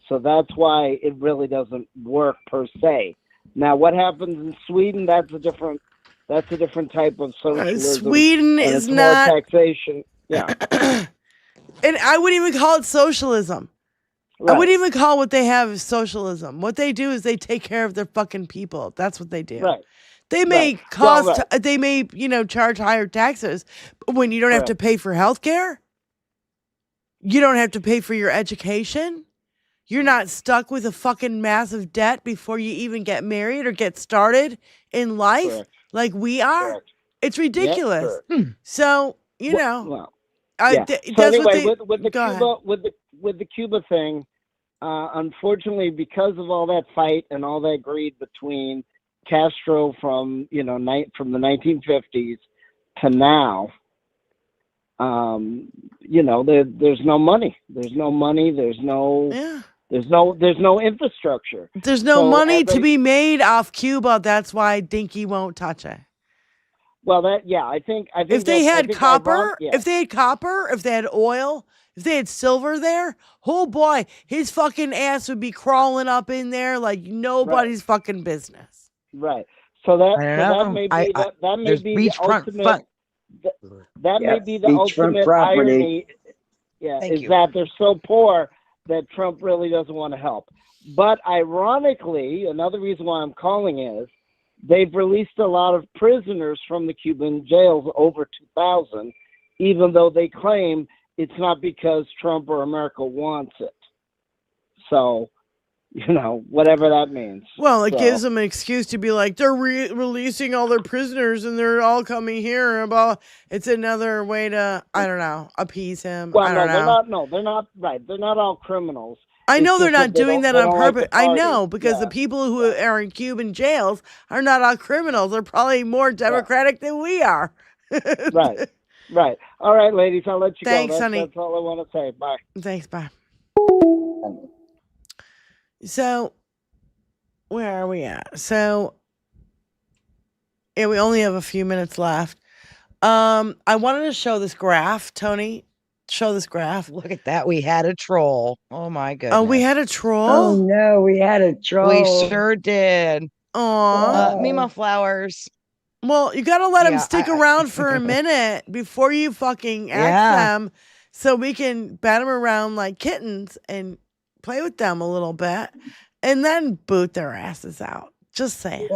M: So that's why it really doesn't work per se. Now, what happens in Sweden? That's a different type of socialism.
D: Sweden
M: and
D: is
M: it's
D: not
M: more taxation. Yeah,
D: and I wouldn't even call it socialism. I wouldn't even call what they have socialism. What they do is they take care of their fucking people. That's what they do.
M: Right.
D: They may they may, charge higher taxes, but when you don't have to pay for health care, you don't have to pay for your education, you're not stuck with a fucking massive debt before you even get married or get started in life like we are. It's ridiculous. So,
M: So
D: that's
M: anyway,
D: what they
M: with the Cuba thing, unfortunately, because of all that fight and all that greed between Castro from the 1950s to now, there's no money. There's no money. There's no infrastructure.
D: There's no money to be made off Cuba. That's why Dinky won't touch it.
M: Well, I think
D: if they had copper, if they had oil, if they had silver there, oh boy, his fucking ass would be crawling up in there like nobody's fucking business.
M: Right. So that may be the ultimate. That may be the ultimate irony. That they're so poor that Trump really doesn't want to help. But ironically, another reason why I'm calling is they've released a lot of prisoners from the Cuban jails, over 2,000, even though they claim it's not because Trump or America wants it. So, whatever that means.
D: Well, it gives them an excuse to be like, they're releasing all their prisoners and they're all coming here. It's another way to, I don't know, appease him.
M: Well,
D: I don't know.
M: They're not right. They're not all criminals.
D: I know they're not doing that on purpose.
M: Like
D: I know, because the people who are in Cuban jails are not all criminals. They're probably more democratic than we are.
M: Right. All right, ladies, I'll let you
D: Thanks,
M: go.
D: honey.
M: That's all I want to say. Bye.
D: Thanks, bye. So, where are we at? So, we only have a few minutes left. I wanted to show this graph, Tony. Show this graph.
I: Look at that. We had a troll. Oh my goodness.
D: Oh, we had a troll?
E: Oh no, we had a troll.
I: We sure did.
D: Aw.
I: Mima Flowers.
D: Well, you got to let them stick around for a minute before you fucking ask them so we can bat them around like kittens and play with them a little bit and then boot their asses out. Just saying.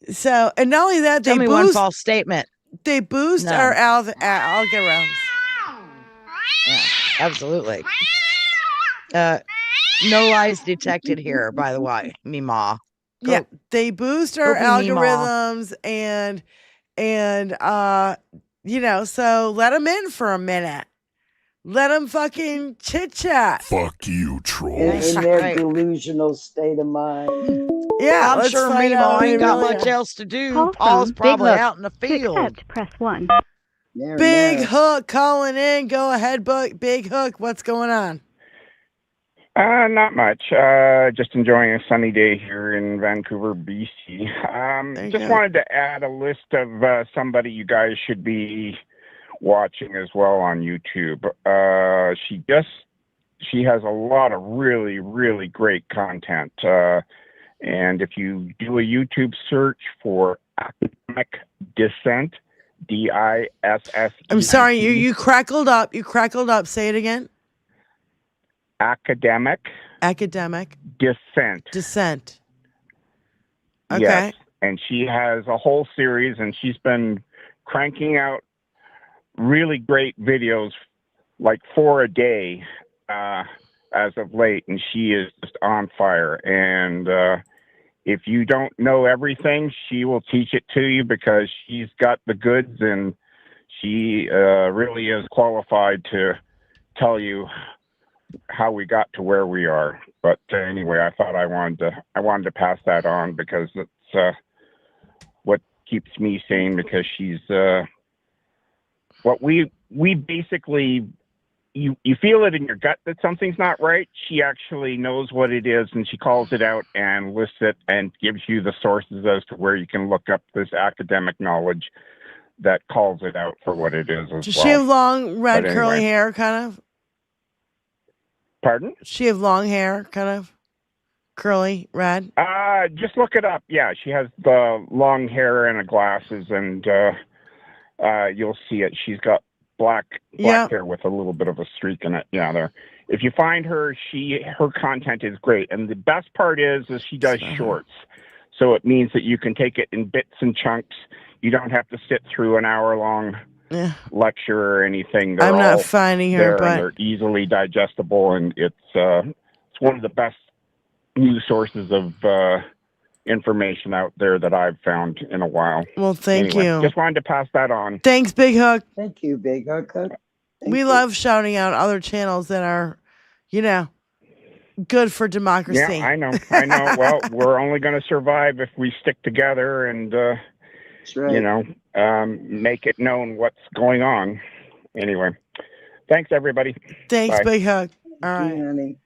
D: So, and not only that,
I: Tell me one false statement.
D: They boost our algorithms.
I: Yeah, absolutely. No lies detected here, by the way. Mima.
D: Yeah, they boost our algorithms and so let them in for a minute. Let them fucking chit chat.
G: Fuck you, troll.
E: In their delusional state of mind.
D: Yeah,
I: I'm sure Mima ain't got much else to do. Paul's probably out in the field.
K: Press 1.
D: Big Hook calling in. Go ahead, Big Hook. What's going on?
F: Not much. Just enjoying a sunny day here in Vancouver, BC. Just wanted to add a list of somebody you guys should be watching as well on YouTube. She has a lot of really, really great content. And if you do a YouTube search for academic dissent, DISSENT.
D: I'm sorry, you crackled up. You crackled up. Say it again.
F: Academic
D: dissent. Okay.
F: Yes. And she has a whole series, and she's been cranking out really great videos, like 4 a day as of late, and she is just on fire. And if you don't know everything, she will teach it to you because she's got the goods, and she really is qualified to tell you how we got to where we are. But anyway, I thought I wanted to pass that on because it's what keeps me sane, because she's what we basically, you feel it in your gut that something's not right. She actually knows what it is, and she calls it out and lists it and gives you the sources as to where you can look up this academic knowledge that calls it out for what it is as
D: Does
F: well.
D: she have long, red, curly hair, kind of?
F: Pardon?
D: She have long hair, kind of? Curly, red?
F: Just look it up. Yeah, she has the long hair and the glasses, and you'll see it. She's got black hair with a little bit of a streak in it. Yeah, there. If you find her, her content is great, and the best part is she does shorts. So it means that you can take it in bits and chunks. You don't have to sit through an hour-long lecture or anything.
D: I'm not finding her, but
F: they're easily digestible, and it's one of the best news sources of information out there that I've found in a while.
D: Well, thank you.
F: Just wanted to pass that on.
D: Thanks, Big Hook.
E: Thank you, Big Hook.
D: We love shouting out other channels that are, good for democracy.
F: Yeah, I know. Well, we're only going to survive if we stick together and,
E: That's right.
F: make it known what's going on. Anyway, thanks, everybody.
D: Thanks,
F: Bye.
D: Big Hook. All right.
E: Honey.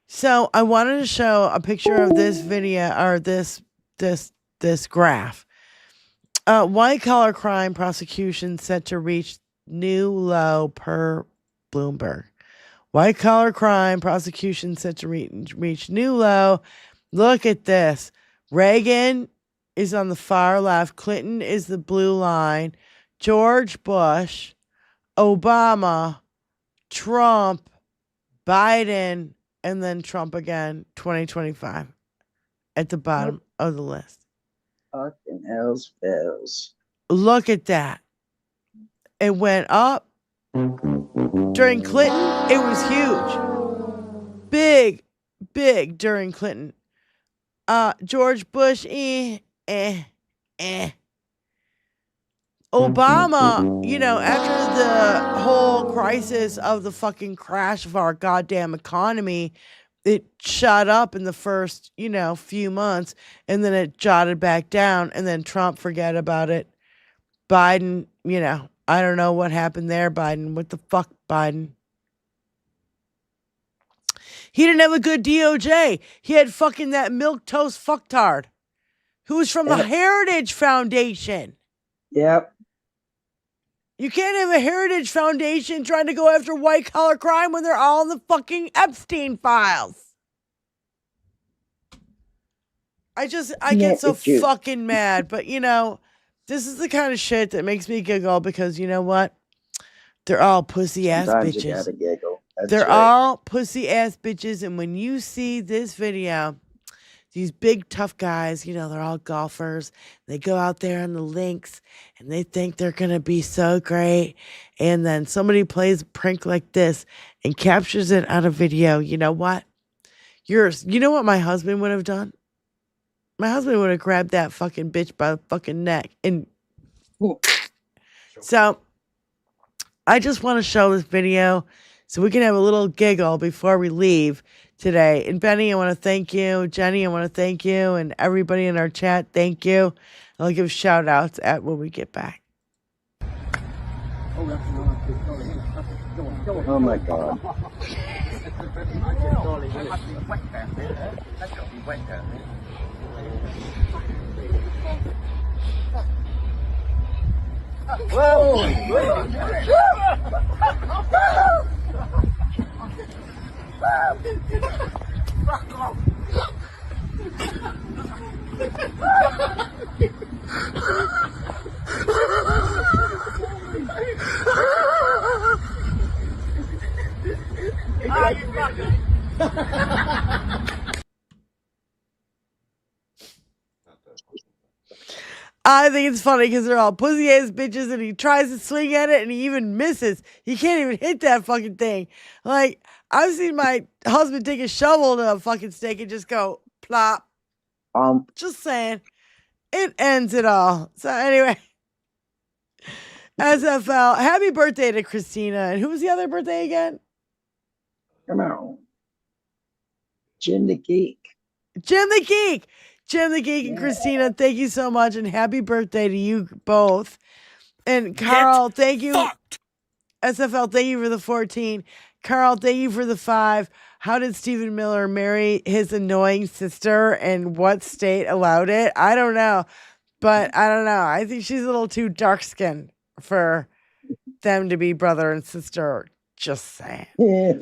D: So I wanted to show a picture of this video, or this graph. White collar crime prosecution set to reach new low per Bloomberg. White collar crime prosecution set to reach new low. Look at this. Reagan is on the far left. Clinton is the blue line. George Bush, Obama, Trump, Biden, and then Trump again, 2025 at the bottom of the list.
E: Fucking hell's bells.
D: Look at that. It went up. During Clinton, it was huge. Big during Clinton. George Bush, Obama, after the whole crisis of the fucking crash of our goddamn economy, it shot up in the first, few months, and then it jotted back down, and then Trump, forget about it. Biden, I don't know what happened there, Biden. What the fuck, Biden? He didn't have a good DOJ. He had fucking that milquetoast fucktard who was from the Heritage Foundation.
E: Yep.
D: You can't have a Heritage Foundation trying to go after white collar crime when they're all in the fucking Epstein files. I get so fucking mad, but this is the kind of shit that makes me giggle because you know what? They're all pussy ass
E: Sometimes
D: bitches.
E: you gotta giggle.
D: They're all pussy ass bitches, and when you see this video, these big tough guys, they're all golfers. They go out there on the links and they think they're going to be so great. And then somebody plays a prank like this and captures it on a video. You know what? You know what my husband would have done? My husband would have grabbed that fucking bitch by the fucking neck. And so I just want to show this video so we can have a little giggle before we leave today. And Benny, I want to thank you. Jenny, I want to thank you. And everybody in our chat, thank you. I'll give shout outs when we get back.
E: Oh my God.
D: I think it's funny because they're all pussy ass bitches and he tries to swing at it and he even misses. He can't even hit that fucking thing. Like, I've seen my husband take a shovel to a fucking steak and just go plop. Just saying. It ends it all. So anyway. SFL. Happy birthday to Christina. And who was the other birthday again?
E: Come on. Jim the Geek.
D: Jim the Geek. Jim the Geek and Christina, thank you so much. And happy birthday to you both. And Carl, thank you. SFL, thank you for the 14. Carl, thank you for the 5. How did Stephen Miller marry his annoying sister and what state allowed it? I don't know. But I don't know. I think she's a little too dark-skinned for them to be brother and sister. Just saying.
E: Yeah.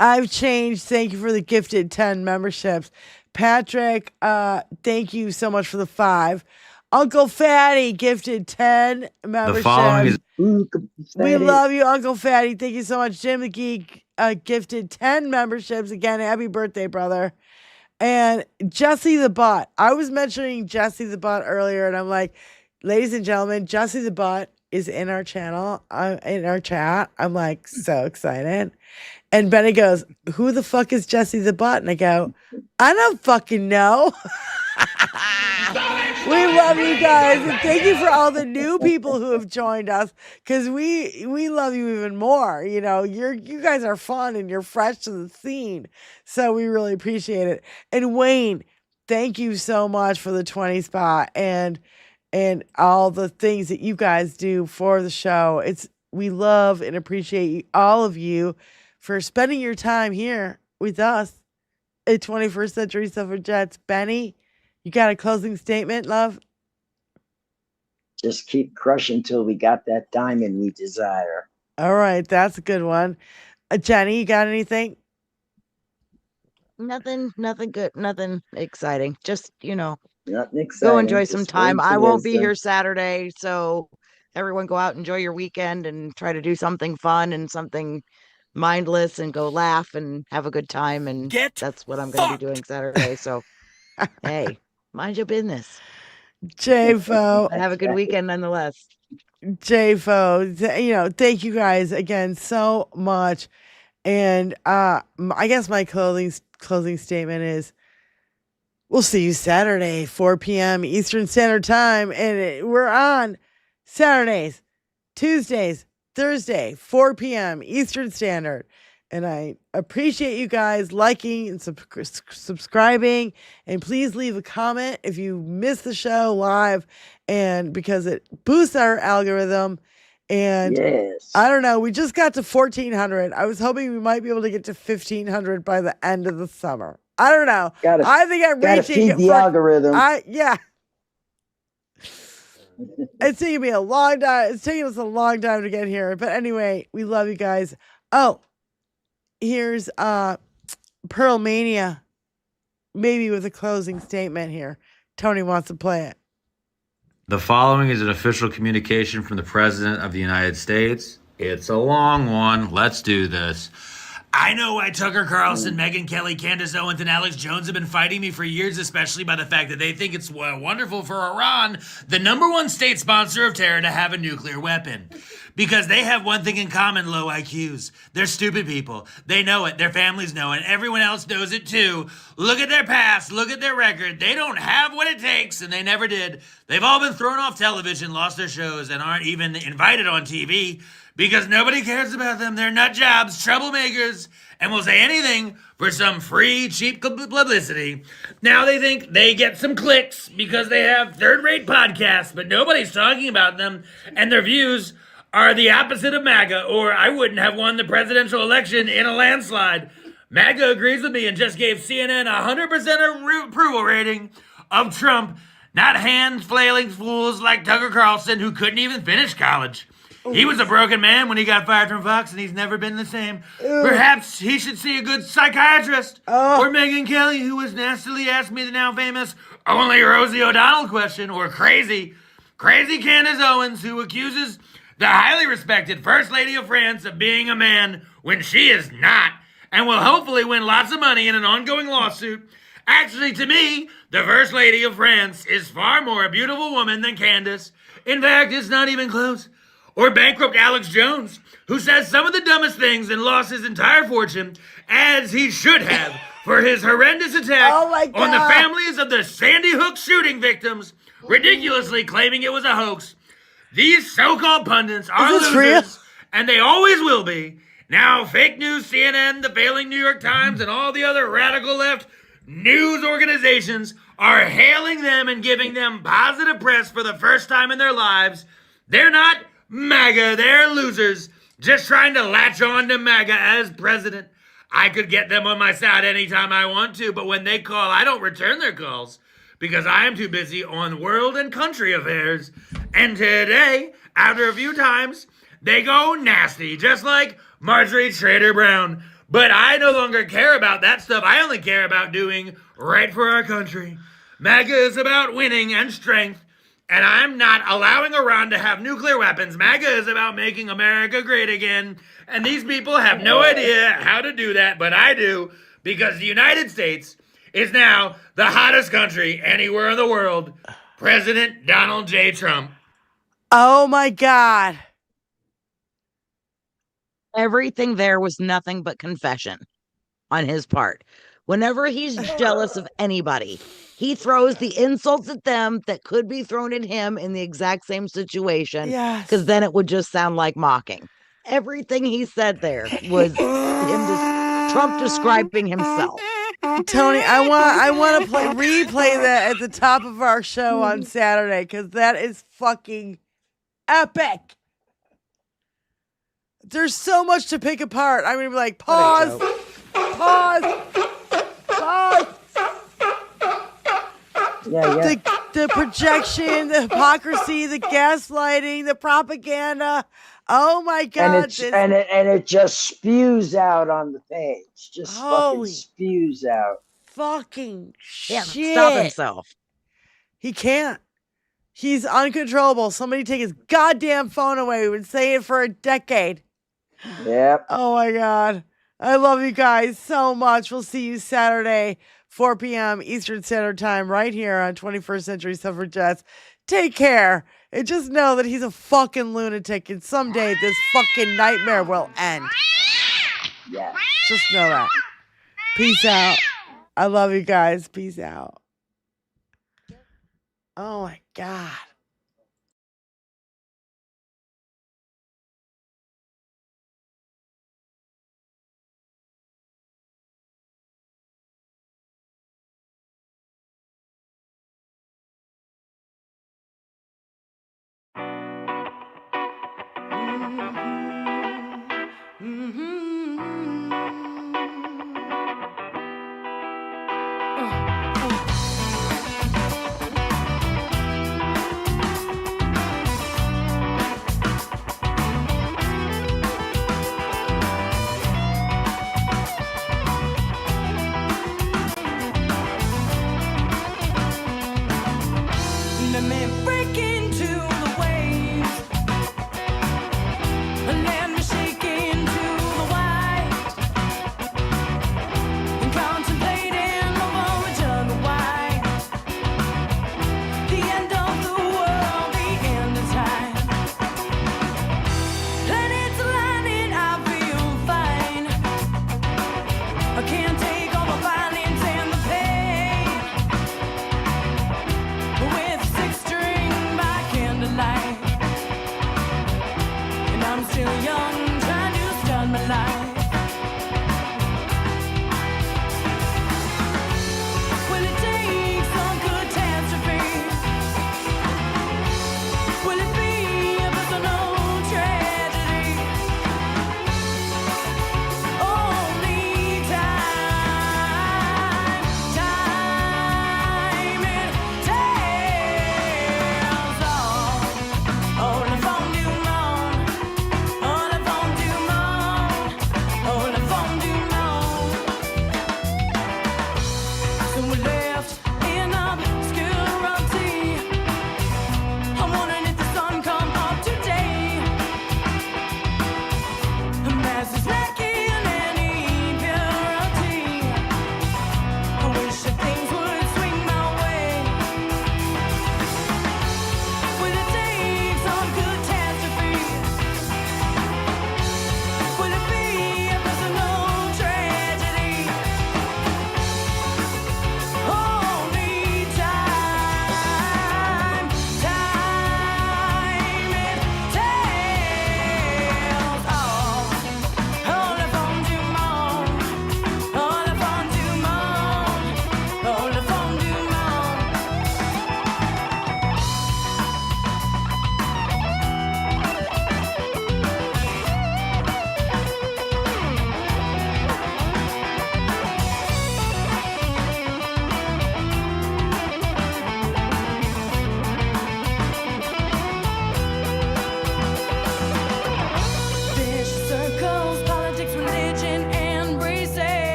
D: I've changed. Thank you for the gifted 10 memberships. Patrick, thank you so much for the 5. Uncle Fatty gifted 10 memberships.
L: The following is
D: We love you, Uncle Fatty. Thank you so much. Jim the Geek gifted 10 memberships. Again, happy birthday, brother. And Jesse the Butt. I was mentioning Jesse the Butt earlier, and I'm like, ladies and gentlemen, Jesse the Butt is in our channel, in our chat. I'm like so excited. And Benny goes, who the fuck is Jesse the Butt? And I go, I don't fucking know. We love you guys. And thank you for all the new people who have joined us, because we love you even more. You know, you guys are fun and you're fresh to the scene. So we really appreciate it. And Wayne, thank you so much for the 20 spot and all the things that you guys do for the show. We love and appreciate all of you for spending your time here with us at 21st Century Suffragettes. Benny, you got a closing statement, love?
E: Just keep crushing till we got that diamond we desire.
D: All right, that's a good one. Jenny, you got anything?
I: Nothing good, nothing exciting. Just,
E: Nothing exciting.
I: go enjoy some
E: Just
I: time.
E: words
I: I
E: of
I: won't be
E: wisdom.
I: here Saturday, so everyone go out, enjoy your weekend, and try to do something fun and something mindless and go laugh and have a good time. And that's what I'm going to be doing Saturday. So, hey, mind your business.
D: J-Fo.
I: Have a good weekend nonetheless.
D: J-Fo, thank you guys again so much. And I guess my closing statement is, we'll see you Saturday, 4 p.m. Eastern Standard Time. And we're on Saturdays, Tuesdays, Thursday, 4 p.m. Eastern Standard. And I appreciate you guys liking and subscribing. And please leave a comment if you miss the show live, and because it boosts our algorithm. And
E: yes.
D: I don't know, we just got to 1,400. I was hoping we might be able to get to 1,500 by the end of the summer. I don't know. I think I'm
E: gotta
D: reaching
E: feed the algorithm.
D: Yeah. It's taking me a long time. It's taking us a long time to get here. But anyway, we love you guys. Oh, here's Pearl Mania, maybe with a closing statement here. Tony wants to play it.
L: The following is an official communication from the President of the United States. It's a long one. Let's do this.
O: I know why Tucker Carlson, Megyn Kelly, Candace Owens, and Alex Jones have been fighting me for years, especially by the fact that they think it's wonderful for Iran, the #1 state sponsor of terror, to have a nuclear weapon. Because they have one thing in common, low IQs. They're stupid people. They know it. Their families know it. Everyone else knows it too. Look at their past. Look at their record. They don't have what it takes, and they never did. They've all been thrown off television, lost their shows, and aren't even invited on TV. Because nobody cares about them. They're nut jobs, troublemakers, and will say anything for some free, cheap publicity. Now they think they get some clicks because they have third-rate podcasts, but nobody's talking about them, and their views are the opposite of MAGA, or I wouldn't have won the presidential election in a landslide. MAGA agrees with me and just gave CNN 100% approval rating of Trump, not hand-flailing fools like Tucker Carlson who couldn't even finish college. He was a broken man when he got fired from Fox, and he's never been the same. Perhaps he should see a good psychiatrist. Or Megyn Kelly, who was nastily asked me the now famous only Rosie O'Donnell question. Or crazy Candace Owens, who accuses the highly respected First Lady of France of being a man when she is not, and will hopefully win lots of money in an ongoing lawsuit. Actually, to me, the First Lady of France is far more a beautiful woman than Candace. In fact, it's not even close. Or bankrupt Alex Jones, who says some of the dumbest things and lost his entire fortune, as he should have, for his horrendous attack on the families of the Sandy Hook shooting victims, ridiculously claiming it was a hoax. These so-called pundits are losers,
D: real?
O: and they always will be. Now, fake news, CNN, the failing New York Times, and all the other radical left news organizations are hailing them and giving them positive press for the first time in their lives. They're not MAGA, they're losers, just trying to latch on to MAGA as president. I could get them on my side anytime I want to, but when they call, I don't return their calls because I am too busy on world and country affairs. And today, after a few times, they go nasty, just like Marjorie Trader Brown. But I no longer care about that stuff. I only care about doing right for our country. MAGA is about winning and strength, and I'm not allowing Iran to have nuclear weapons. MAGA is about making America great again, and these people have no idea how to do that, but I do, because the United States is now the hottest country anywhere in the world. President Donald J. Trump.
D: Oh my God.
I: Everything there was nothing but confession on his part. Whenever he's jealous of anybody, he throws the insults at them that could be thrown at him in the exact same situation.
D: Yes.
I: Because then it would just sound like mocking. Everything he said there was Trump describing himself.
D: Tony, I want to replay that at the top of our show on Saturday because that is fucking epic. There's so much to pick apart. I'm gonna be like, pause.
E: Yeah.
D: The projection, the hypocrisy, the gaslighting, the propaganda. Oh my God!
E: And it just spews out on the page. Just fucking spews out.
D: Fucking
I: Can't
D: shit.
I: stop himself.
D: He can't. He's uncontrollable. Somebody take his goddamn phone away. We've been saying it for a decade.
E: Yep.
D: Oh my God. I love you guys so much. We'll see you Saturday, 4 p.m. Eastern Standard Time, right here on 21st Century Suffragettes. Take care. And just know that he's a fucking lunatic, and someday this fucking nightmare will end.
E: Yeah.
D: Just know that. Peace out. I love you guys. Peace out. Oh my God.
C: Let me break into the waves. Let me shake into the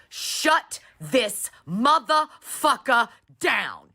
H: shut this motherfucker down.